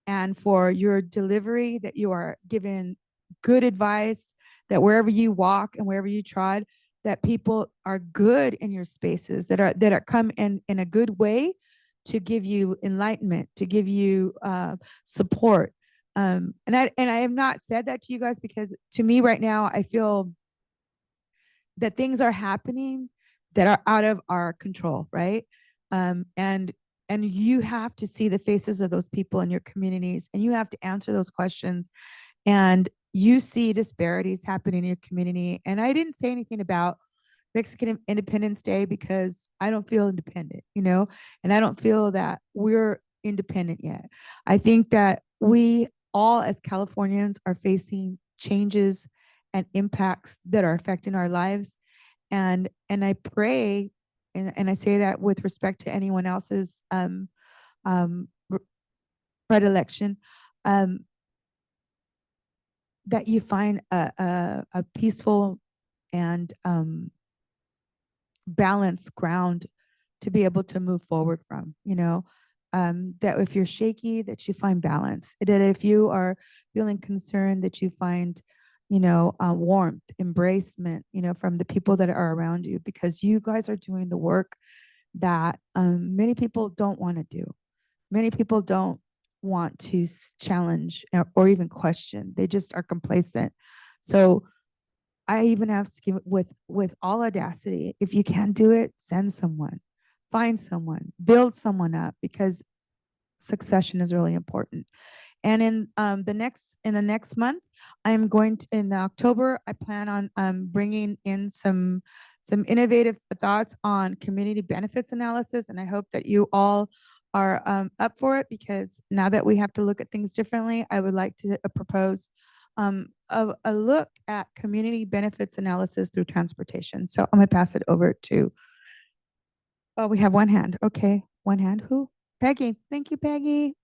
and for your delivery, that you are given good advice, that wherever you walk and wherever you trod, that people are good in your spaces, that are come in a good way to give you enlightenment, to give you support. And I have not said that to you guys because to me right now, I feel that things are happening that are out of our control, right? And you have to see the faces of those people in your communities, and you have to answer those questions. and you see disparities happening in your community. And I didn't say anything about Mexican Independence Day because I don't feel independent, and I don't feel that we're independent yet. I think that we all as Californians are facing changes and impacts that are affecting our lives. And I pray, and I say that with respect to anyone else's um, predilection, that you find a peaceful and balanced ground to be able to move forward from, that if you're shaky, that you find balance, that if you are feeling concerned, that you find, warmth, embracement, from the people that are around you, because you guys are doing the work that many people don't want to do. Many people don't want to challenge or even question. They just are complacent. So I even ask you with all audacity, if you can't do it, send someone, find someone, build someone up, because succession is really important. And in the next month, I'm going to, in October, I plan on bringing in some innovative thoughts on community benefits analysis, and I hope that you all are up for it, because now that we have to look at things differently, I would like to propose a look at community benefits analysis through transportation. So I'm going to pass it over to. Oh, we have one hand. Okay, one hand. Who? Peggy. Thank you, Peggy.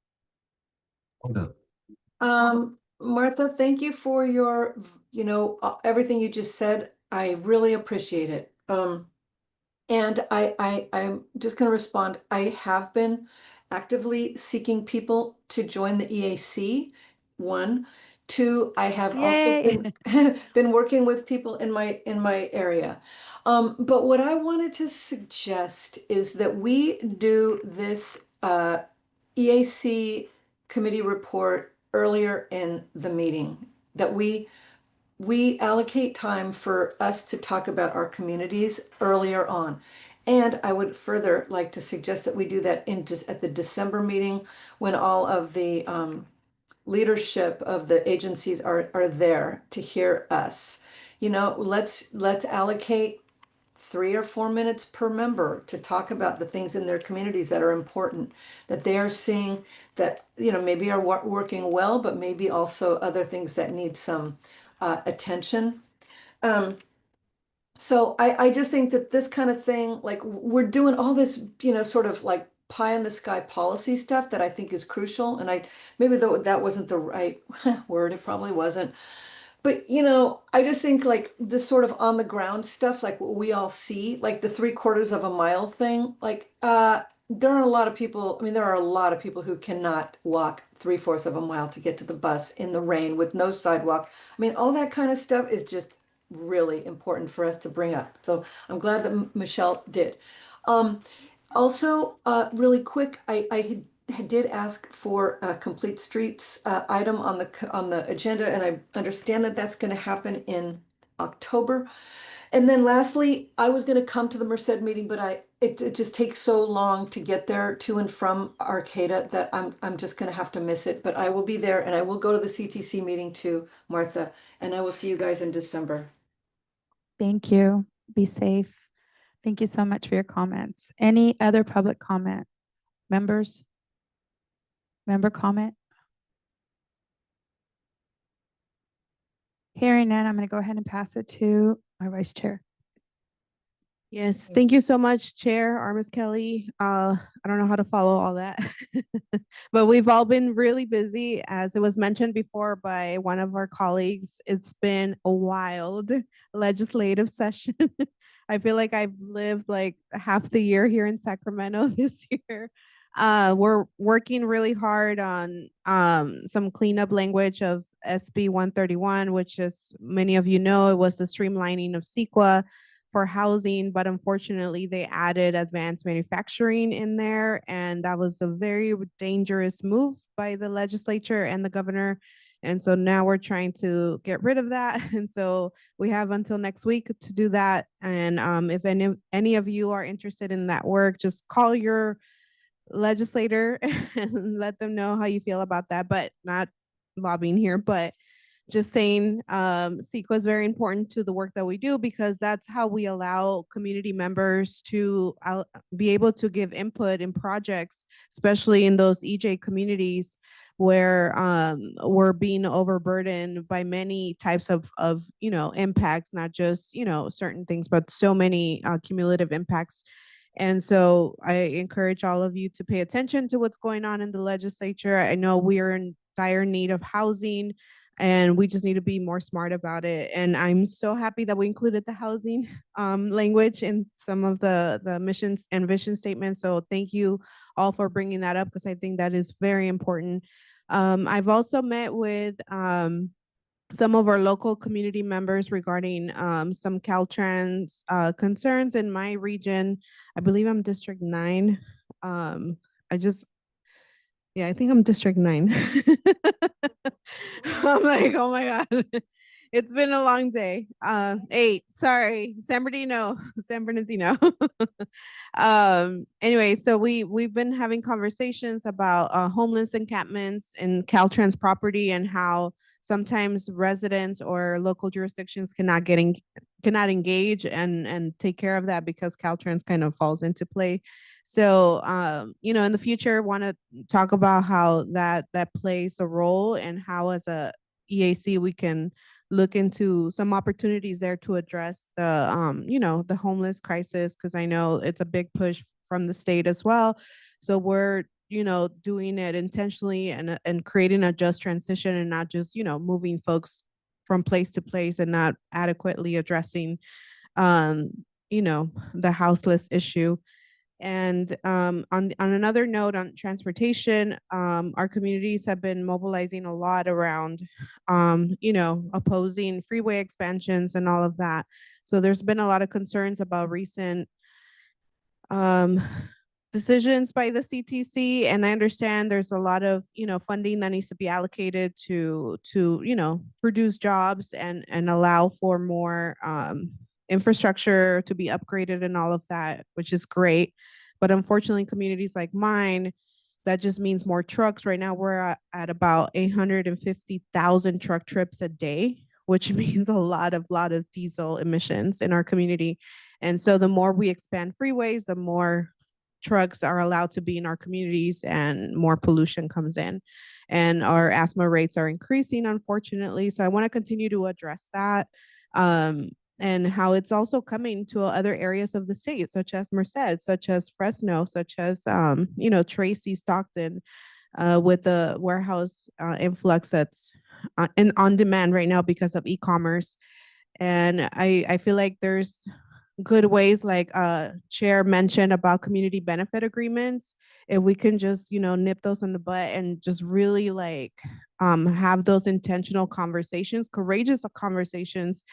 Martha, thank you for your, everything you just said. I really appreciate it. And I'm just going to respond. I have been actively seeking people to join the EAC. One, two, I have also been working with people in my area. But what I wanted to suggest is that we do this EAC committee report earlier in the meeting, that we allocate time for us to talk about our communities earlier on. And I would further like to suggest that we do that at the December meeting, when all of the leadership of the agencies are there to hear us. Let's allocate 3 or 4 minutes per member to talk about the things in their communities that are important, that they are seeing, that maybe are working well, but maybe also other things that need some attention. So I just think that this kind of thing, like we're doing all this, sort of like pie in the sky policy stuff that I think is crucial. And maybe though that wasn't the right word, it probably wasn't. But I just think like this sort of on the ground stuff, like what we all see, like the 3/4 of a mile thing, like there are a lot of people. I mean, there are a lot of people who cannot walk 3/4 of a mile to get to the bus in the rain with no sidewalk. I mean, all that kind of stuff is just really important for us to bring up. So I'm glad that Michelle did. Also, really quick, I did ask for a complete streets item on the agenda, and I understand that that's going to happen in October. And then lastly, I was going to come to the Merced meeting, but it just takes so long to get there to and from Arcata that I'm just going to have to miss it. But I will be there, and I will go to the CTC meeting too, Martha, and I will see you guys in December. Thank you. Be safe. Thank you so much for your comments. Any other public comment? Members? Member comment? Hearing none, I'm going to go ahead and pass it to my vice chair. Yes, thank you so much, Chair Armis Kelly. I don't know how to follow all that, but we've all been really busy. As it was mentioned before by one of our colleagues, it's been a wild legislative session. I feel like I've lived like half the year here in Sacramento this year. We're working really hard on some cleanup language of SB 131, which, as many of you know, it was the streamlining of CEQA for housing, but unfortunately they added advanced manufacturing in there, and that was a very dangerous move by the legislature and the governor. And so now we're trying to get rid of that. And so we have until next week to do that. And if any of you are interested in that work, just call your legislator and let them know how you feel about that, but not lobbying here. But just saying, CEQA is very important to the work that we do because that's how we allow community members to be able to give input in projects, especially in those EJ communities where we're being overburdened by many types of impacts, not just certain things, but so many cumulative impacts. And so I encourage all of you to pay attention to what's going on in the legislature. I know we are in dire need of housing and we just need to be more smart about it. And I'm so happy that we included the housing language in some of the missions and vision statements. So thank you all for bringing that up because I think that is very important. I've also met with some of our local community members regarding some Caltrans concerns in my region. I believe I'm District 9. I think I'm District 9. I'm like, oh my God. It's been a long day. 8, sorry, San Bernardino, San Bernardino. Anyway, so we've been having conversations about homeless encampments in Caltrans property and how sometimes residents or local jurisdictions cannot engage and take care of that because Caltrans kind of falls into play. So in the future, want to talk about how that plays a role and how as a EAC we can look into some opportunities there to address the the homeless crisis, because I know it's a big push from the state as well. So we're doing it intentionally and creating a just transition and not just moving folks from place to place and not adequately addressing the houseless issue. And on another note on transportation, our communities have been mobilizing a lot around, opposing freeway expansions and all of that. So there's been a lot of concerns about recent decisions by the CTC, and I understand there's a lot of funding that needs to be allocated to produce jobs and allow for more infrastructure to be upgraded and all of that, which is great. But unfortunately, communities like mine, that just means more trucks. Right now, we're at about 850,000 truck trips a day, which means a lot of diesel emissions in our community. And so the more we expand freeways, the more trucks are allowed to be in our communities and more pollution comes in. And our asthma rates are increasing, unfortunately. So I want to continue to address that. And how it's also coming to other areas of the state, such as Merced, such as Fresno, such as, Tracy, Stockton, with the warehouse influx that's on demand right now because of e-commerce. And I feel like there's good ways, like Chair mentioned about community benefit agreements. If we can just, nip those in the butt and just really have those intentional conversations, courageous conversations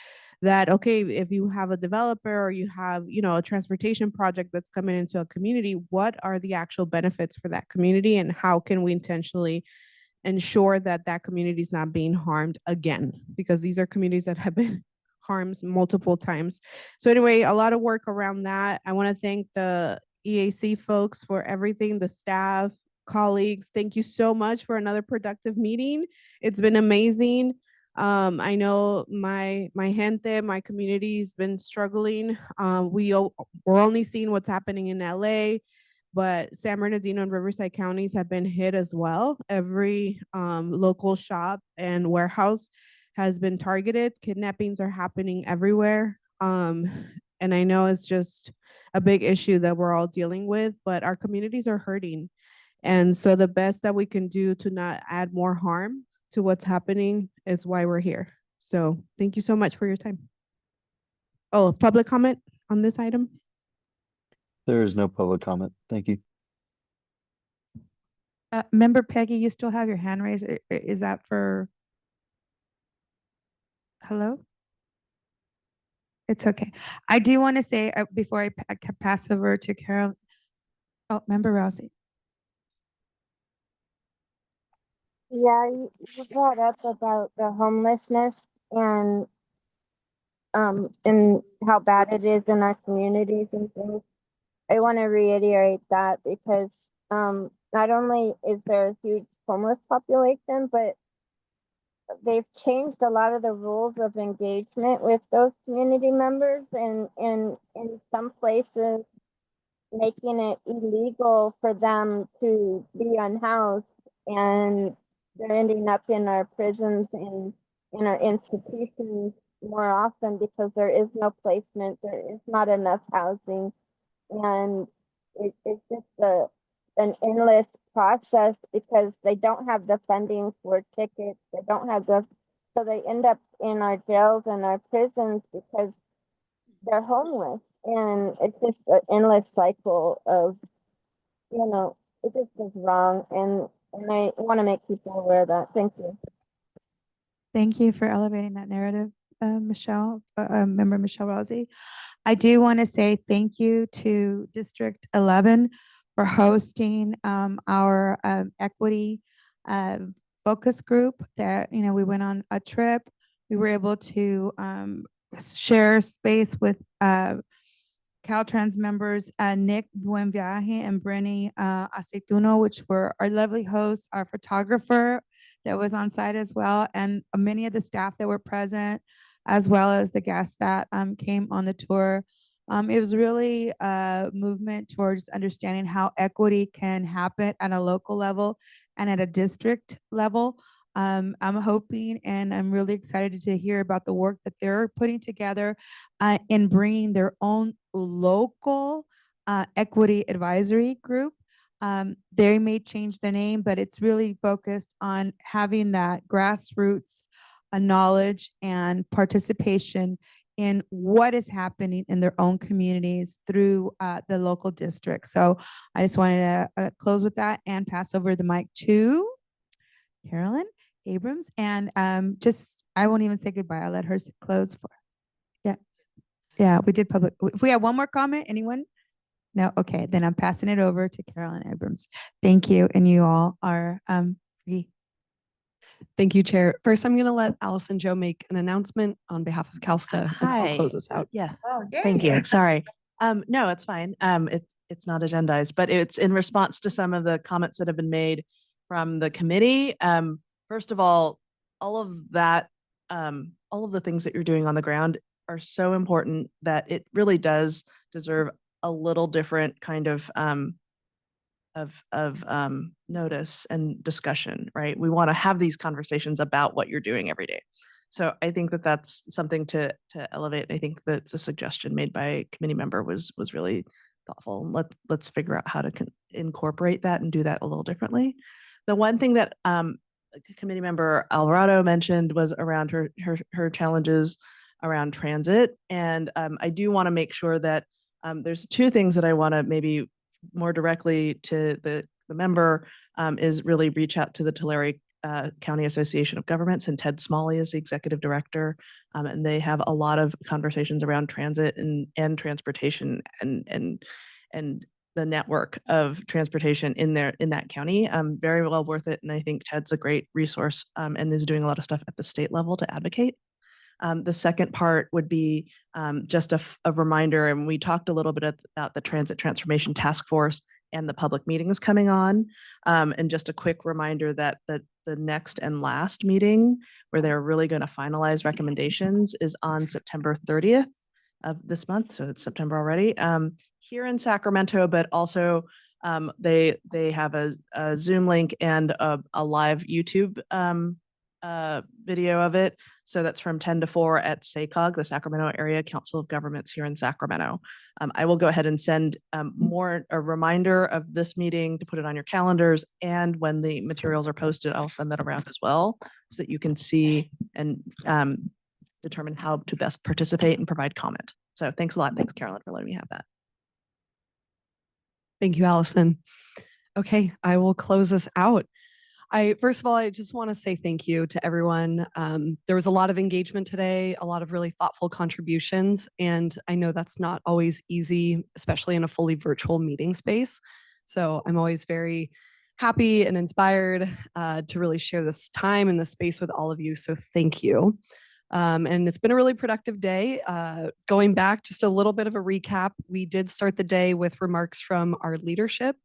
that, okay, if you have a developer or you have, a transportation project that's coming into a community, what are the actual benefits for that community and how can we intentionally ensure that that community is not being harmed again? Because these are communities that have been harmed multiple times. So anyway, a lot of work around that. I want to thank the EAC folks for everything, the staff, colleagues. Thank you so much for another productive meeting. It's been amazing. I know my gente, my community's been struggling. We're only seeing what's happening in LA, but San Bernardino and Riverside counties have been hit as well. Every local shop and warehouse has been targeted. Kidnappings are happening everywhere. And I know it's just a big issue that we're all dealing with, but our communities are hurting. And so the best that we can do to not add more harm to what's happening is why we're here. So thank you so much for your time. Oh, public comment on this item? There is no public comment. Thank you. Member Peggy, you still have your hand raised. Is that for? Hello? It's okay. I do want to say before I pass over to Carol. Oh, Member Rousey. Yeah, you brought up about the homelessness and how bad it is in our communities and things. I want to reiterate that because not only is there a huge homeless population, but they've changed a lot of the rules of engagement with those community members, and in some places making it illegal for them to be unhoused, and they're ending up in our prisons and in our institutions more often because there is no placement, there is not enough housing, and it's just an endless process because they don't have the funding for tickets, they don't have the, so they end up in our jails and our prisons because they're homeless, and it's just an endless cycle of, it just is wrong, and I want to make people aware of that. Thank you. Thank you for elevating that narrative, Michelle, Member Michelle Rossi. I do want to say thank you to District 11 for hosting our equity focus group that, we went on a trip. We were able to share space with Caltrans members, Nick Buenviaje and Brenny Aceituno, which were our lovely hosts, our photographer that was on site as well, and many of the staff that were present, as well as the guests that came on the tour. It was really a movement towards understanding how equity can happen at a local level and at a district level. I'm hoping and I'm really excited to hear about the work that they're putting together in bringing their own local equity advisory group. They may change the name, but it's really focused on having that grassroots knowledge and participation in what is happening in their own communities through the local district. So I just wanted to close with that and pass over the mic to Carolyn Abrams. And I won't even say goodbye. I'll let her close for. Yeah, we did public. If we have one more comment, anyone? No, okay, then I'm passing it over to Carolyn Abrams. Thank you, and you all are free. Thank you, Chair. First, I'm going to let Allison Joe make an announcement on behalf of CalSTA, and I'll Hi. close us out. Yeah. Thank you. Sorry. No, it's fine. It's not agendized, but it's in response to some of the comments that have been made from the committee. First of all of that, all of the things that you're doing on the ground are so important that it really does deserve a little different kind of notice and discussion, right? We want to have these conversations about what you're doing every day. So I think that that's something to elevate. I think that the suggestion made by a committee member was really thoughtful. Let's figure out how to incorporate that and do that a little differently. The one thing that committee member Alvarado mentioned was around her challenges around transit. And I do want to make sure that there's two things that I want to maybe more directly to the member is really reach out to the Tulare County Association of Governments, and Ted Smalley is the executive director. And they have a lot of conversations around transit and transportation and the network of transportation in that county. Very well worth it. And I think Ted's a great resource and is doing a lot of stuff at the state level to advocate. The second part would be just a reminder, and we talked a little bit about the Transit Transformation Task Force and the public meetings coming on. And just a quick reminder that the next and last meeting where they're really going to finalize recommendations is on September 30th of this month. So it's September already, here in Sacramento, but also they have a Zoom link and a live YouTube video of it. So that's from 10 to 4 at SACOG, the Sacramento Area Council of Governments here in Sacramento. I will go ahead and send a reminder of this meeting to put it on your calendars. And when the materials are posted, I'll send that around as well so that you can see and determine how to best participate and provide comment. So thanks a lot. Thanks, Carolyn, for letting me have that. Thank you, Allison. Okay, I will close us out. First of all, I just want to say thank you to everyone. There was a lot of engagement today, a lot of really thoughtful contributions, and I know that's not always easy, especially in a fully virtual meeting space. So I'm always very happy and inspired to really share this time and this space with all of you. So thank you. And it's been a really productive day. Going back, just a little bit of a recap, we did start the day with remarks from our leadership.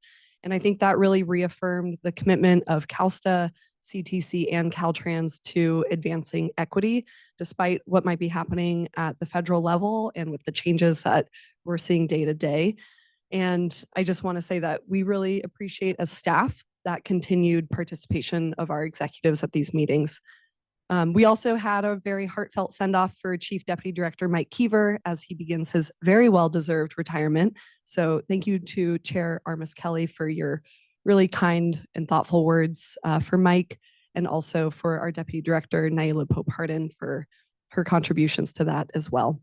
And I think that really reaffirmed the commitment of CalSTA CTC and Caltrans to advancing equity, despite what might be happening at the federal level and with the changes that we're seeing day to day. And I just want to say that we really appreciate as staff that continued participation of our executives at these meetings. We also had a very heartfelt send-off for Chief Deputy Director Mike Keever as he begins his very well-deserved retirement. So thank you to Chair Armis Kelly for your really kind and thoughtful words for Mike, and also for our Deputy Director Naila Pope-Hardin for her contributions to that as well.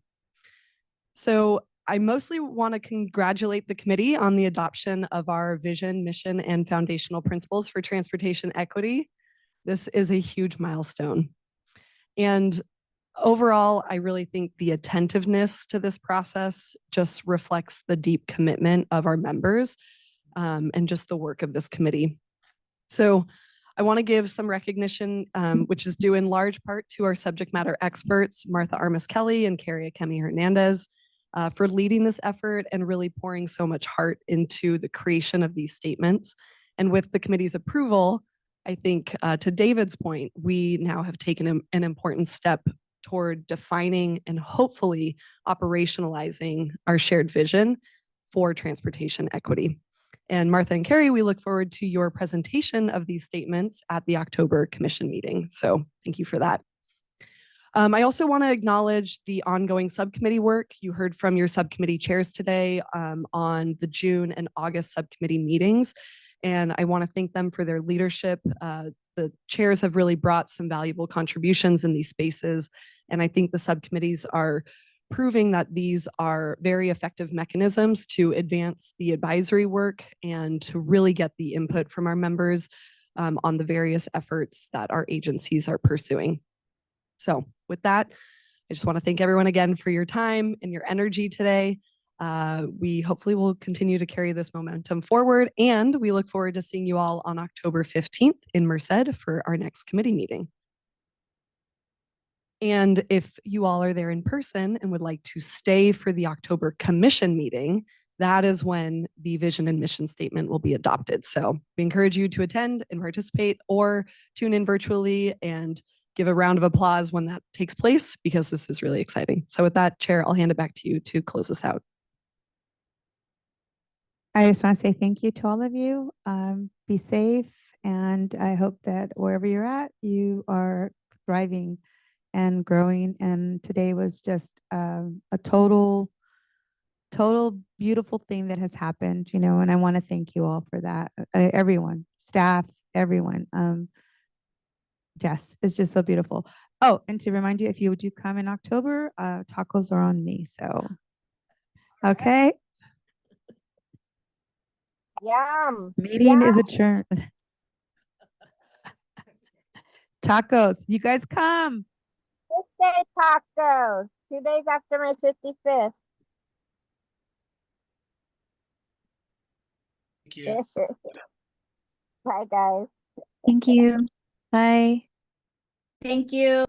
So I mostly want to congratulate the committee on the adoption of our vision, mission, and foundational principles for transportation equity. This is a huge milestone. And overall, I really think the attentiveness to this process just reflects the deep commitment of our members and just the work of this committee. So I want to give some recognition, which is due in large part to our subject matter experts, Martha Armis Kelly and Carrie Akemi Hernandez, for leading this effort and really pouring so much heart into the creation of these statements. And with the committee's approval, I think to David's point, we now have taken an important step toward defining and hopefully operationalizing our shared vision for transportation equity. And Martha and Carrie, we look forward to your presentation of these statements at the October Commission meeting. So thank you for that. I also want to acknowledge the ongoing subcommittee work. You heard from your subcommittee chairs today on the June and August subcommittee meetings. And I want to thank them for their leadership. The chairs have really brought some valuable contributions in these spaces. And I think the subcommittees are proving that these are very effective mechanisms to advance the advisory work and to really get the input from our members on the various efforts that our agencies are pursuing. So with that, I just want to thank everyone again for your time and your energy today. We hopefully will continue to carry this momentum forward, and we look forward to seeing you all on October 15th in Merced for our next committee meeting. And if you all are there in person and would like to stay for the October Commission meeting, that is when the vision and mission statement will be adopted. So we encourage you to attend and participate, or tune in virtually and give a round of applause when that takes place, because this is really exciting. So with that, Chair, I'll hand it back to you to close us out. I just want to say thank you to all of you. Be safe, and I hope that wherever you're at, you are thriving and growing. And today was just a total beautiful thing that has happened, you know, and I want to thank you all for that. Everyone, staff, everyone. Yes, it's just so beautiful. Oh, and to remind you, if you do come in October, tacos are on me. So, okay. Yum. Meeting is adjourned. Tacos, you guys come. Birthday tacos. 2 days after my 55th. Thank you. Bye, guys. Thank you. Bye. Thank you.